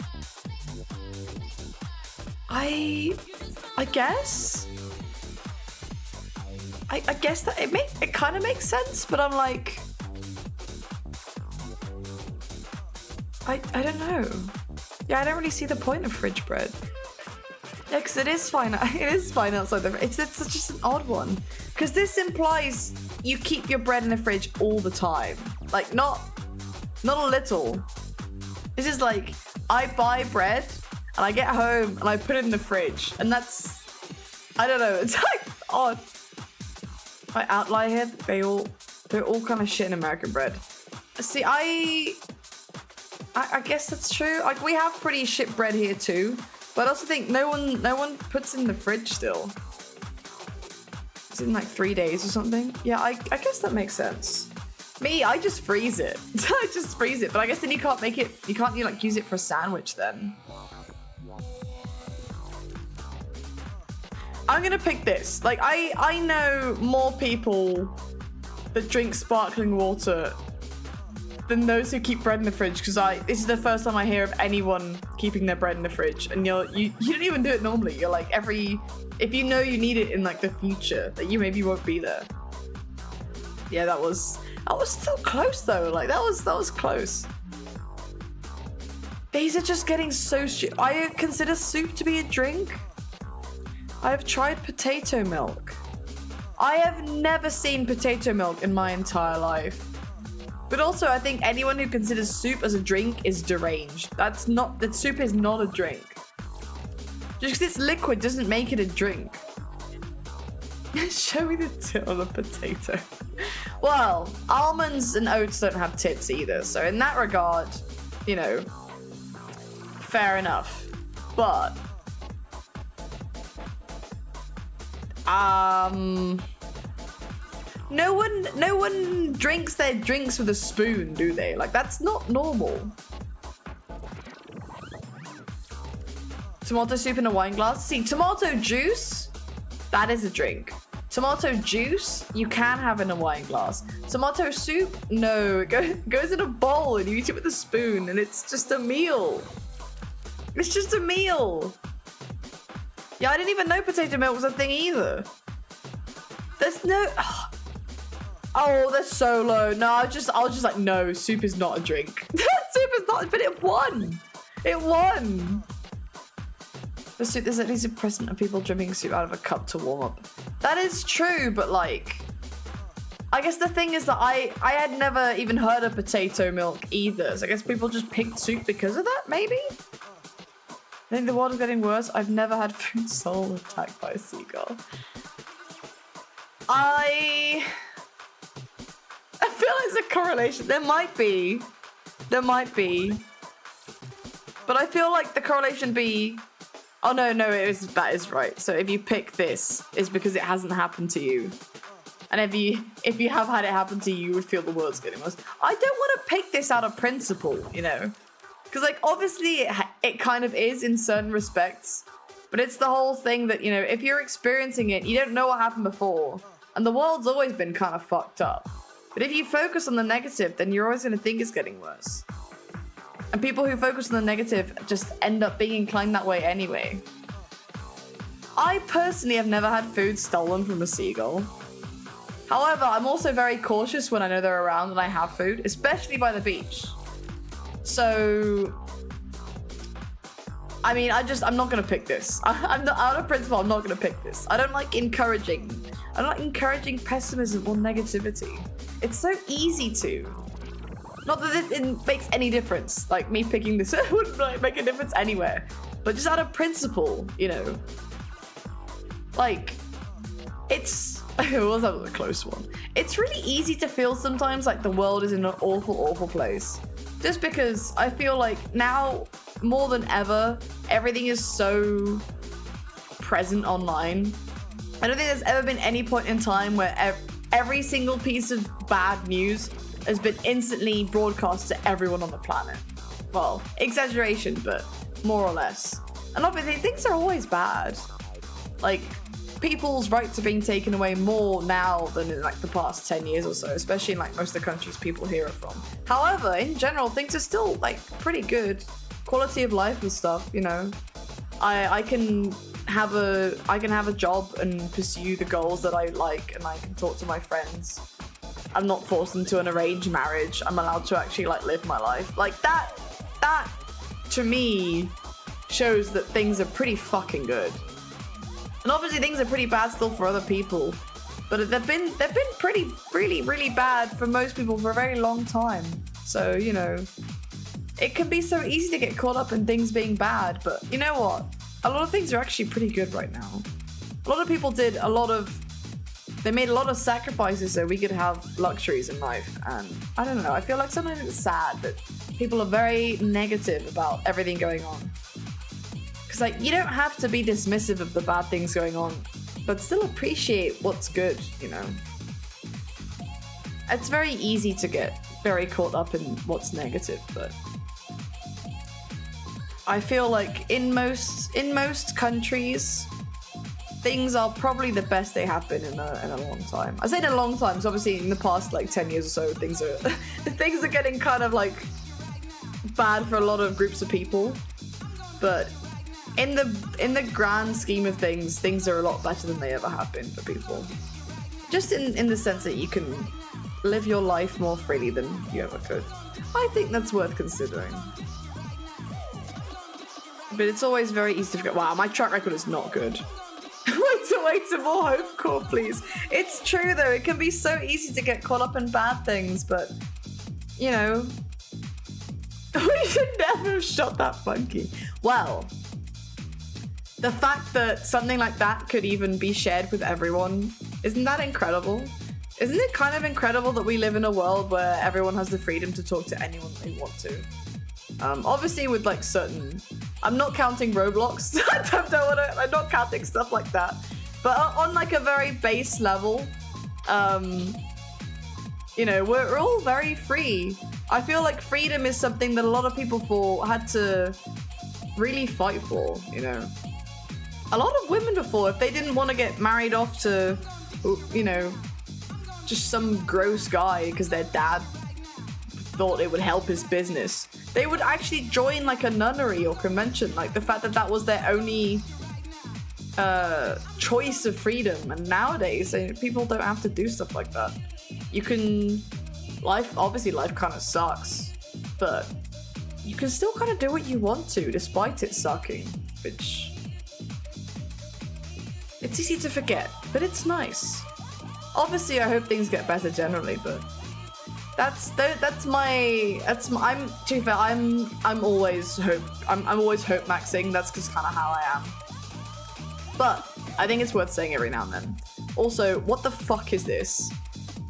I guess. I guess that it kind of makes sense, but I'm like, I don't know. Yeah, I don't really see the point of fridge bread. Yeah, because it is fine. It is fine outside the fridge. It's just an odd one. Because this implies you keep your bread in the fridge all the time. Like, not a little. This is like, I buy bread and I get home and I put it in the fridge. And that's, I don't know, it's like odd. My outlier here, they're all kind of shit in American bread. See, I guess that's true. Like, we have pretty shit bread here too. But I also think no one puts it in the fridge still. It's in like 3 days or something. Yeah, I guess that makes sense. Me, I just freeze it. I just freeze it. But I guess then you can't make it, you can't like use it for a sandwich then. I'm gonna pick this. Like, I know more people that drink sparkling water than those who keep bread in the fridge, because this is the first time I hear of anyone keeping their bread in the fridge. And you don't even do it normally. You're like, if you know you need it in like the future, that you maybe won't be there. Yeah, that was still close though. Like, that was close. These are just getting so stupid. I consider soup to be a drink. I have tried potato milk. I have never seen potato milk in my entire life. But also, I think anyone who considers soup as a drink is deranged. That soup is not a drink. Just because it's liquid doesn't make it a drink. Show me the tit on a potato. Well, almonds and oats don't have tits either. So in that regard, you know, fair enough. But no one drinks their drinks with a spoon, do they? Like, that's not normal. Tomato soup in a wine glass. See, tomato juice, that is a drink. Tomato juice, you can have in a wine glass. Tomato soup, no, it goes in a bowl and you eat it with a spoon and it's just a meal. It's just a meal. Yeah, I didn't even know potato milk was a thing either. There's no... Oh, they're so low. No, I was just like, no, soup is not a drink. Soup is not, but it won. It won. The soup, there's at least a precedent of people drinking soup out of a cup to warm up. That is true, but like, I guess the thing is that I had never even heard of potato milk either. So I guess people just picked soup because of that, maybe? I think the world is getting worse. I've never had food soul attacked by a seagull. I feel there's a correlation. There might be. But I feel like the correlation be... Oh, no, that is right. So if you pick this, it's because it hasn't happened to you. And if you have had it happen to you, you would feel the world's getting worse. I don't want to pick this out of principle, you know? Because, like, obviously it kind of is in certain respects. But it's the whole thing that, you know, if you're experiencing it, you don't know what happened before. And the world's always been kind of fucked up. But if you focus on the negative, then you're always going to think it's getting worse. And people who focus on the negative just end up being inclined that way anyway. I personally have never had food stolen from a seagull. However, I'm also very cautious when I know they're around and I have food, especially by the beach. So, I mean, I'm not going to pick this. I'm not, out of principle, I'm not going to pick this. I don't like encouraging pessimism or negativity. It's so easy to. Not that it makes any difference. Like me picking this wouldn't like, make a difference anywhere. But just out of principle, you know. Like, it's... well, that was a close one. It's really easy to feel sometimes like the world is in an awful, awful place. Just because I feel like now, more than ever, everything is so present online. I don't think there's ever been any point in time where every single piece of bad news has been instantly broadcast to everyone on the planet. Well, exaggeration, but more or less. And obviously, things are always bad. Like, people's rights are being taken away more now than in like the past 10 years or so, especially in like most of the countries people here are from. However, in general, things are still like pretty good. Quality of life and stuff, you know. I can have a job and pursue the goals that I like, and I can talk to my friends. I'm not forced into an arranged marriage. I'm allowed to actually like live my life. Like that to me shows that things are pretty fucking good. And obviously things are pretty bad still for other people, but they've been pretty really bad for most people for a very long time. So, you know, it can be so easy to get caught up in things being bad, but you know what? A lot of things are actually pretty good right now. A lot of people made a lot of sacrifices so we could have luxuries in life, and I don't know, I feel like sometimes it's sad that people are very negative about everything going on. Because, like, you don't have to be dismissive of the bad things going on, but still appreciate what's good, you know? It's very easy to get very caught up in what's negative, but I feel like in most countries, things are probably the best they have been in a long time. I say in a long time, because obviously in the past, like, 10 years or so, things are getting kind of, like, bad for a lot of groups of people. But in the grand scheme of things are a lot better than they ever have been for people. Just in the sense that you can live your life more freely than you ever could. I think that's worth considering. But it's always very easy to forget. Wow, my track record is not good. Wait some more hope core, please. It's true though, it can be so easy to get caught up in bad things, but you know, we should never have shot that monkey. Well, the fact that something like that could even be shared with everyone, isn't that incredible? Isn't it kind of incredible that we live in a world where everyone has the freedom to talk to anyone they want to? Obviously with like certain, I'm not counting Roblox. I'm not counting stuff like that. But on like a very base level, you know, we're all very free. I feel like freedom is something that a lot of people had to really fight for, you know. A lot of women before, if they didn't want to get married off to, you know, just some gross guy because their dad thought it would help his business, they would actually join like a nunnery or convention. Like the fact that was their only choice of freedom. And nowadays, people don't have to do stuff like that. You can, obviously life kind of sucks, but you can still kind of do what you want to despite it sucking, which it's easy to forget, but it's nice. Obviously, I hope things get better generally, but I'm always hope maxing. That's just kind of how I am. But I think it's worth saying every now and then. Also, what the fuck is this?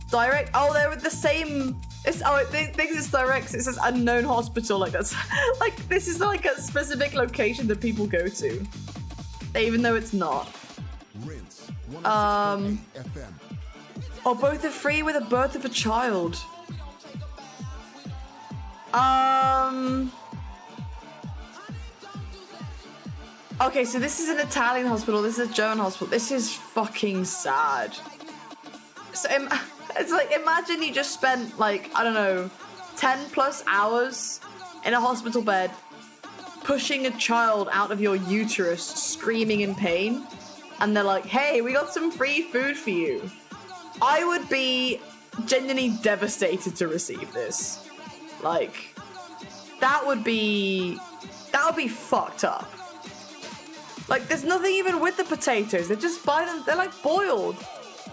Direct? Oh, they're with the same. It thinks it's direct. It says unknown hospital. Like that's like this is like a specific location that people go to, even though it's not. Oh, both are free with the birth of a child. Okay, so this is an Italian hospital. This is a German hospital. This is fucking sad. So it's like, imagine you just spent like, I don't know, 10 plus hours in a hospital bed pushing a child out of your uterus screaming in pain, and they're like, hey, we got some free food for you. I would be genuinely devastated to receive this. Like, that would be fucked up. Like, there's nothing even with the potatoes. They just buy them, they're like boiled.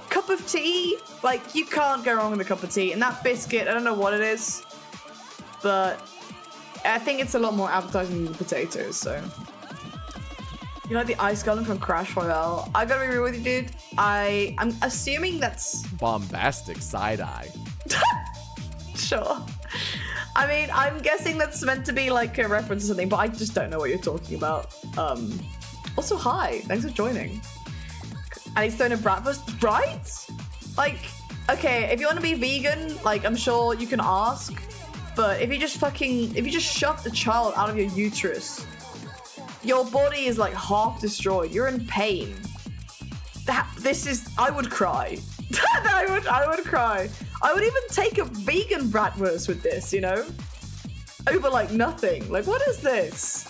cup of tea, like, you can't go wrong with a cup of tea. And that biscuit, I don't know what it is, but I think it's a lot more appetizing than the potatoes, so. You like the ice golem from Crash Royale? I gotta be real with you, dude. I'm assuming that's... Bombastic side-eye. Sure. I mean, I'm guessing that's meant to be like a reference to something, but I just don't know what you're talking about. Also, hi. Thanks for joining. And he's throwing a bratwurst, right? Like, okay, if you want to be vegan, like, I'm sure you can ask. But if you just shoved a child out of your uterus, your body is like half destroyed. You're in pain. I would cry. I would cry. I would even take a vegan bratwurst with this, you know? Over like nothing. Like, what is this?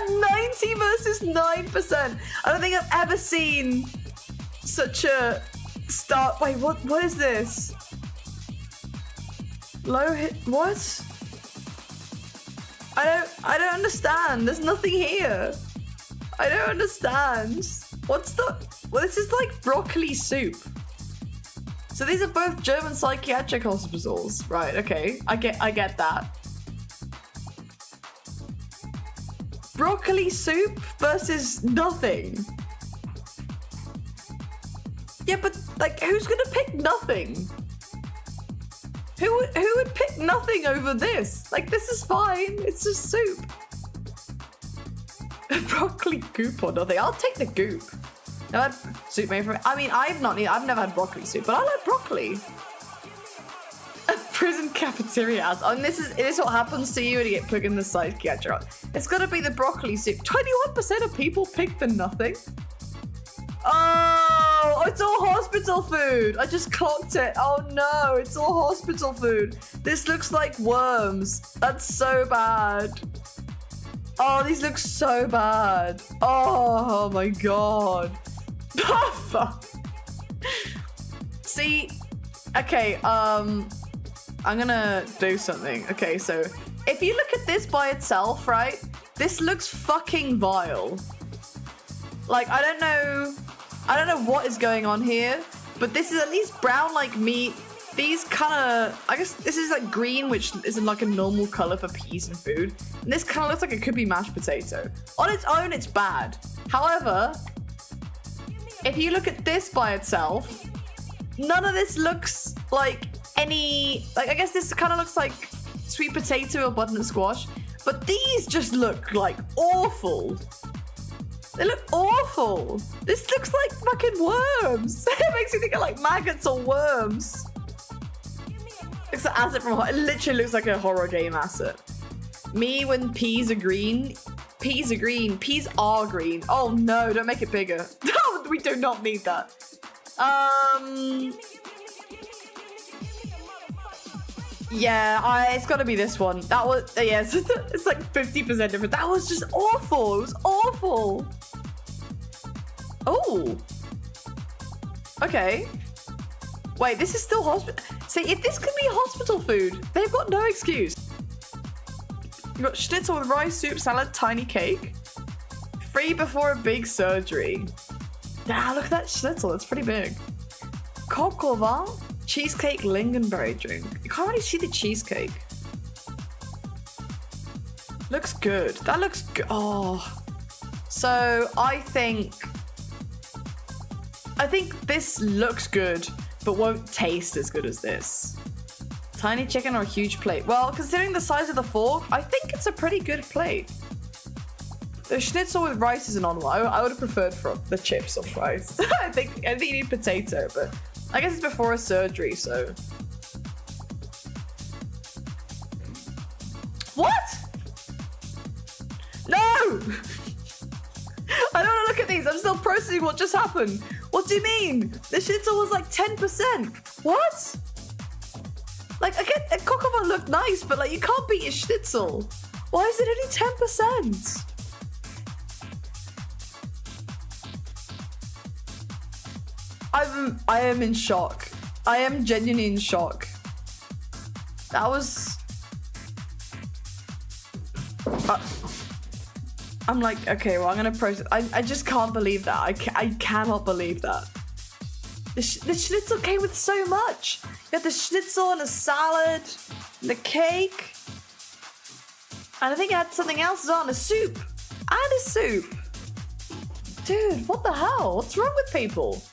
90 versus 9%. I don't think I've ever seen such a start. Wait, what is this? Low hit, what? I don't understand. There's nothing here. I don't understand. Well, this is like broccoli soup. So these are both German psychiatric hospitals. Right, okay. I get that. Broccoli soup versus nothing. Yeah, but like, who's gonna pick nothing? Who would pick nothing over this? Like, this is fine. It's just soup. Broccoli goop or nothing. I'll take the goop. No, I'd soup made from. I mean, I've never had broccoli soup, but I like broccoli. A prison cafeteria ads. Oh, and this is what happens to you when you get put in the psychiatric. It's gotta be the broccoli soup. 21% of people pick the nothing. Oh, it's all hospital food. I just clocked it. Oh no, it's all hospital food. This looks like worms. That's so bad. Oh, these look so bad. Oh my god. Oh, fuck. See, okay, I'm gonna do something. Okay, so if you look at this by itself, right? This looks fucking vile. Like, I don't know what is going on here, but this is at least brown like meat. These kind of, I guess this is like green, which isn't like a normal color for peas and food. And this kind of looks like it could be mashed potato. On its own, it's bad. However, if you look at this by itself, none of this looks like any, like, I guess this kind of looks like sweet potato or butternut squash, but these just look like awful. They look awful. This looks like fucking worms. It makes me think of like maggots or worms. It's an asset from, it literally looks like a horror game asset. Me when peas are green. Peas are green. Peas are green. Oh no, don't make it bigger. No, we do not need that. Yeah, it's gotta be this one. That was, yeah, it's like 50% different. That was just awful. It was awful. Oh. Okay. Wait, this is still hospital. See, if this could be hospital food, they've got no excuse. You've got schnitzel with rice, soup, salad, tiny cake. Free before a big surgery. Ah, look at that schnitzel. It's pretty big. Coq au vin, cheesecake, lingonberry drink. You can't really see the cheesecake. Looks good. That looks good. Oh. So I think this looks good, but won't taste as good as this. Tiny chicken or a huge plate? Well, considering the size of the fork, I think it's a pretty good plate. The schnitzel with rice isn't on one. I would have preferred from the chips or fries. I think you need potato, but I guess it's before a surgery, so. What? No! I don't want to look at these. I'm still processing what just happened. What do you mean? The schnitzel was like 10%. What? Like, again, a coq au vin looked nice, but like, you can't beat a schnitzel. Why is it only 10%? I am in shock. I am genuinely in shock. That was... I'm like, okay, well, I'm gonna process. I just can't believe that. I cannot believe that. The schnitzel came with so much. You had the schnitzel and a salad, and the cake. And I think it had something else as well, and a soup. And a soup. Dude, what the hell? What's wrong with people?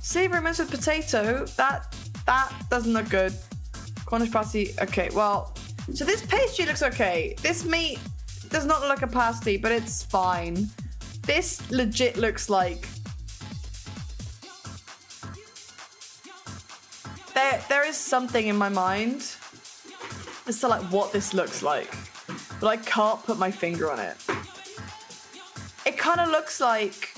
Savory mixed with potato. That doesn't look good. Cornish pasty. Okay, well, so this pastry looks okay. This meat does not look like a pasty, but it's fine. This legit looks like there is something in my mind as to like what this looks like, but I can't put my finger on it. It kind of looks like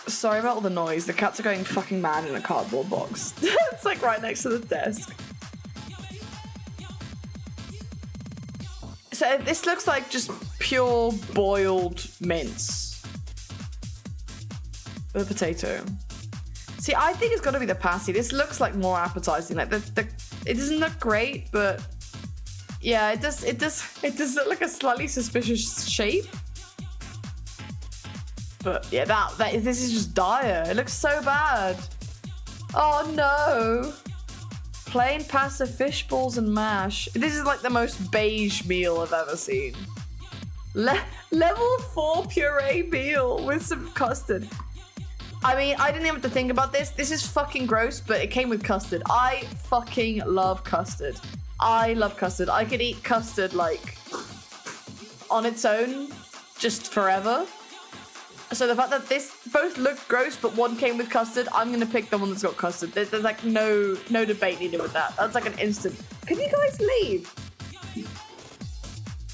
sorry about all the noise. The cats are going fucking mad in a cardboard box. It's like right next to the desk. So this looks like just pure boiled mince with a potato. See, I think it's got to be the pasty. This looks like more appetizing. Like it doesn't look great, but yeah, it does look like a slightly suspicious shape. But yeah, this is just dire. It looks so bad. Oh no. Plain pasta, fish balls, and mash. This is like the most beige meal I've ever seen. Level 4 puree meal with some custard. I mean, I didn't even have to think about this. This is fucking gross, but it came with custard. I fucking love custard. I love custard. I could eat custard like on its own just forever. So the fact that this both look gross, but one came with custard, I'm gonna pick the one that's got custard. There's like no debate needed with that. That's like an instant. Can you guys leave?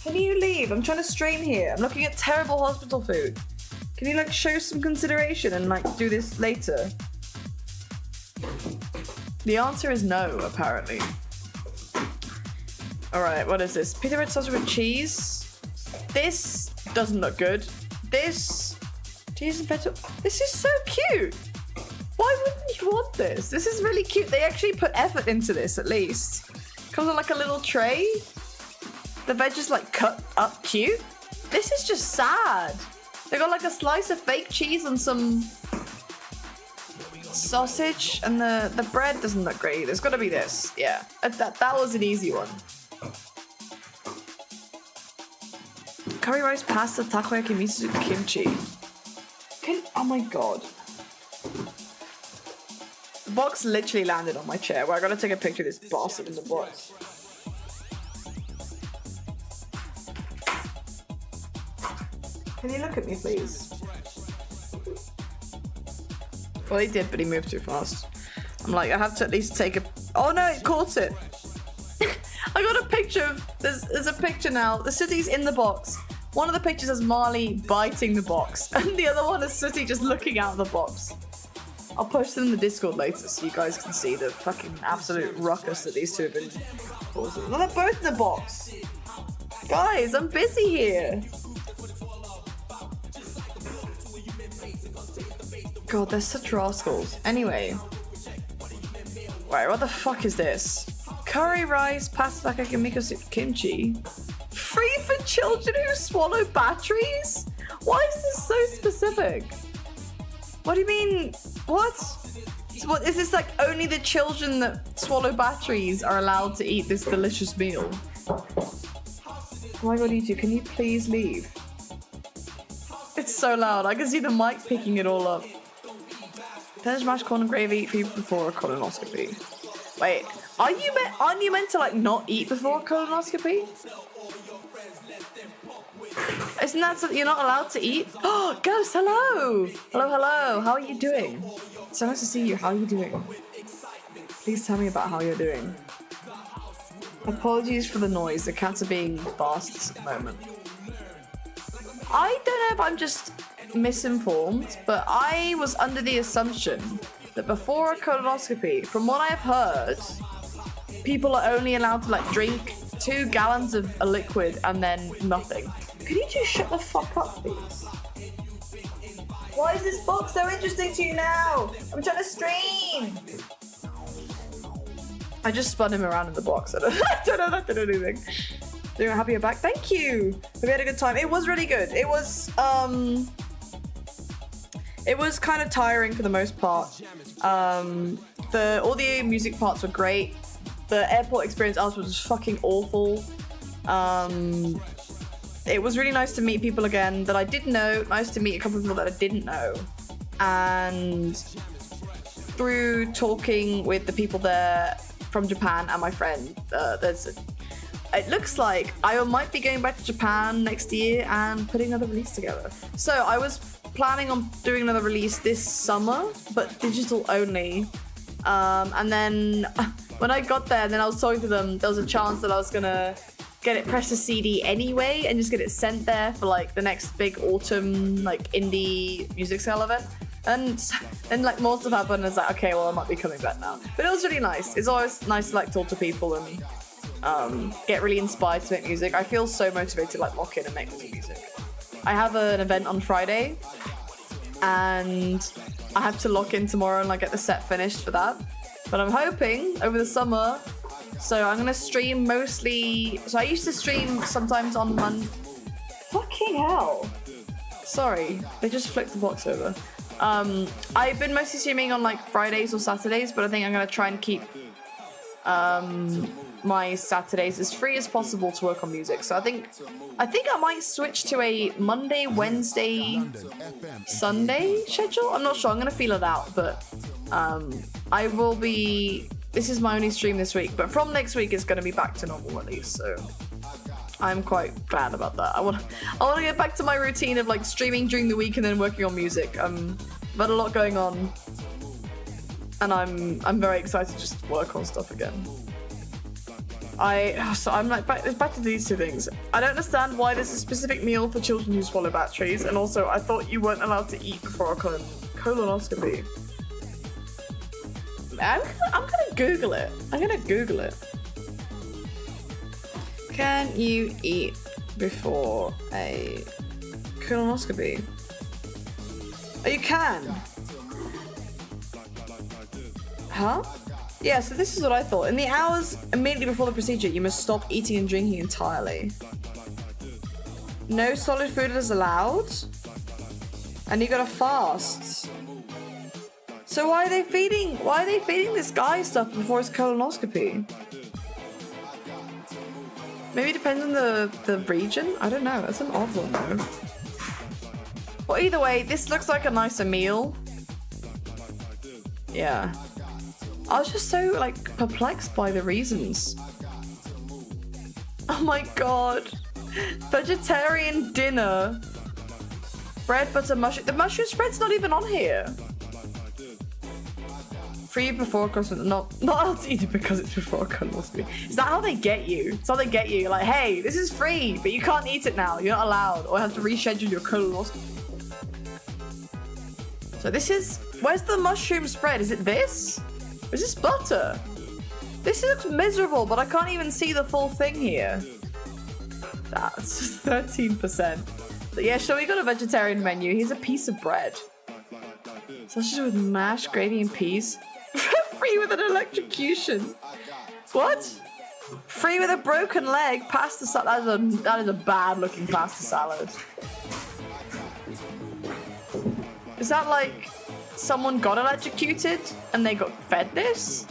Can you leave? I'm trying to stream here. I'm looking at terrible hospital food. Can you like show some consideration and like do this later? The answer is no, apparently. All right, what is this? Pita bread sausage with cheese. This doesn't look good. This. Cheese and feta. This is so cute. Why wouldn't you want this? This is really cute. They actually put effort into this, at least. Comes on like a little tray. The veg is like cut up cute. This is just sad. They got like a slice of fake cheese and some sausage, and the bread doesn't look great. There's got to be this. Yeah, that was an easy one. Curry rice, pasta, takoyaki, miso soup, kimchi. Oh my god. The box literally landed on my chair. Well, I gotta take a picture of this bastard in the box. Can you look at me, please? Well, he did, but he moved too fast. I'm like, I have to at least take a... Oh no, it caught it. I got a picture of... There's a picture now. The city's in the box. One of the pictures has Marley biting the box, and the other one is Sooty just looking out of the box. I'll post them in the Discord later so you guys can see the fucking absolute ruckus that these two have been causing. Well, they're both in the box. Guys, I'm busy here. God, they're such rascals. Anyway. Wait, what the fuck is this? Curry rice, pasta, takoyaki, miso soup, kimchi. Free for children who swallow batteries? Why is this so specific? What do you mean? What? So what is this like only the children that swallow batteries are allowed to eat this delicious meal? Oh my god, you two, can you please leave? It's so loud. I can see the mic picking it all up. Finish mashed corn and gravy before a colonoscopy. Wait, aren't you meant to like not eat before a colonoscopy? Isn't that something you're not allowed to eat? Oh, Ghost, hello! Hello, how are you doing? It's so nice to see you. How are you doing? Please tell me about how you're doing. Apologies for the noise. The cats are being bastards at the moment. I don't know if I'm just misinformed, but I was under the assumption that before a colonoscopy, from what I've heard, people are only allowed to like drink 2 gallons of a liquid and then nothing. Could you just shut the fuck up, please? Why is this box so interesting to you now? I'm trying to stream. I just spun him around in the box. I don't know if that did anything. Doing happy you're back. Thank you. Hope you had a good time. It was really good. It was kind of tiring for the most part. All the music parts were great. The airport experience afterwards was fucking awful. It was really nice to meet people again that I did know. Nice to meet a couple of people that I didn't know. And through talking with the people there from Japan and my friend, it looks like I might be going back to Japan next year and putting another release together. So I was planning on doing another release this summer, but digital only. And then when I got there, then I was talking to them, there was a chance that I was gonna get it pressed to CD anyway and just get it sent there for like the next big autumn like indie music sale event. And then like more stuff happened and it's like, okay, well I might be coming back now. But it was really nice. It's always nice to like talk to people and get really inspired to make music. I feel so motivated to like lock in and make music. I have an event on Friday and I have to lock in tomorrow and like get the set finished for that. But I'm hoping over the summer, so I'm gonna stream mostly. So I used to stream sometimes on Monday. Fucking hell! Sorry, they just flipped the box over. I've been mostly streaming on like Fridays or Saturdays, but I think I'm gonna try and keep my Saturdays as free as possible to work on music. So I think I might switch to a Monday, Wednesday, Sunday schedule. I'm not sure. I'm gonna feel it out, but I will be. This is my only stream this week, but from next week it's gonna be back to normal at least. So I'm quite glad about that. I want to get back to my routine of like streaming during the week and then working on music. I've had a lot going on, and I'm very excited to just work on stuff again. So I'm like back to these two things. I don't understand why there's a specific meal for children who swallow batteries, and also I thought you weren't allowed to eat before a colonoscopy. I'm gonna Google it. Can you eat before a colonoscopy? Oh, you can. Huh? Yeah, so this is what I thought. In the hours immediately before the procedure, you must stop eating and drinking entirely. No solid food is allowed. And you gotta fast. So why are they feeding this guy stuff before his colonoscopy? Maybe it depends on the region? I don't know. That's an odd one though. Well, either way, this looks like a nicer meal. Yeah. I was just so like perplexed by the reasons. Oh my god. Vegetarian dinner. Bread, butter, mushroom. The mushroom spread's not even on here. Free before Christmas. Not allowed to eat it because it's before a colonoscopy. Is that how they get you? It's how they get you. Like, hey, this is free, but you can't eat it now. You're not allowed. Or have to reschedule your colonoscopy. So this is... Where's the mushroom spread? Is it this? Is this butter? This looks miserable, but I can't even see the full thing here. That's 13%. But yeah, sure, we got a vegetarian menu. Here's a piece of bread. Sausage with mashed gravy and peas. Free with an electrocution. What? Free with a broken leg. Pasta salad. That is a bad looking pasta salad. Is that like someone got electrocuted and they got fed this?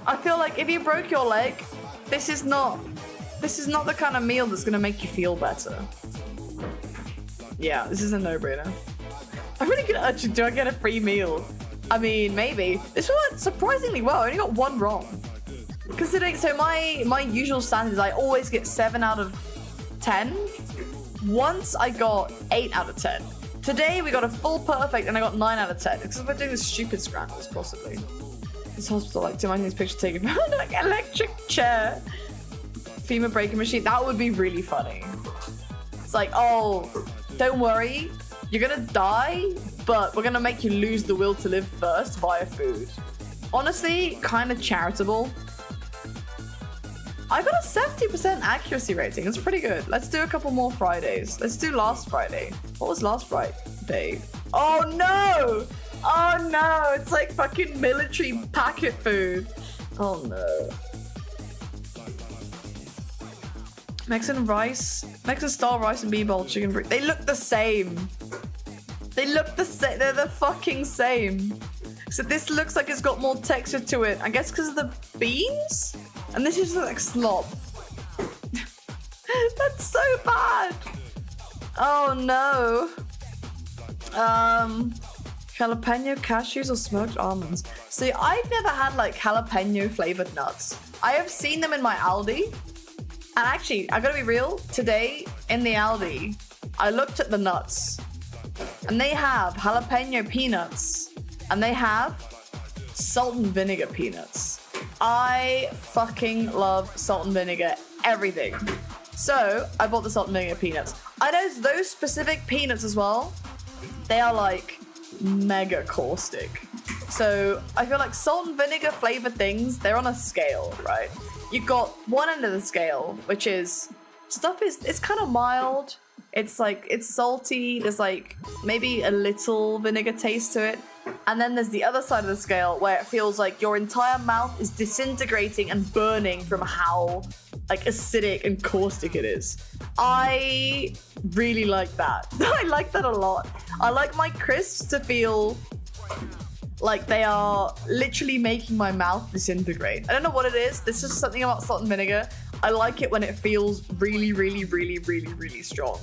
I feel like if you broke your leg, this is not the kind of meal that's gonna make you feel better. Yeah, this is a no-brainer. I'm really gonna actually, do I get a free meal? I mean, maybe. This went surprisingly well. I only got one wrong. Considering, so my usual standard is I always get 7 out of 10. Once I got 8 out of 10. Today we got a full perfect and I got 9 out of 10. Because we're doing the stupid scrambles, possibly. This hospital, like, imagine this picture taken from like electric chair. Femur breaking machine. That would be really funny. It's like, oh, don't worry. You're gonna die, but we're gonna make you lose the will to live first via food. Honestly, kind of charitable. I got a 70% accuracy rating. It's pretty good. Let's do a couple more Fridays. Let's do last Friday. What was last Friday? Oh no! Oh no! It's like fucking military packet food. Oh no. Mexican style rice and b-bowl chicken burrito. They look the same. They look the same. They're the fucking same. So this looks like it's got more texture to it. I guess because of the beans? And this is like slop. That's so bad. Oh no. Jalapeno cashews or smoked almonds. See, I've never had like jalapeno flavored nuts. I have seen them in my Aldi. And actually, I gotta be real, today in the Aldi, I looked at the nuts. And they have jalapeno peanuts. And they have salt and vinegar peanuts. I fucking love salt and vinegar everything. So I bought the salt and vinegar peanuts. I know those specific peanuts as well, they are like mega caustic. So I feel like salt and vinegar flavored things, they're on a scale, right? You've got one end of the scale, which is it's kind of mild. It's like, it's salty. There's like maybe a little vinegar taste to it. And then there's the other side of the scale where it feels like your entire mouth is disintegrating and burning from how like acidic and caustic it is. I really like that. I like that a lot. I like my crisps to feel like they are literally making my mouth disintegrate. I don't know what it is. This is something about salt and vinegar. I like it when it feels really, really, really, really, really strong.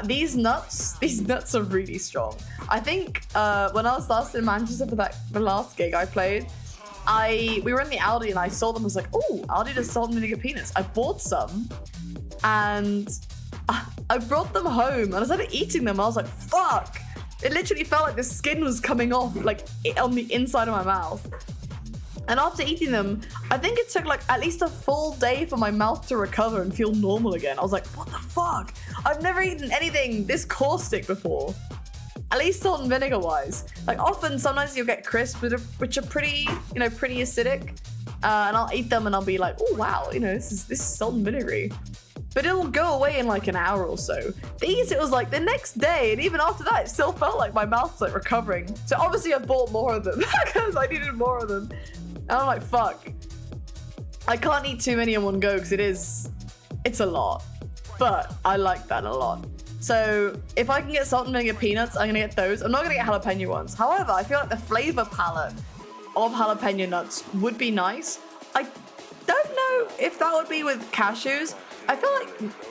These nuts are really strong. I think when I was last in Manchester for the last gig I played, we were in the Aldi and I saw them. I was like, oh, Aldi does salt and vinegar peanuts. I bought some and I brought them home and I started eating them. I was like, fuck. It literally felt like the skin was coming off like on the inside of my mouth. And after eating them, I think it took like at least a full day for my mouth to recover and feel normal again. I was like, what the fuck? I've never eaten anything this caustic before. At least salt and vinegar wise. Like often, sometimes you'll get crisps which are pretty, pretty acidic. And I'll eat them and I'll be like, oh wow, this is salt and vinegary. But it'll go away in like an hour or so. These, it was like the next day, and even after that, it still felt like my mouth's like recovering. So obviously I bought more of them because I needed more of them. And I'm like, fuck. I can't eat too many in one go because it's a lot. But I like that a lot. So if I can get salt and vinegar peanuts, I'm gonna get those. I'm not gonna get jalapeno ones. However, I feel like the flavor palette of jalapeno nuts would be nice. I don't know if that would be with cashews. I feel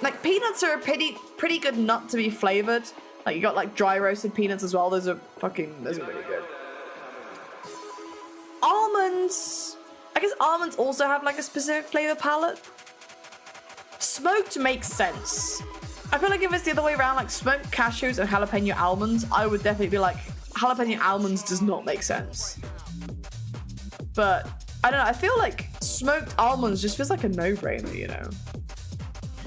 like peanuts are a pretty good nut to be flavored. Like you got like dry roasted peanuts as well. Those are really good. Almonds. I guess almonds also have like a specific flavor palette. Smoked makes sense. I feel like if it's the other way around, like smoked cashews and jalapeno almonds, I would definitely be like, jalapeno almonds does not make sense. But I don't know. I feel like smoked almonds just feels like a no-brainer,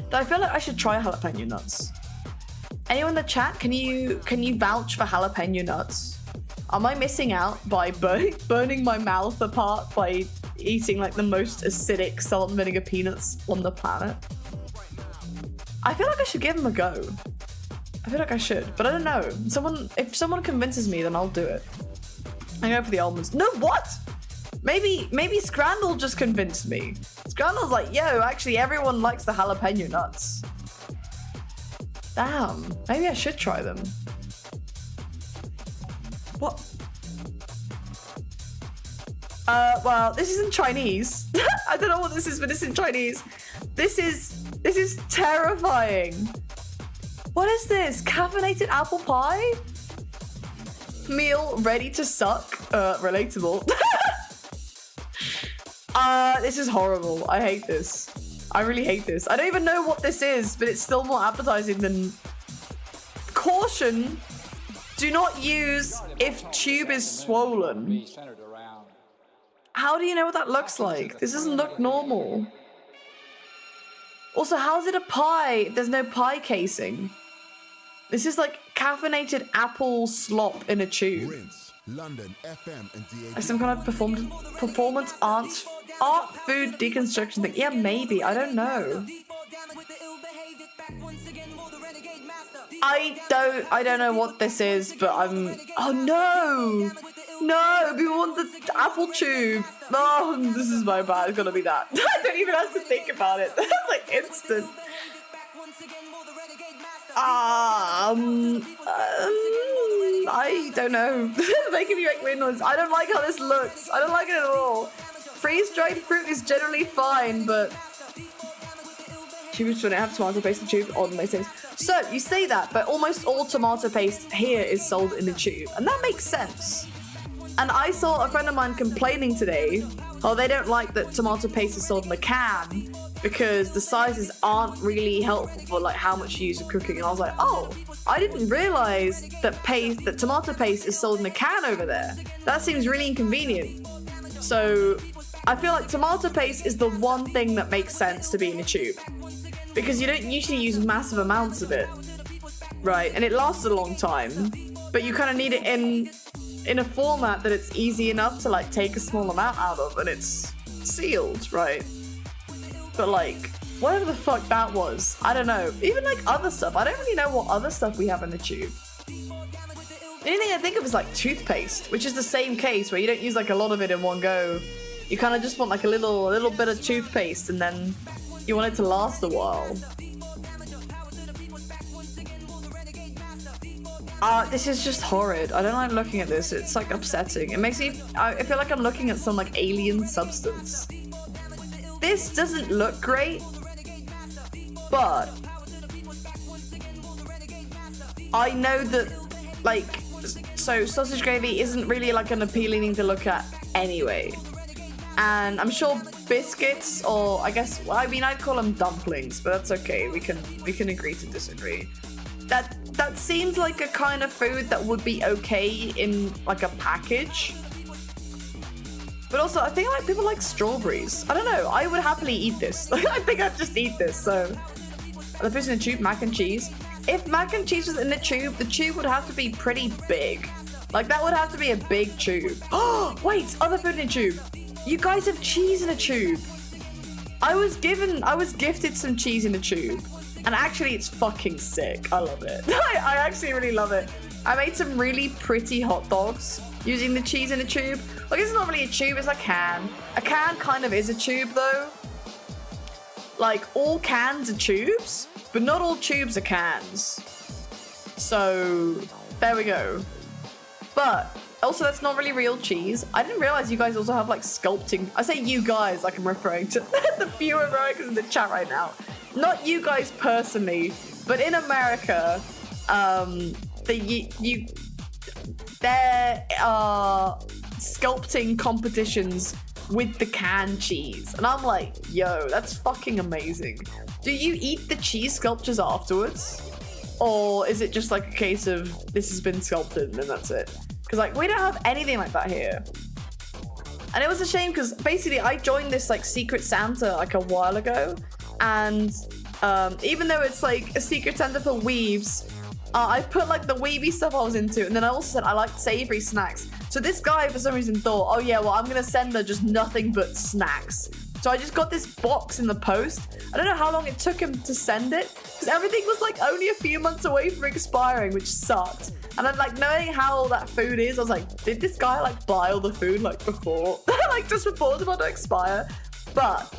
But I feel like I should try jalapeno nuts. Anyone in the chat, can you vouch for jalapeno nuts? Am I missing out by burning my mouth apart by eating like the most acidic salt and vinegar peanuts on the planet? I feel like I should give them a go. I feel like I should, but I don't know. If someone convinces me, then I'll do it. I go for the almonds. No, what? Maybe Scrandle just convinced me. Scrandle's like, yo, actually everyone likes the jalapeno nuts. Damn, maybe I should try them. What? Well, this isn't Chinese. I don't know what this is, but it's in Chinese. This is terrifying. What is this? Caffeinated apple pie? Meal ready to suck? Relatable. This is horrible. I hate this. I really hate this. I don't even know what this is, but it's still more appetizing than... Caution! Do not use if tube is swollen. How do you know what that looks like? This doesn't look normal. Also, how is it a pie if there's no pie casing? This is like caffeinated apple slop in a tube. London, FM, and Like some kind of performance art food deconstruction thing. Yeah, maybe. I don't know. I don't know what this is, but I'm... Oh no! No, we want the apple tube. Oh, this is my bad. It's gonna be that. I don't even have to think about it. That's like instant. I don't know. Making me make weird noises. I don't like how this looks. I don't like it at all. Freeze-dried fruit is generally fine, but tubes when I have tomato paste and tube on my things. So you say that, but almost all tomato paste here is sold in a tube, and that makes sense. And I saw a friend of mine complaining today, oh, they don't like that tomato paste is sold in a can because the sizes aren't really helpful for like how much you use for cooking. And I was like, oh, I didn't realize that tomato paste is sold in a can over there. That seems really inconvenient. So I feel like tomato paste is the one thing that makes sense to be in a tube because you don't usually use massive amounts of it, right? And it lasts a long time, but you kind of need it in a format that it's easy enough to like take a small amount out of, and it's sealed, right? But like whatever the fuck that was, I don't know. Even like other stuff, I don't really know what other stuff we have in the tube. The only thing I think of is like toothpaste, which is the same case where you don't use like a lot of it in one go. You kind of just want like a little bit of toothpaste, and then you want it to last a while. This is just horrid. I don't like looking at this. It's like upsetting. It makes me, I feel like I'm looking at some like alien substance. This doesn't look great, but I know that like, so sausage gravy isn't really like an appealing thing to look at anyway. And I'm sure biscuits, or I guess, well, I mean, I'd call them dumplings, but that's okay. We can agree to disagree. That seems like a kind of food that would be okay in like a package. But also, I think like people like strawberries. I don't know. I would happily eat this. I think I'd just eat this. So, the food's in a tube, mac and cheese. If mac and cheese was in the tube would have to be pretty big. Like that would have to be a big tube. Oh, wait, other food in a tube. You guys have cheese in a tube. I was gifted some cheese in a tube. And actually, it's fucking sick. I love it. I actually really love it. I made some really pretty hot dogs using the cheese in a tube. Like, it's not really a tube, it's a can. A can kind of is a tube, though. Like, all cans are tubes, but not all tubes are cans. So, there we go. But, also, that's not really real cheese. I didn't realize you guys also have, like, sculpting. I say you guys like I'm referring to the few Americans in the chat right now. Not you guys personally, but in America, there are sculpting competitions with the canned cheese. And I'm like, yo, that's fucking amazing. Do you eat the cheese sculptures afterwards? Or is it just like a case of this has been sculpted and that's it? Because like, we don't have anything like that here. And it was a shame because basically I joined this like Secret Santa like a while ago. And even though it's like a Secret Santa for weebs, I put like the weeby stuff I was into, and then I also said I liked savory snacks. So this guy for some reason thought, oh yeah, well I'm gonna send her just nothing but snacks. So I just got this box in the post. I don't know how long it took him to send it, because everything was like only a few months away from expiring, which sucked. And then like knowing how all that food is, I was like, did this guy like buy all the food like before, like just before it's about to expire? But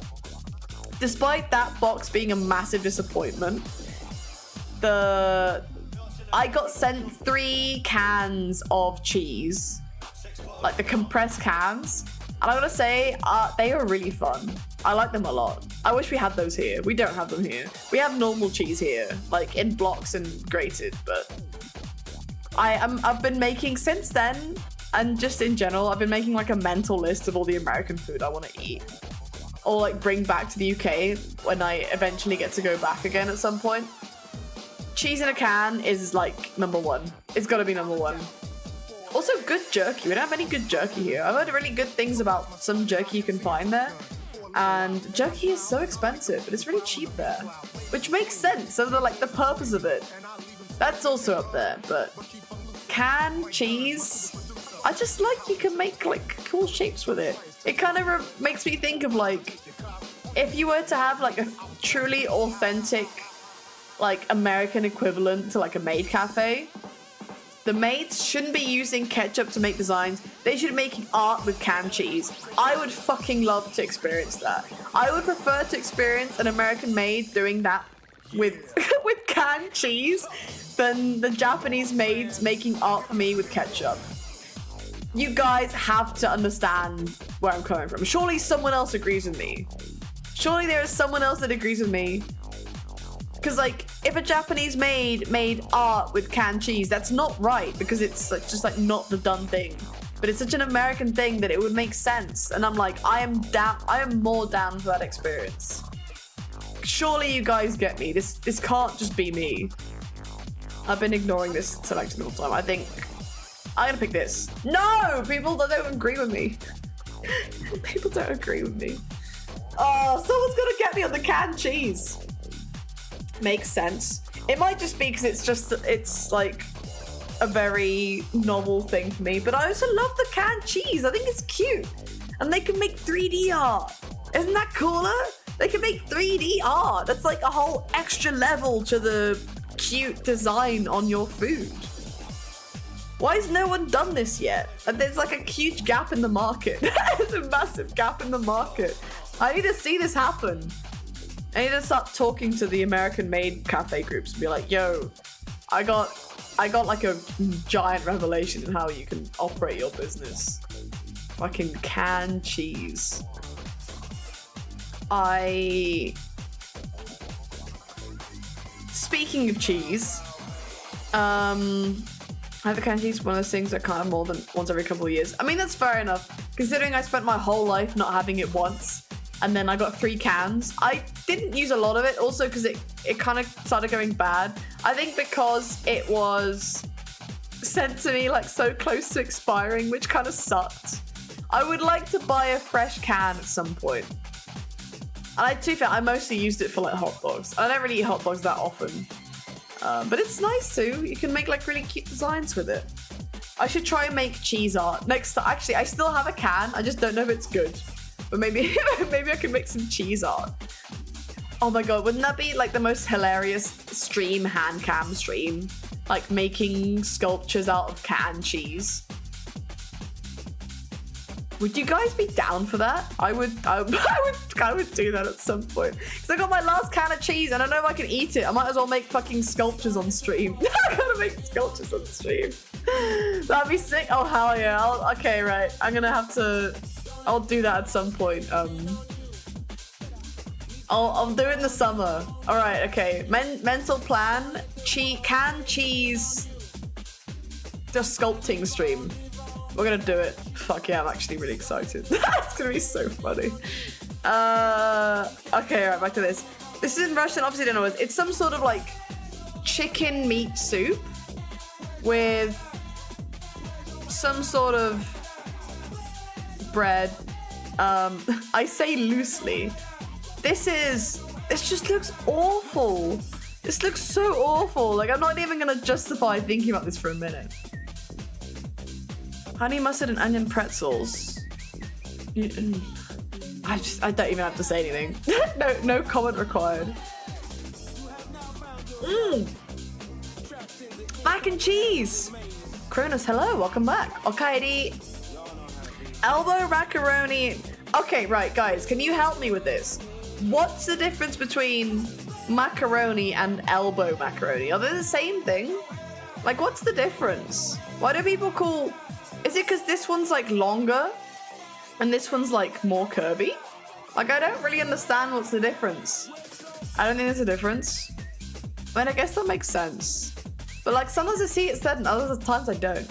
despite that box being a massive disappointment, I got sent 3 cans of cheese, like the compressed cans, and I gotta say, they are really fun. I like them a lot. I wish we had those here. We don't have them here. We have normal cheese here, like in blocks and grated, but I've been making since then, and just in general, I've been making like a mental list of all the American food I want to eat. Or like bring back to the UK when I eventually get to go back again at some point. Cheese in a can is like number 1. It's gotta be number 1. Also good jerky. We don't have any good jerky here. I've heard really good things about some jerky you can find there. And jerky is so expensive, but it's really cheap there. Which makes sense of the purpose of it. That's also up there, but canned cheese, I just like you can make like cool shapes with it. It kind of makes me think of like, if you were to have like a truly authentic like American equivalent to like a maid cafe, The maids shouldn't be using ketchup to make designs. They should be making art with canned cheese. I would fucking love to experience that. I would prefer to experience an American maid doing that with with canned cheese than the Japanese maids making art for me with ketchup. You guys have to understand where I'm coming from. Surely someone else agrees with me. Surely there is someone else that agrees with me. Because, like, if a Japanese maid made art with canned cheese, that's not right, because it's like, just like not the done thing. But it's such an American thing that it would make sense. And I'm like, I am more down for that experience. Surely you guys get me. This can't just be me. I've been ignoring this selection all the time. I think I'm gonna pick this. No! People don't agree with me. People don't agree with me. Oh, someone's gonna get me on the canned cheese. Makes sense. It might just be because it's like a very novel thing for me, but I also love the canned cheese. I think it's cute. And they can make 3D art. Isn't that cooler? They can make 3D art. That's like a whole extra level to the cute design on your food. Why has no one done this yet? And there's like a huge gap in the market. There's a massive gap in the market. I need to see this happen. I need to start talking to the American Made cafe groups and be like, yo, I got like a giant revelation in how you can operate your business. Fucking canned cheese. Speaking of cheese, I have a canned cheese, one of those things I can't have more than once every couple of years. I mean, that's fair enough, considering I spent my whole life not having it once. And then I got 3 cans. I didn't use a lot of it, also because it kind of started going bad. I think because it was sent to me like so close to expiring, which kind of sucked. I would like to buy a fresh can at some point. And to be fair, I mostly used it for like hot dogs. I don't really eat hot dogs that often. But it's nice too. You can make like really cute designs with it. I should try and make cheese art next time. Actually, I still have a can. I just don't know if it's good. But maybe I can make some cheese art. Oh my god, wouldn't that be like the most hilarious stream, hand cam stream? Like making sculptures out of canned cheese. Would you guys be down for that? I would do that at some point. Because I got my last can of cheese and I don't know if I can eat it. I might as well make fucking sculptures on stream. I gotta make sculptures on stream. That'd be sick. Oh hell yeah. Okay, right. I'm gonna have to... I'll do that at some point. I'll do it in the summer. All right, okay. Mental plan. Canned cheese. Just sculpting stream. We're gonna do it. Fuck yeah, I'm actually really excited. It's gonna be so funny. Okay, right, back to this. This is in Russian, obviously I don't know what it is. It's some sort of like chicken meat soup with some sort of bread. I say loosely. This just looks awful. This looks so awful. Like, I'm not even gonna justify thinking about this for a minute. Honey mustard and onion pretzels. I don't even have to say anything. No comment required. Mac and cheese. Cronus, hello, welcome back. Okaeri. Elbow macaroni. Okay, right, guys, can you help me with this? What's the difference between macaroni and elbow macaroni? Are they the same thing? Like, what's the difference? Why do people call... Is it because this one's, like, longer and this one's, like, more curvy? Like, I don't really understand what's the difference. I don't think there's a difference. I mean, I guess that makes sense. But, like, sometimes I see it said and other times I don't.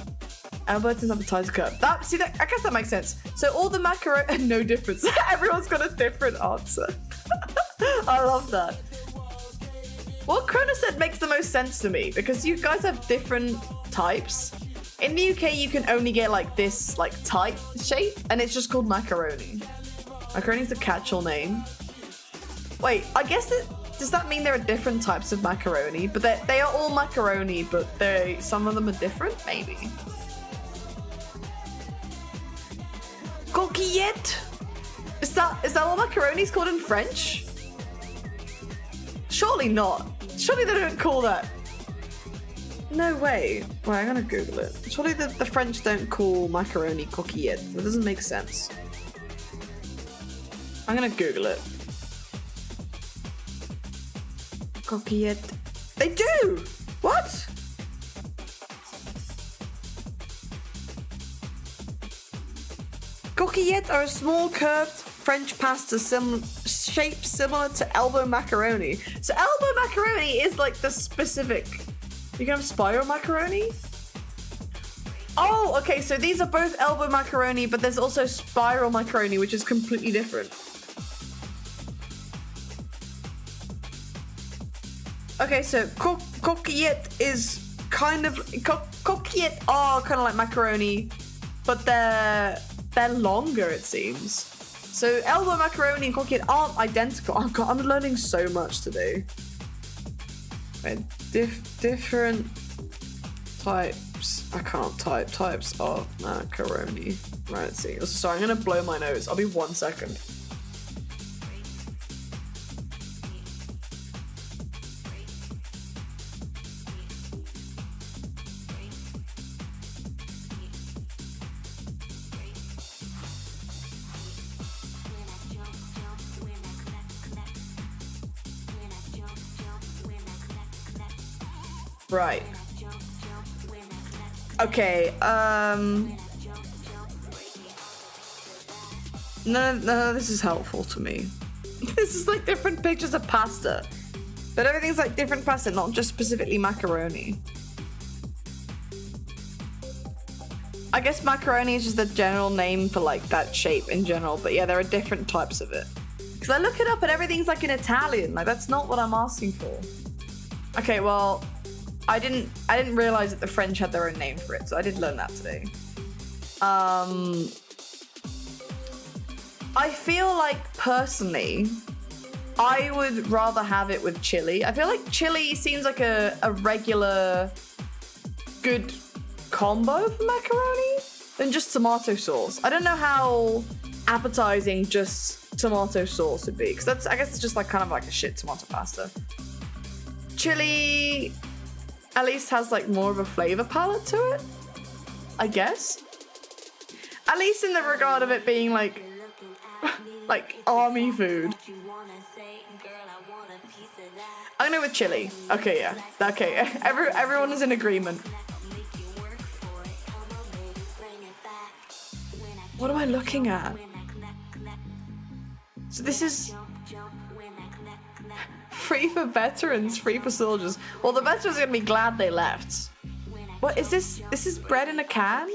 Elbow doesn't have a tighter curve. I guess that makes sense. So all the macaroni... No difference. Everyone's got a different answer. I love that. What Krona said makes the most sense to me because you guys have different types. In the UK, you can only get like this like tight shape and it's just called macaroni. Macaroni's a catch-all name. Wait, I guess does that mean there are different types of macaroni? But they are all macaroni, but some of them are different, maybe. Coquillette? Is that what macaroni is called in French? Surely not. Surely they don't call that. No way. Wait, I'm gonna Google it. Surely the French don't call macaroni coquillette. That doesn't make sense. I'm gonna Google it. Coquillette. They do! What? Coquillettes are a small curved French pasta shape similar to elbow macaroni. So elbow macaroni is like the specific. You can have spiral macaroni? Oh, okay, so these are both elbow macaroni, but there's also spiral macaroni, which is completely different. Okay, so coquillette is kind of... Coquillette are kind of like macaroni, but they're longer, it seems. So elbow macaroni and coquillette aren't identical. Oh god, I'm learning so much today. Right, different types. I can't type. Types of macaroni. Right, let's see. Sorry, I'm gonna blow my nose. I'll be 1 second. Right. Okay, none of this is helpful to me. This is like different pictures of pasta. But everything's like different pasta, not just specifically macaroni. I guess macaroni is just the general name for like that shape in general, but yeah, there are different types of it. Because I look it up and everything's like in Italian, like that's not what I'm asking for. Okay, well, I didn't realize that the French had their own name for it, so I did learn that today. I feel like personally, I would rather have it with chili. I feel like chili seems like a regular good combo for macaroni than just tomato sauce. I don't know how appetizing just tomato sauce would be, because I guess it's just like kind of like a shit tomato pasta. Chili at least has like more of a flavor palette to it, I guess. At least in the regard of it being like army food. I'm gonna go with chili. Okay, yeah. Okay, everyone is in agreement. What am I looking at? So this is free for veterans, free for soldiers. Well, the veterans are gonna be glad they left. What is this? This is bread in a can?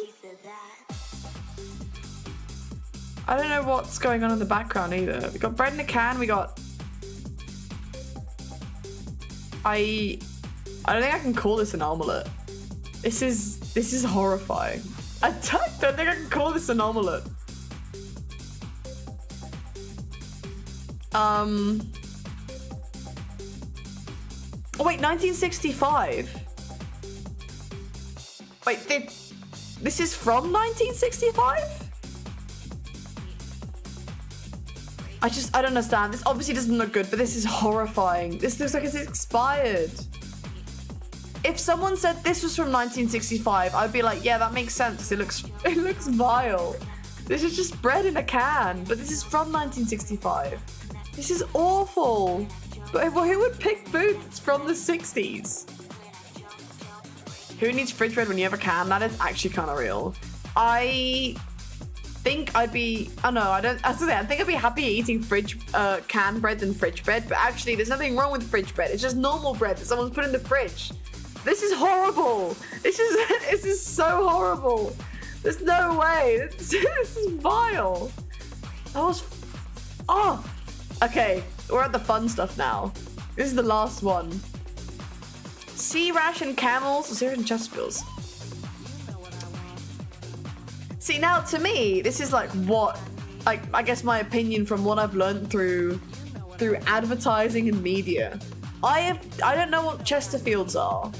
I don't know what's going on in the background either. We got bread in a can, we got... I don't think I can call this an omelette. This is horrifying. I don't think I can call this an omelette. Oh wait, 1965. Wait, this is from 1965? I don't understand. This obviously doesn't look good, but this is horrifying. This looks like it's expired. If someone said this was from 1965, I'd be like, yeah, that makes sense. It looks vile. This is just bread in a can, but this is from 1965. This is awful. But who would pick food that's from the 60s? Who needs fridge bread when you have a can? That is actually kind of real. I think I'd be... Oh no, I don't... I think I'd be happier eating canned bread than fridge bread, but actually there's nothing wrong with fridge bread. It's just normal bread that someone's put in the fridge. This is horrible. This is so horrible. There's no way. This is vile. That was... Oh! Okay, we're at the fun stuff now. This is the last one. Sea ration camels, zero and Chesterfields. See, now to me, this is like what, like, I guess my opinion from what I've learned through advertising and media. I don't know what Chesterfields are.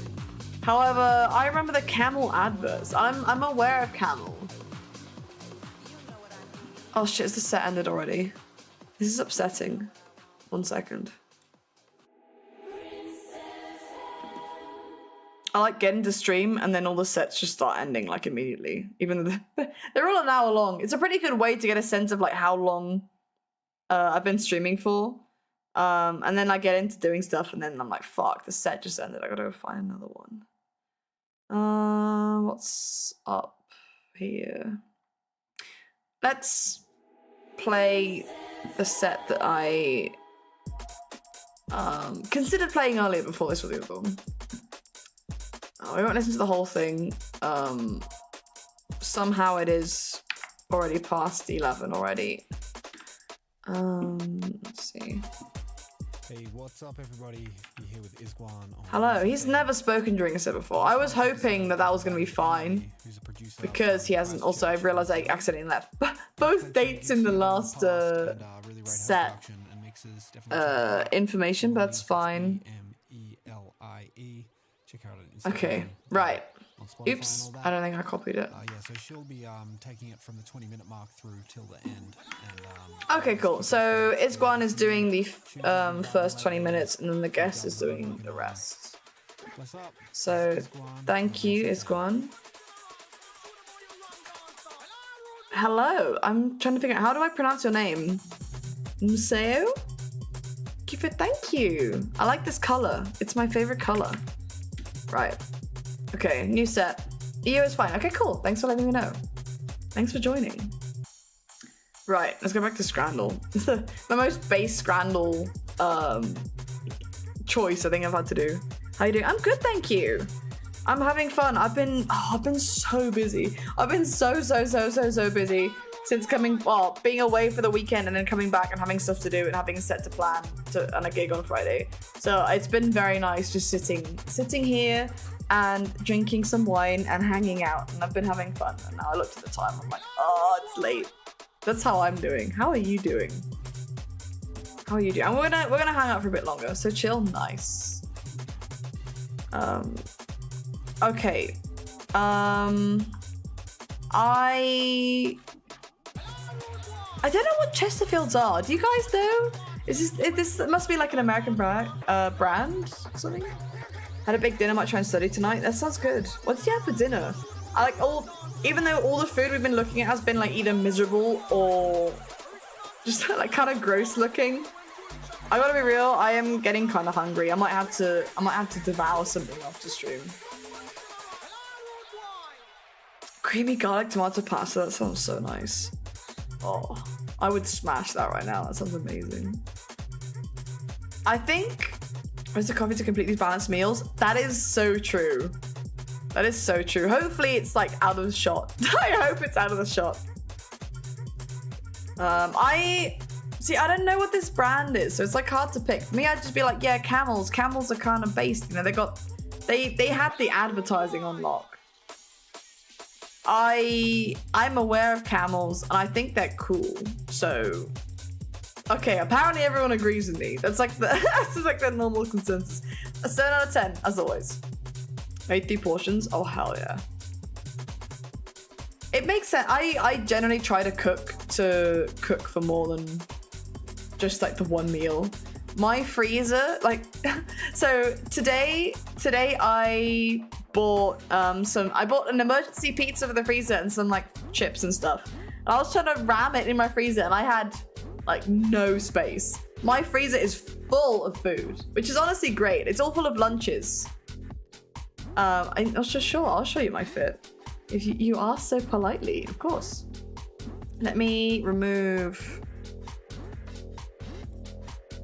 However, I remember the camel adverts. I'm aware of camel. Oh shit, the set ended already. This is upsetting. 1 second. I like getting to stream and then all the sets just start ending like immediately, even though they're all an hour long. It's a pretty good way to get a sense of like how long I've been streaming for. And then I get into doing stuff and then I'm like, fuck, the set just ended. I gotta go find another one. What's up here? Let's play the set that I considered playing earlier before this was available. We won't listen to the whole thing. Somehow it is already past 11 already. Let's see. Hey, what's up, everybody? You're here with Isguan. Hello. He's never spoken during a set before. I was hoping that was going to be fine because he hasn't. Also, I realized I accidentally left both dates in the last set information, but that's fine. Okay, right. Oops, I don't think I copied it. Yeah, so she'll be taking it from the 20-minute mark through till the end. Okay, cool. So Isguan is doing the first 20 minutes, and then the guest is doing the rest. So thank you, Isguan. Hello. I'm trying to figure out how do I pronounce your name. Museo? Thank you. I like this color. It's my favorite color. Right. Okay, new set. EO is fine. Okay, cool. Thanks for letting me know. Thanks for joining. Right, let's go back to Scrandle. It's the most base Scrandle choice I think I've had to do. How you doing? I'm good, thank you. I'm having fun. I've been so busy. I've been so busy since being away for the weekend and then coming back and having stuff to do and having a set to plan and a gig on Friday. So it's been very nice just sitting here and drinking some wine and hanging out, and I've been having fun. And now I looked at the time, I'm like, oh, it's late. That's how I'm doing. How are you doing? How are you doing? And we're gonna hang out for a bit longer, so chill. Nice. Okay. I don't know what Chesterfields are. Do you guys know? This must be like an American brand or something? Had a big dinner, might try and study tonight. That sounds good. What did you have for dinner? Even though all the food we've been looking at has been like either miserable or just like kind of gross looking. I gotta be real, I am getting kind of hungry. I might have to devour something after stream. Creamy garlic tomato pasta, that sounds so nice. Oh, I would smash that right now. That sounds amazing. I think roasted coffee to complete these balanced meals. That is so true. That is so true. Hopefully it's like out of the shot. I hope it's out of the shot. I don't know what this brand is, so it's like hard to pick. For me, I'd just be like, yeah, Camels. Camels are kind of based, you know, they had the advertising on lock. I'm aware of Camels and I think they're cool. So okay, apparently everyone agrees with me. That's like the normal consensus. A 7 out of 10, as always. Made 3 portions. Oh hell yeah. It makes sense. I generally try to cook for more than just like the one meal. My freezer, like, so today I bought I bought an emergency pizza for the freezer and some like chips and stuff. And I was trying to ram it in my freezer and I had like no space. My freezer is full of food, which is honestly great. It's all full of lunches. I'm not sure. I'll show you my fit. If you ask so politely, of course. Let me remove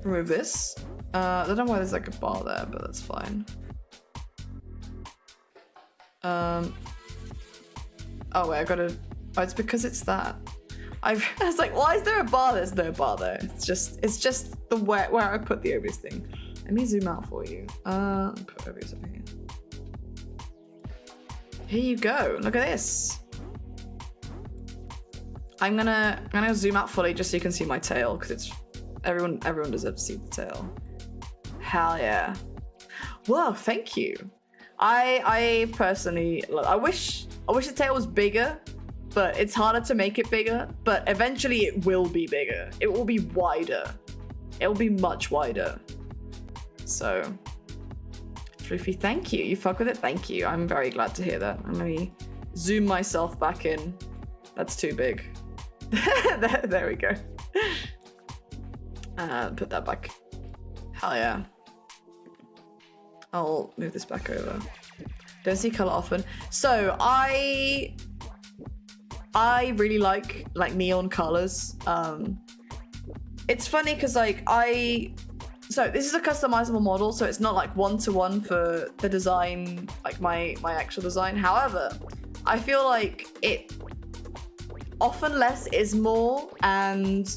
this. I don't know why there's like a bar there, but that's fine. Oh wait, I gotta. Oh, it's because it's that. I was like, why is there a bar? There's no bar there. It's just the where I put the obvious thing. Let me zoom out for you. Put obvious over here. Here you go. Look at this. I'm gonna zoom out fully just so you can see my tail because it's everyone deserves to see the tail. Hell yeah. Whoa, thank you. I personally, I wish the tail was bigger, but it's harder to make it bigger. But eventually it will be bigger. It will be wider. It will be much wider. So Floofy, thank you. You fuck with it? Thank you. I'm very glad to hear that. Let me zoom myself back in. That's too big. there we go. Put that back. Hell yeah. I'll move this back over. Don't see color often. So I really like neon colors. It's funny because so this is a customizable model, so it's not like one-to-one for the design, like my actual design. However, I feel like it often less is more, and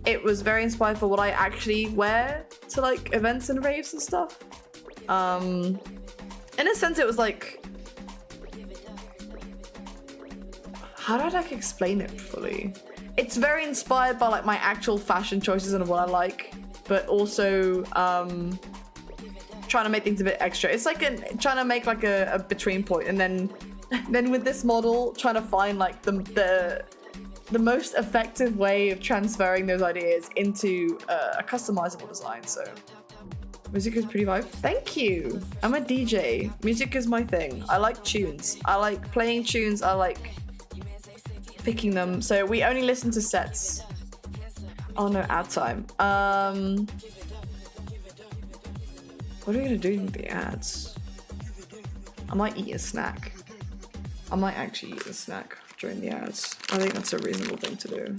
it was very inspired for what I actually wear to like events and raves and stuff. In a sense, it was like, how do I like explain it fully? It's very inspired by like my actual fashion choices and what I like, but also trying to make things a bit extra. It's like trying to make like a between point, and then with this model, trying to find like the most effective way of transferring those ideas into a customizable design. So music is pretty vibe. Thank you. I'm a DJ. Music is my thing. I like tunes. I like playing tunes. I like picking them. So we only listen to sets. Oh no, ad time. What are we gonna do with the ads? I might eat a snack. I might actually eat a snack during the ads. I think that's a reasonable thing to do.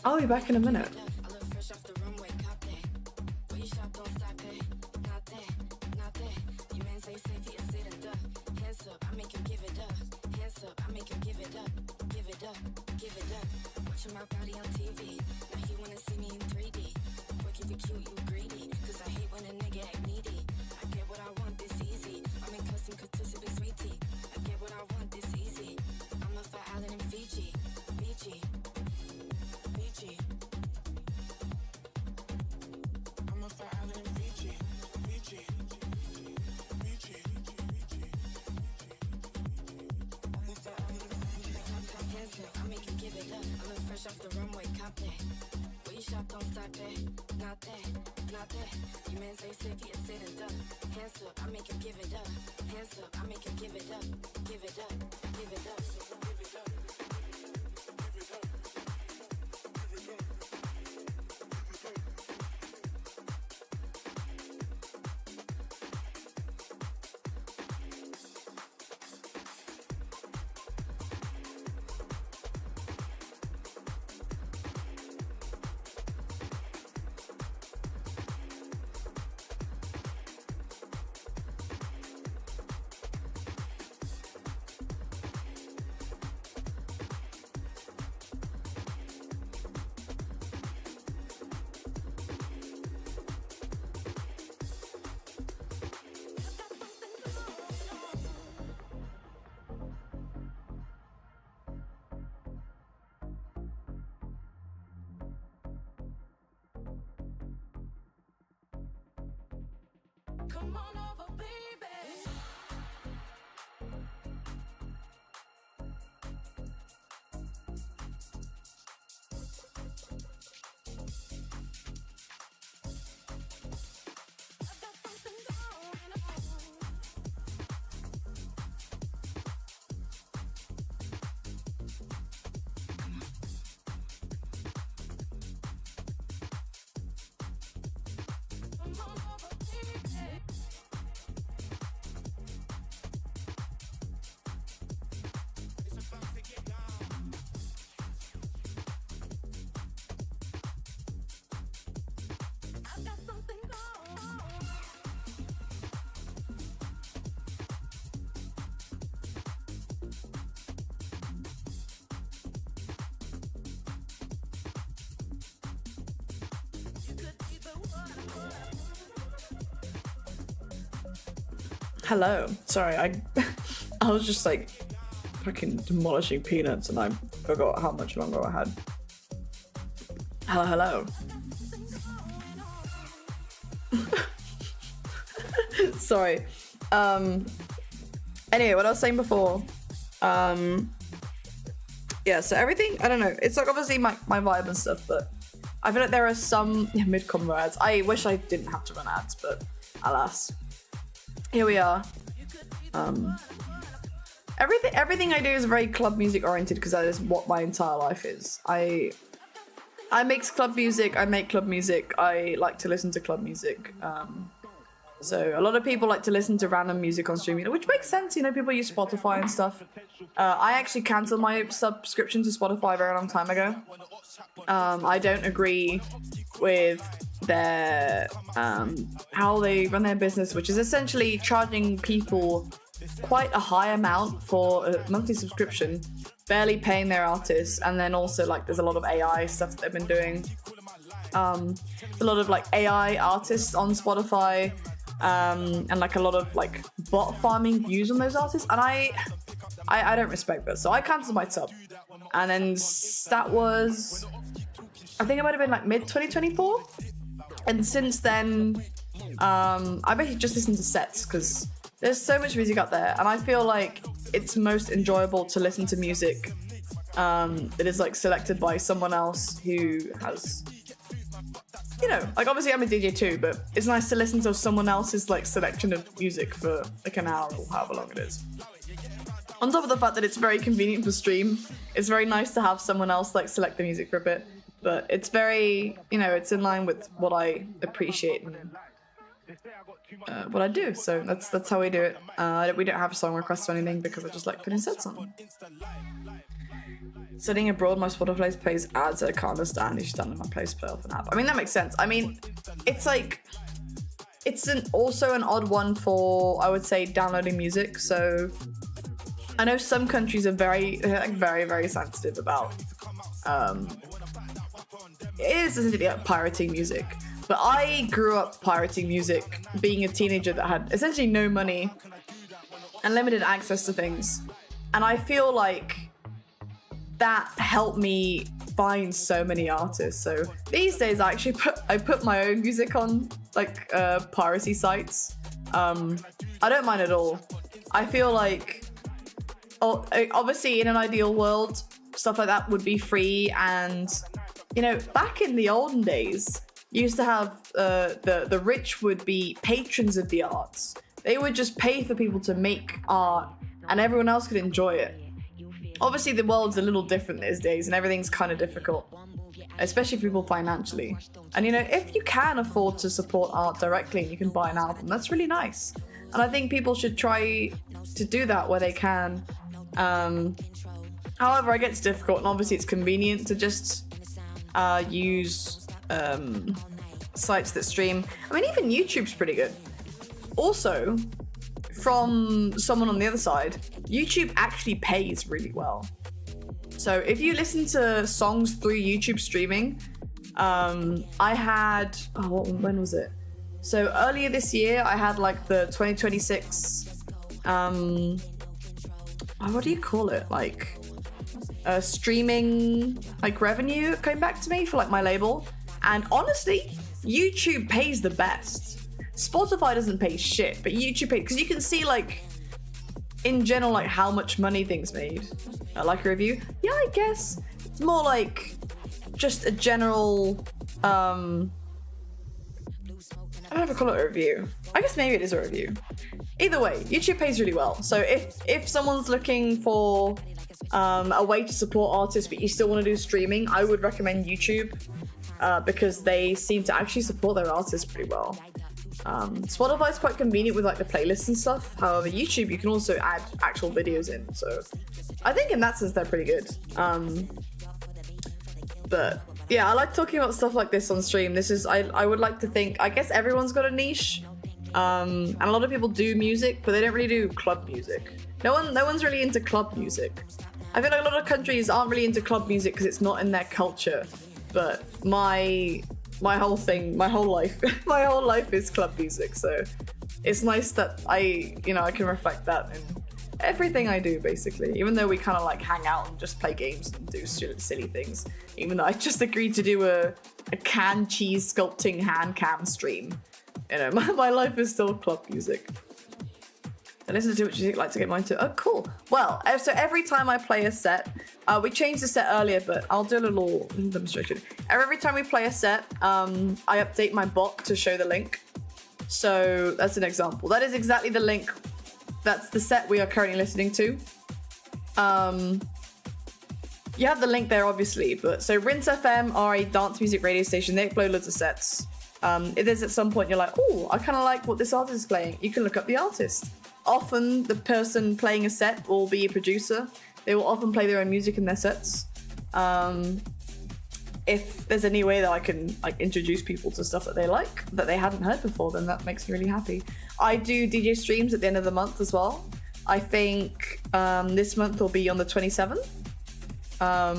I'll be back in a minute. Come on over, baby. Hello. Sorry, I was just like fucking demolishing peanuts and I forgot how much longer I had. Hello. Sorry. Anyway, what I was saying before. Yeah, so everything, I don't know. It's like obviously my vibe and stuff, but I feel like there are some mid-combo ads. I wish I didn't have to run ads, but alas. Here we are. Everything I do is very club music oriented because that is what my entire life is. I mix club music, I make club music, I like to listen to club music. So a lot of people like to listen to random music on streaming, which makes sense, you know, people use Spotify and stuff. I actually cancelled my subscription to Spotify a very long time ago. I don't agree with their how they run their business, which is essentially charging people quite a high amount for a monthly subscription, barely paying their artists, and then also like there's a lot of AI stuff that they've been doing. A lot of like AI artists on Spotify, and like a lot of like bot farming views on those artists, and I don't respect that, so I cancelled my sub. And then that was, I think it might have been like mid 2024, and since then I basically just listen to sets because there's so much music out there, and I feel like it's most enjoyable to listen to music that is like selected by someone else who has, you know, like obviously I'm a DJ too, but it's nice to listen to someone else's like selection of music for like an hour or however long it is. On top of the fact that it's very convenient for stream, it's very nice to have someone else like select the music for a bit, but it's very, you know, it's in line with what I appreciate and what I do, so that's how we do it. We don't have song requests or anything because I just like putting sets on. Studying abroad, my Spotify plays ads that I can't understand. You should download my place play off an app. I mean, that makes sense. I mean, it's like, it's also an odd one for, I would say, downloading music. So I know some countries are very, very sensitive about, it is essentially like pirating music. But I grew up pirating music, being a teenager that had essentially no money and limited access to things. And I feel like that helped me find so many artists. So these days I actually put my own music on like piracy sites. I don't mind at all. I feel like, obviously in an ideal world, stuff like that would be free. And, you know, back in the olden days, you used to have the rich would be patrons of the arts. They would just pay for people to make art and everyone else could enjoy it. Obviously the world's a little different these days and everything's kind of difficult, especially for people financially. And you know, if you can afford to support art directly and you can buy an album, that's really nice. And I think people should try to do that where they can. However, it gets difficult, and obviously it's convenient to just use sites that stream. I mean, even YouTube's pretty good. Also, from someone on the other side, YouTube actually pays really well. So if you listen to songs through YouTube streaming, I had, when was it? So earlier this year, I had like the 2026, what do you call it? Like streaming like revenue came back to me for like my label. And honestly, YouTube pays the best. Spotify doesn't pay shit, but YouTube pays, because you can see like in general like how much money things made. Like a review, yeah, I guess it's more like just a general I don't know if I call it a review. I guess maybe it is a review. Either way, YouTube pays really well. So if someone's looking for a way to support artists but you still want to do streaming, I would recommend YouTube, because they seem to actually support their artists pretty well. Spotify is quite convenient with like the playlists and stuff. However, YouTube, you can also add actual videos in. So I think in that sense, they're pretty good. But yeah, I like talking about stuff like this on stream. This is, I would like to think, I guess everyone's got a niche. And a lot of people do music, but they don't really do club music. No one's really into club music. I feel like a lot of countries aren't really into club music because it's not in their culture. But my whole life is club music, so it's nice that I can reflect that in everything I do, basically. Even though we kind of like hang out and just play games and do silly things. Even though I just agreed to do a canned cheese sculpting hand cam stream. You know, my life is still club music. I listen to too much music, like to get mine too. Oh, cool. Well, so every time I play a set, we changed the set earlier, but I'll do a little demonstration. Every time we play a set, I update my bot to show the link. So that's an example. That is exactly the link. That's the set we are currently listening to. You have the link there, obviously, but so Rinse FM are a dance music radio station. They upload loads of sets. If there's at some point you're like, oh, I kind of like what this artist is playing, you can look up the artist. Often the person playing a set will be a producer. They will often play their own music in their sets. If there's any way that I can like introduce people to stuff that they like, that they hadn't heard before, then that makes me really happy. I do DJ streams at the end of the month as well. I think this month will be on the 27th. I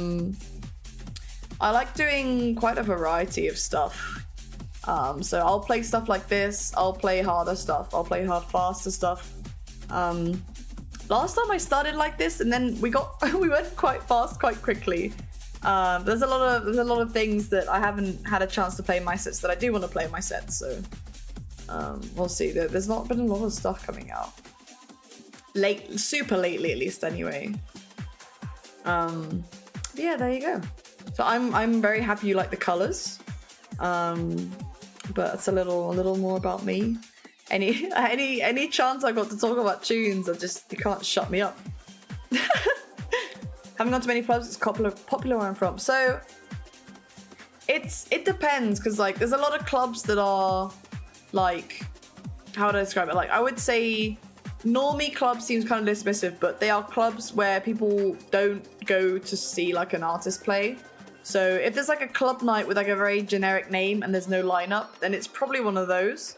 like doing quite a variety of stuff. So I'll play stuff like this, I'll play harder stuff, I'll play faster stuff. Last time I started like this, and then we went quite fast, quite quickly. There's a lot of things that I haven't had a chance to play in my sets that I do want to play in my sets. So we'll see. There's not been a lot of stuff coming out. Super lately, at least, anyway. Yeah, there you go. So I'm very happy you like the colors. But it's a little more about me. Any chance I got to talk about tunes, you can't shut me up. Haven't gone to many clubs. It's popular where I'm from. So it depends, because like there's a lot of clubs that are like, how would I describe it? Like I would say normie club seems kind of dismissive, but they are clubs where people don't go to see like an artist play. So if there's like a club night with like a very generic name and there's no lineup, then it's probably one of those.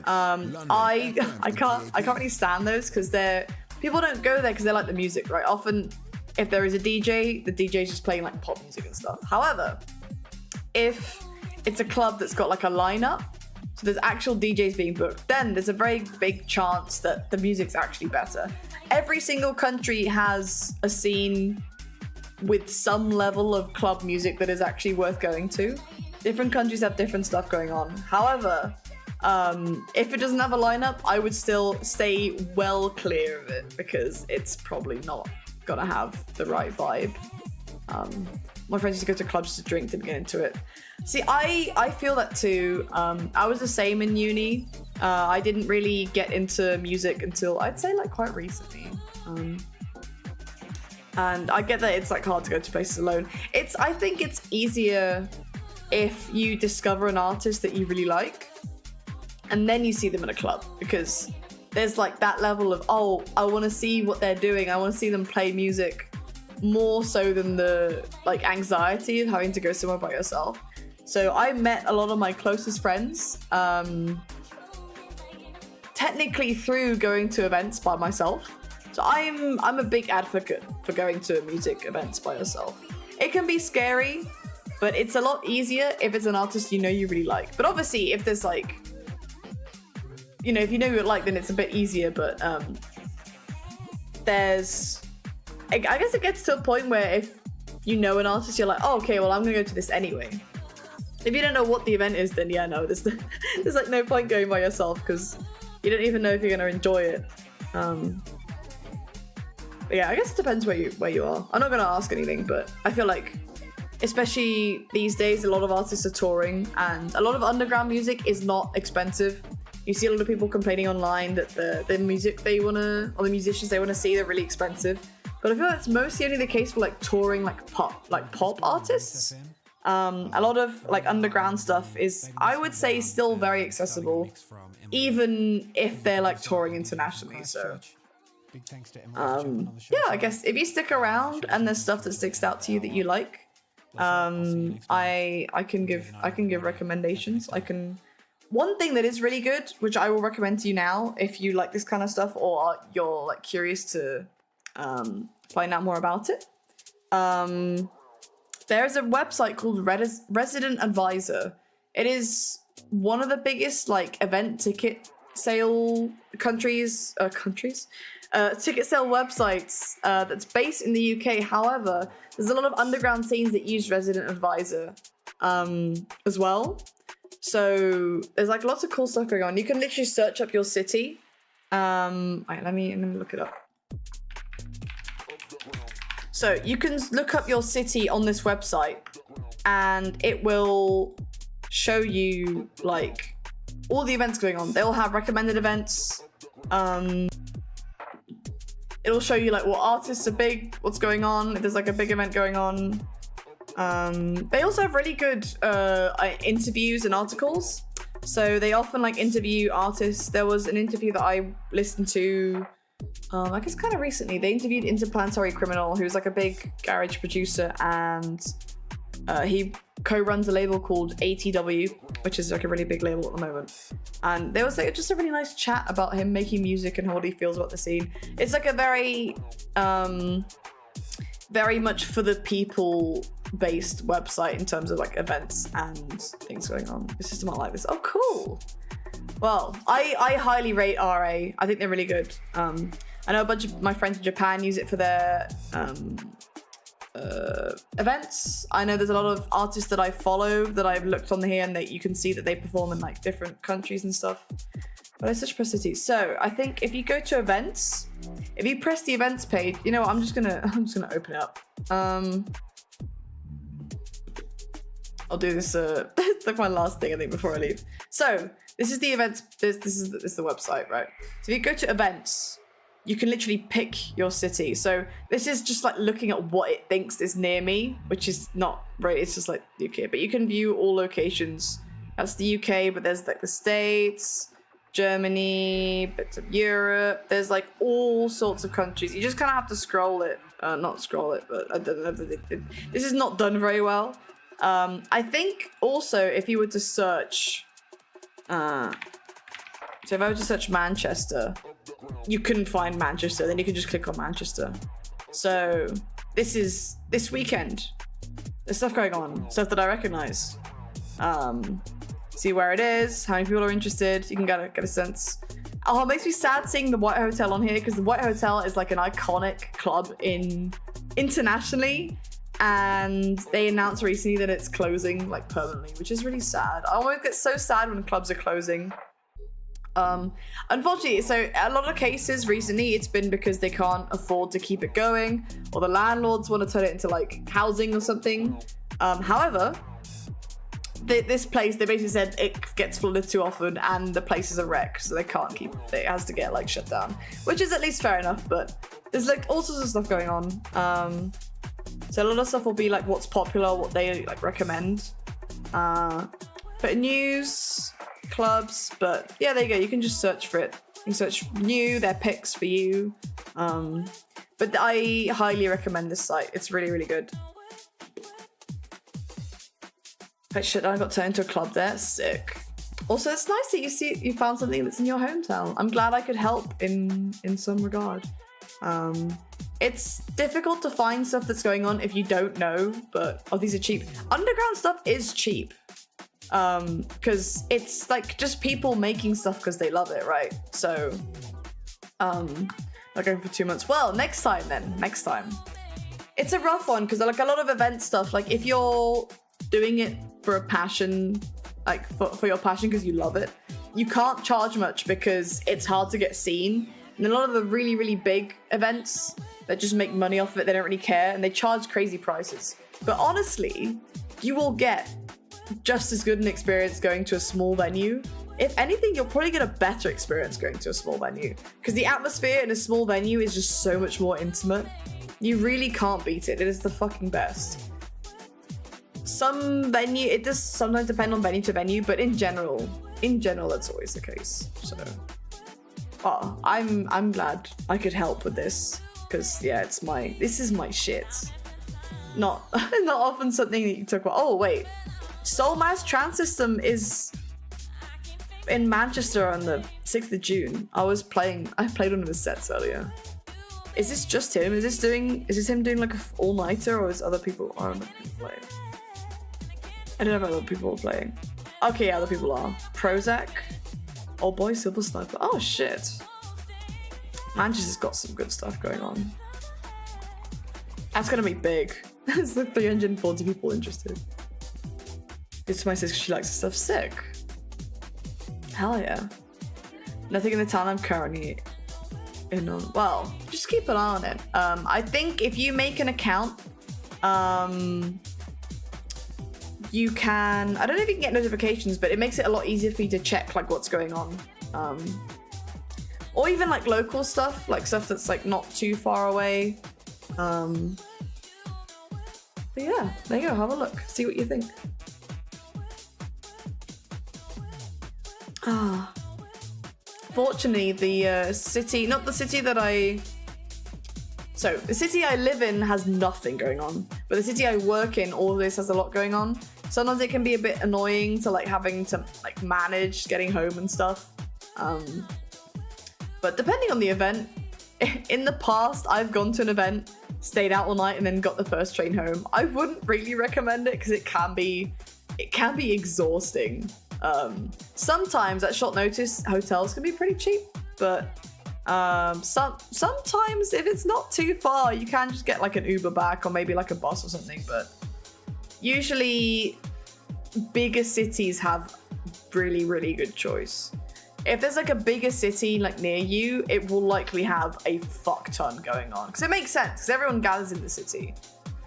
I can't really stand those, because people don't go there because they like the music, right? Often if there is a DJ, the DJ's just playing like pop music and stuff. However, if it's a club that's got like a lineup, so there's actual DJs being booked, then there's a very big chance that the music's actually better. Every single country has a scene with some level of club music that is actually worth going to. Different countries have different stuff going on. However, if it doesn't have a lineup, I would still stay well clear of it, because it's probably not gonna have the right vibe. My friends used to go to clubs to drink, didn't get into it. See, I feel that too. I was the same in uni. I didn't really get into music until I'd say like quite recently. And I get that it's like hard to go to places alone. I think it's easier if you discover an artist that you really like and then you see them in a club, because there's like that level of, oh, I want to see what they're doing. I want to see them play music, more so than the like anxiety of having to go somewhere by yourself. So I met a lot of my closest friends technically through going to events by myself. So I'm a big advocate for going to music events by yourself. It can be scary, but it's a lot easier if it's an artist you know you really like. But obviously, if there's like, you know, if you know you like, then it's a bit easier. But I guess it gets to a point where if you know an artist, you're like, oh, okay, well, I'm gonna go to this anyway. If you don't know what the event is, then yeah, no, there's like no point going by yourself, because you don't even know if you're gonna enjoy it. But yeah, I guess it depends where you are. I'm not gonna ask anything, but I feel like, especially these days, a lot of artists are touring, and a lot of underground music is not expensive. You see a lot of people complaining online that the music they wanna, or the musicians they wanna see, they're really expensive. But I feel that's mostly only the case for like touring like pop artists. A lot of like underground stuff is, I would say, still very accessible, even if they're like touring internationally. So yeah, I guess if you stick around and there's stuff that sticks out to you that you like, I can give recommendations. One thing that is really good, which I will recommend to you now if you like this kind of stuff or you're like curious to find out more about it. There's a website called Resident Advisor. It is one of the biggest like event ticket sale ticket sale websites that's based in the UK. However, there's a lot of underground scenes that use Resident Advisor as well. So there's like lots of cool stuff going on. You can literally search up your city Right, let me look it up. So you can look up your city on this website and it will show you like all the events going on. They'll have recommended events. It'll show you like what artists are big, what's going on, if there's like a big event going on. They also have really good interviews and articles. So they often like interview artists. There was an interview that I listened to, I guess kind of recently. They interviewed Interplanetary Criminal, who's like a big garage producer, and he co-runs a label called ATW, which is like a really big label at the moment. And there was like just a really nice chat about him making music and what he feels about the scene. It's like a very, very much for the people based website in terms of like events and things going on. It's just not like this. Oh, cool. Well, I highly rate RA. I think they're really good. I know a bunch of my friends in Japan use it for their events. I know there's a lot of artists that I follow that I've looked on here and that you can see that they perform in like different countries and stuff. But it's such a city. So I think if you go to events, if you press the events page, you know what, I'm just gonna open it up. I'll do this. It's like my last thing I think before I leave. So this is the events. This is the website, right? So if you go to events, you can literally pick your city. So this is just like looking at what it thinks is near me, which is not right. It's just like UK, but you can view all locations. That's the UK, but there's like the States, Germany, bits of Europe. There's like all sorts of countries. You just kind of have to scroll it. Not scroll it, but I don't know. This is not done very well. I think also if you were to search, so if I were to search Manchester, you couldn't find Manchester, then you can just click on Manchester. So this is this weekend. There's stuff going on, stuff that I recognize. See where it is, how many people are interested. You can get a sense. Oh, it makes me sad seeing the White Hotel on here because the White Hotel is like an iconic club internationally. And they announced recently that it's closing like permanently, which is really sad. I always get so sad when clubs are closing. Unfortunately, so a lot of cases recently, it's been because they can't afford to keep it going, or the landlords want to turn it into like housing or something. However, this place, they basically said it gets flooded too often and the place is a wreck, so they can't keep it. It has to get like shut down, which is at least fair enough, but there's like all sorts of stuff going on. So a lot of stuff will be like what's popular, what they like recommend. But news, clubs, but yeah, there you go. You can just search for it. You can search new, their picks for you. But I highly recommend this site. It's really, really good. Oh shit, I got turned into a club there. Sick. Also, it's nice that you found something that's in your hometown. I'm glad I could help in some regard. It's difficult to find stuff that's going on if you don't know, but these are cheap. Underground stuff is cheap. Because it's like just people making stuff because they love it, right? So, not going for 2 months. Well, next time then. Next time. It's a rough one because like a lot of event stuff, like if you're doing it for a passion, like for your passion because you love it, you can't charge much because it's hard to get seen. And a lot of the really, really big events that just make money off of it, they don't really care and they charge crazy prices. But honestly, you will get just as good an experience going to a small venue. If anything, you'll probably get a better experience going to a small venue because the atmosphere in a small venue is just so much more intimate. You really can't beat it. It is the fucking best. Some venue, it does sometimes depend on venue to venue, but in general, that's always the case. So, oh, I'm glad I could help with this because yeah, this is my shit. Not often something that you talk about. Oh wait, Soul Mass Trans System is in Manchester on the 6th of June. I played one of his sets earlier. Is this just him? Is this him doing like an all-nighter, or is other people? I don't know if people playing. I don't know if other people are playing. Okay, yeah, other people are. Prozac, Old Boy, Silver Sniper. Oh shit. Manchester's got some good stuff going on. That's gonna be big. There's like 340 people interested. It's my sister, she likes the stuff. Sick. Hell yeah. Nothing in the town I'm currently in on. Well, just keep an eye on it. I think if you make an account, you can, I don't know if you can get notifications, but it makes it a lot easier for you to check like what's going on. Or even like local stuff, like stuff that's like not too far away. But yeah, there you go, have a look, see what you think. Fortunately, the city, not the city that so the city I live in has nothing going on, but the city I work in always has a lot going on. Sometimes it can be a bit annoying to like having to like manage getting home and stuff. But depending on the event, in the past I've gone to an event, stayed out all night, and then got the first train home. I wouldn't really recommend it because it can be exhausting. Sometimes at short notice hotels can be pretty cheap, but sometimes if it's not too far you can just get like an Uber back or maybe like a bus or something. But usually bigger cities have really good choice. If there's like a bigger city like near you, it will likely have a fuck ton going on, because it makes sense because everyone gathers in the city.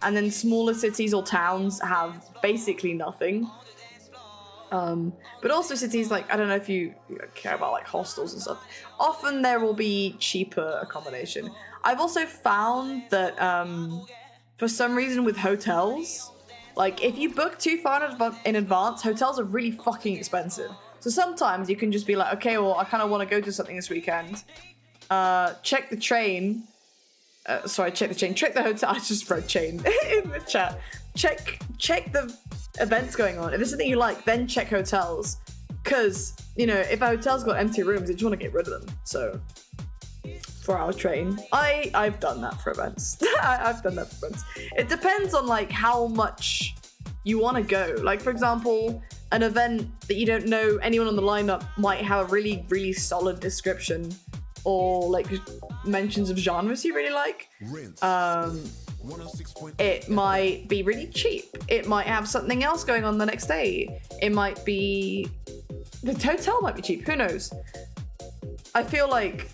And then smaller cities or towns have basically nothing. But also cities like, I don't know if you care about like hostels and stuff, often there will be cheaper accommodation. I've also found that for some reason with hotels, like if you book too far in advance, hotels are really fucking expensive. So sometimes you can just be like, okay, well, I kind of want to go to something this weekend. Check the train. Check the hotel. I just wrote chain in the chat. Check the events going on. If there's something you like, then check hotels. Because, you know, if a hotel's got empty rooms, you just want to get rid of them. So, 4-hour train. I've done that for events. I've done that for events. It depends on, like, how much you want to go. Like, for example, an event that you don't know anyone on the lineup might have a really solid description or, like, mentions of genres you really like. It might be really cheap. It might have something else going on the next day. It might be... The hotel might be cheap. Who knows? I feel like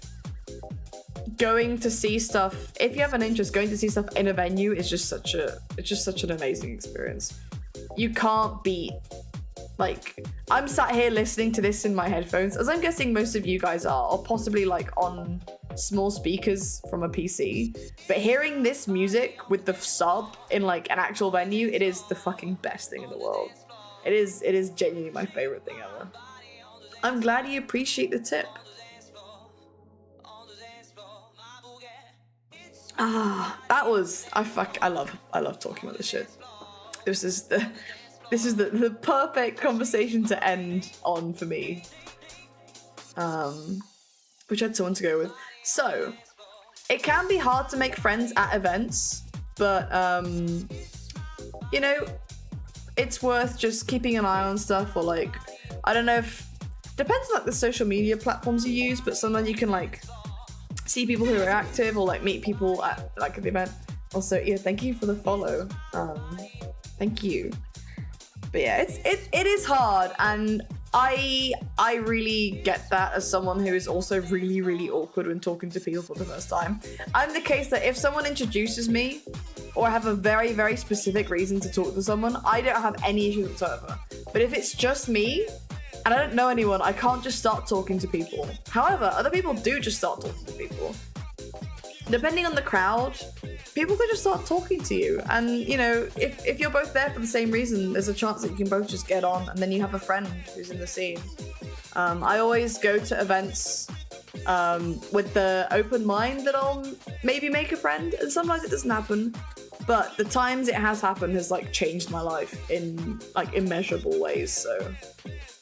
going to see stuff, if you have an interest, going to see stuff in a venue is just such an amazing experience. You can't beat... Like, I'm sat here listening to this in my headphones, as I'm guessing most of you guys are, or possibly like on small speakers from a PC. But hearing this music with the sub in like an actual venue, it is the fucking best thing in the world. It is genuinely my favorite thing ever. I'm glad you appreciate the tip. That was... I love talking about this shit. This is the perfect conversation to end on for me. Which I had someone to go with. So, it can be hard to make friends at events, but you know, it's worth just keeping an eye on stuff, or like, I don't know if, depends on like the social media platforms you use, but sometimes you can like see people who are active or like meet people at like the event. Also, yeah, thank you for the follow. Thank you. But yeah, it is hard, and I really get that as someone who is also really awkward when talking to people for the first time. I'm the case that if someone introduces me, or I have a very specific reason to talk to someone, I don't have any issues whatsoever. But if it's just me, and I don't know anyone, I can't just start talking to people. However, other people do just start talking to people. Depending on the crowd, people could just start talking to you. And, you know, if you're both there for the same reason, there's a chance that you can both just get on, and then you have a friend who's in the scene. I always go to events with the open mind that I'll maybe make a friend, and sometimes it doesn't happen. But the times it has happened has, like, changed my life in, like, immeasurable ways, so...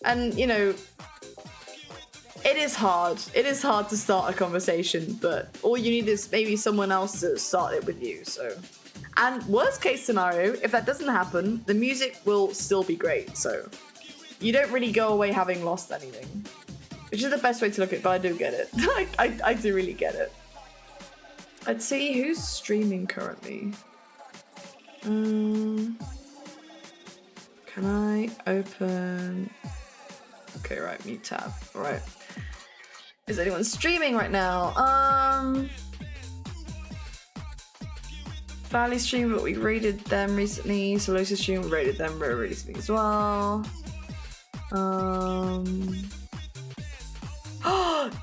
And, you know... It is hard. It is hard to start a conversation, but all you need is maybe someone else to start it with you, so. And worst case scenario, if that doesn't happen, the music will still be great, so. You don't really go away having lost anything. Which is the best way to look at it, but I do get it. I do really get it. Let's see who's streaming currently. Can I open... Okay, right, mute tab. All right. Is anyone streaming right now? Valley stream, but we rated them recently. Solosa stream, we rated them very recently as well.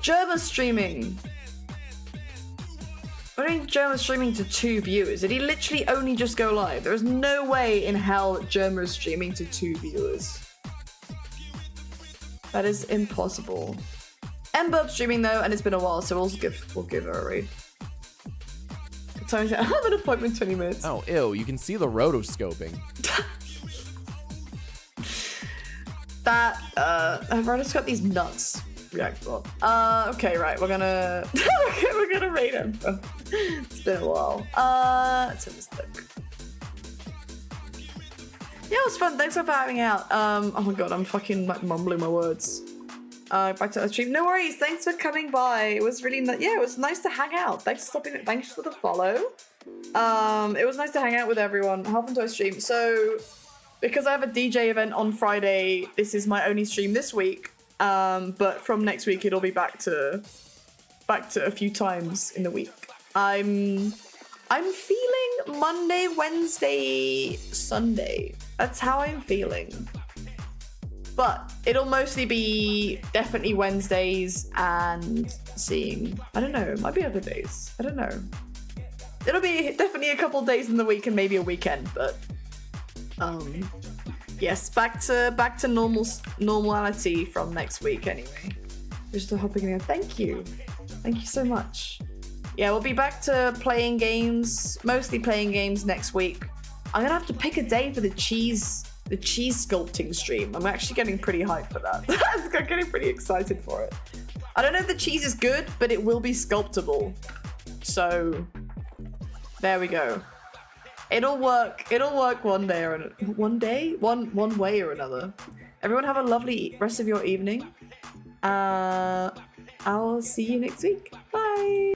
German streaming. I think German streaming to 2 viewers. Did he literally only just go live? There is no way in hell that German is streaming to 2 viewers. That is impossible. Mbub streaming though, and it's been a while, so we'll give her a raid. I have an appointment in 20 minutes. Oh, ew, you can see the rotoscoping. That, I've already just got these nuts. Reactable. Okay, right, we're gonna we're gonna raid him. It's been a while. Let's have this look. Yeah, it was fun. Thanks for having out. Oh my god, I'm fucking like mumbling my words. Back to the stream. No worries. Thanks for coming by. It was really yeah, it was nice to hang out. Thanks for stopping. Thanks for the follow. It was nice to hang out with everyone. How often do I stream? So, because I have a DJ event on Friday, this is my only stream this week. But from next week, it'll be back to a few times in the week. I'm feeling Monday, Wednesday, Sunday. That's how I'm feeling. But it'll mostly be definitely Wednesdays and seeing, I don't know, it might be other days. I don't know. It'll be definitely a couple days in the week and maybe a weekend, but yes, back to normality from next week anyway. Just hopping in. Thank you so much. Yeah, we'll be back to playing games, mostly playing games next week. I'm gonna have to pick a day for the cheese sculpting stream. I'm actually getting pretty hyped for that. I'm getting pretty excited for it. I don't know if the cheese is good, but it will be sculptable. So there we go. It'll work one day or one way or another. Everyone have a lovely rest of your evening. I'll see you next week. Bye.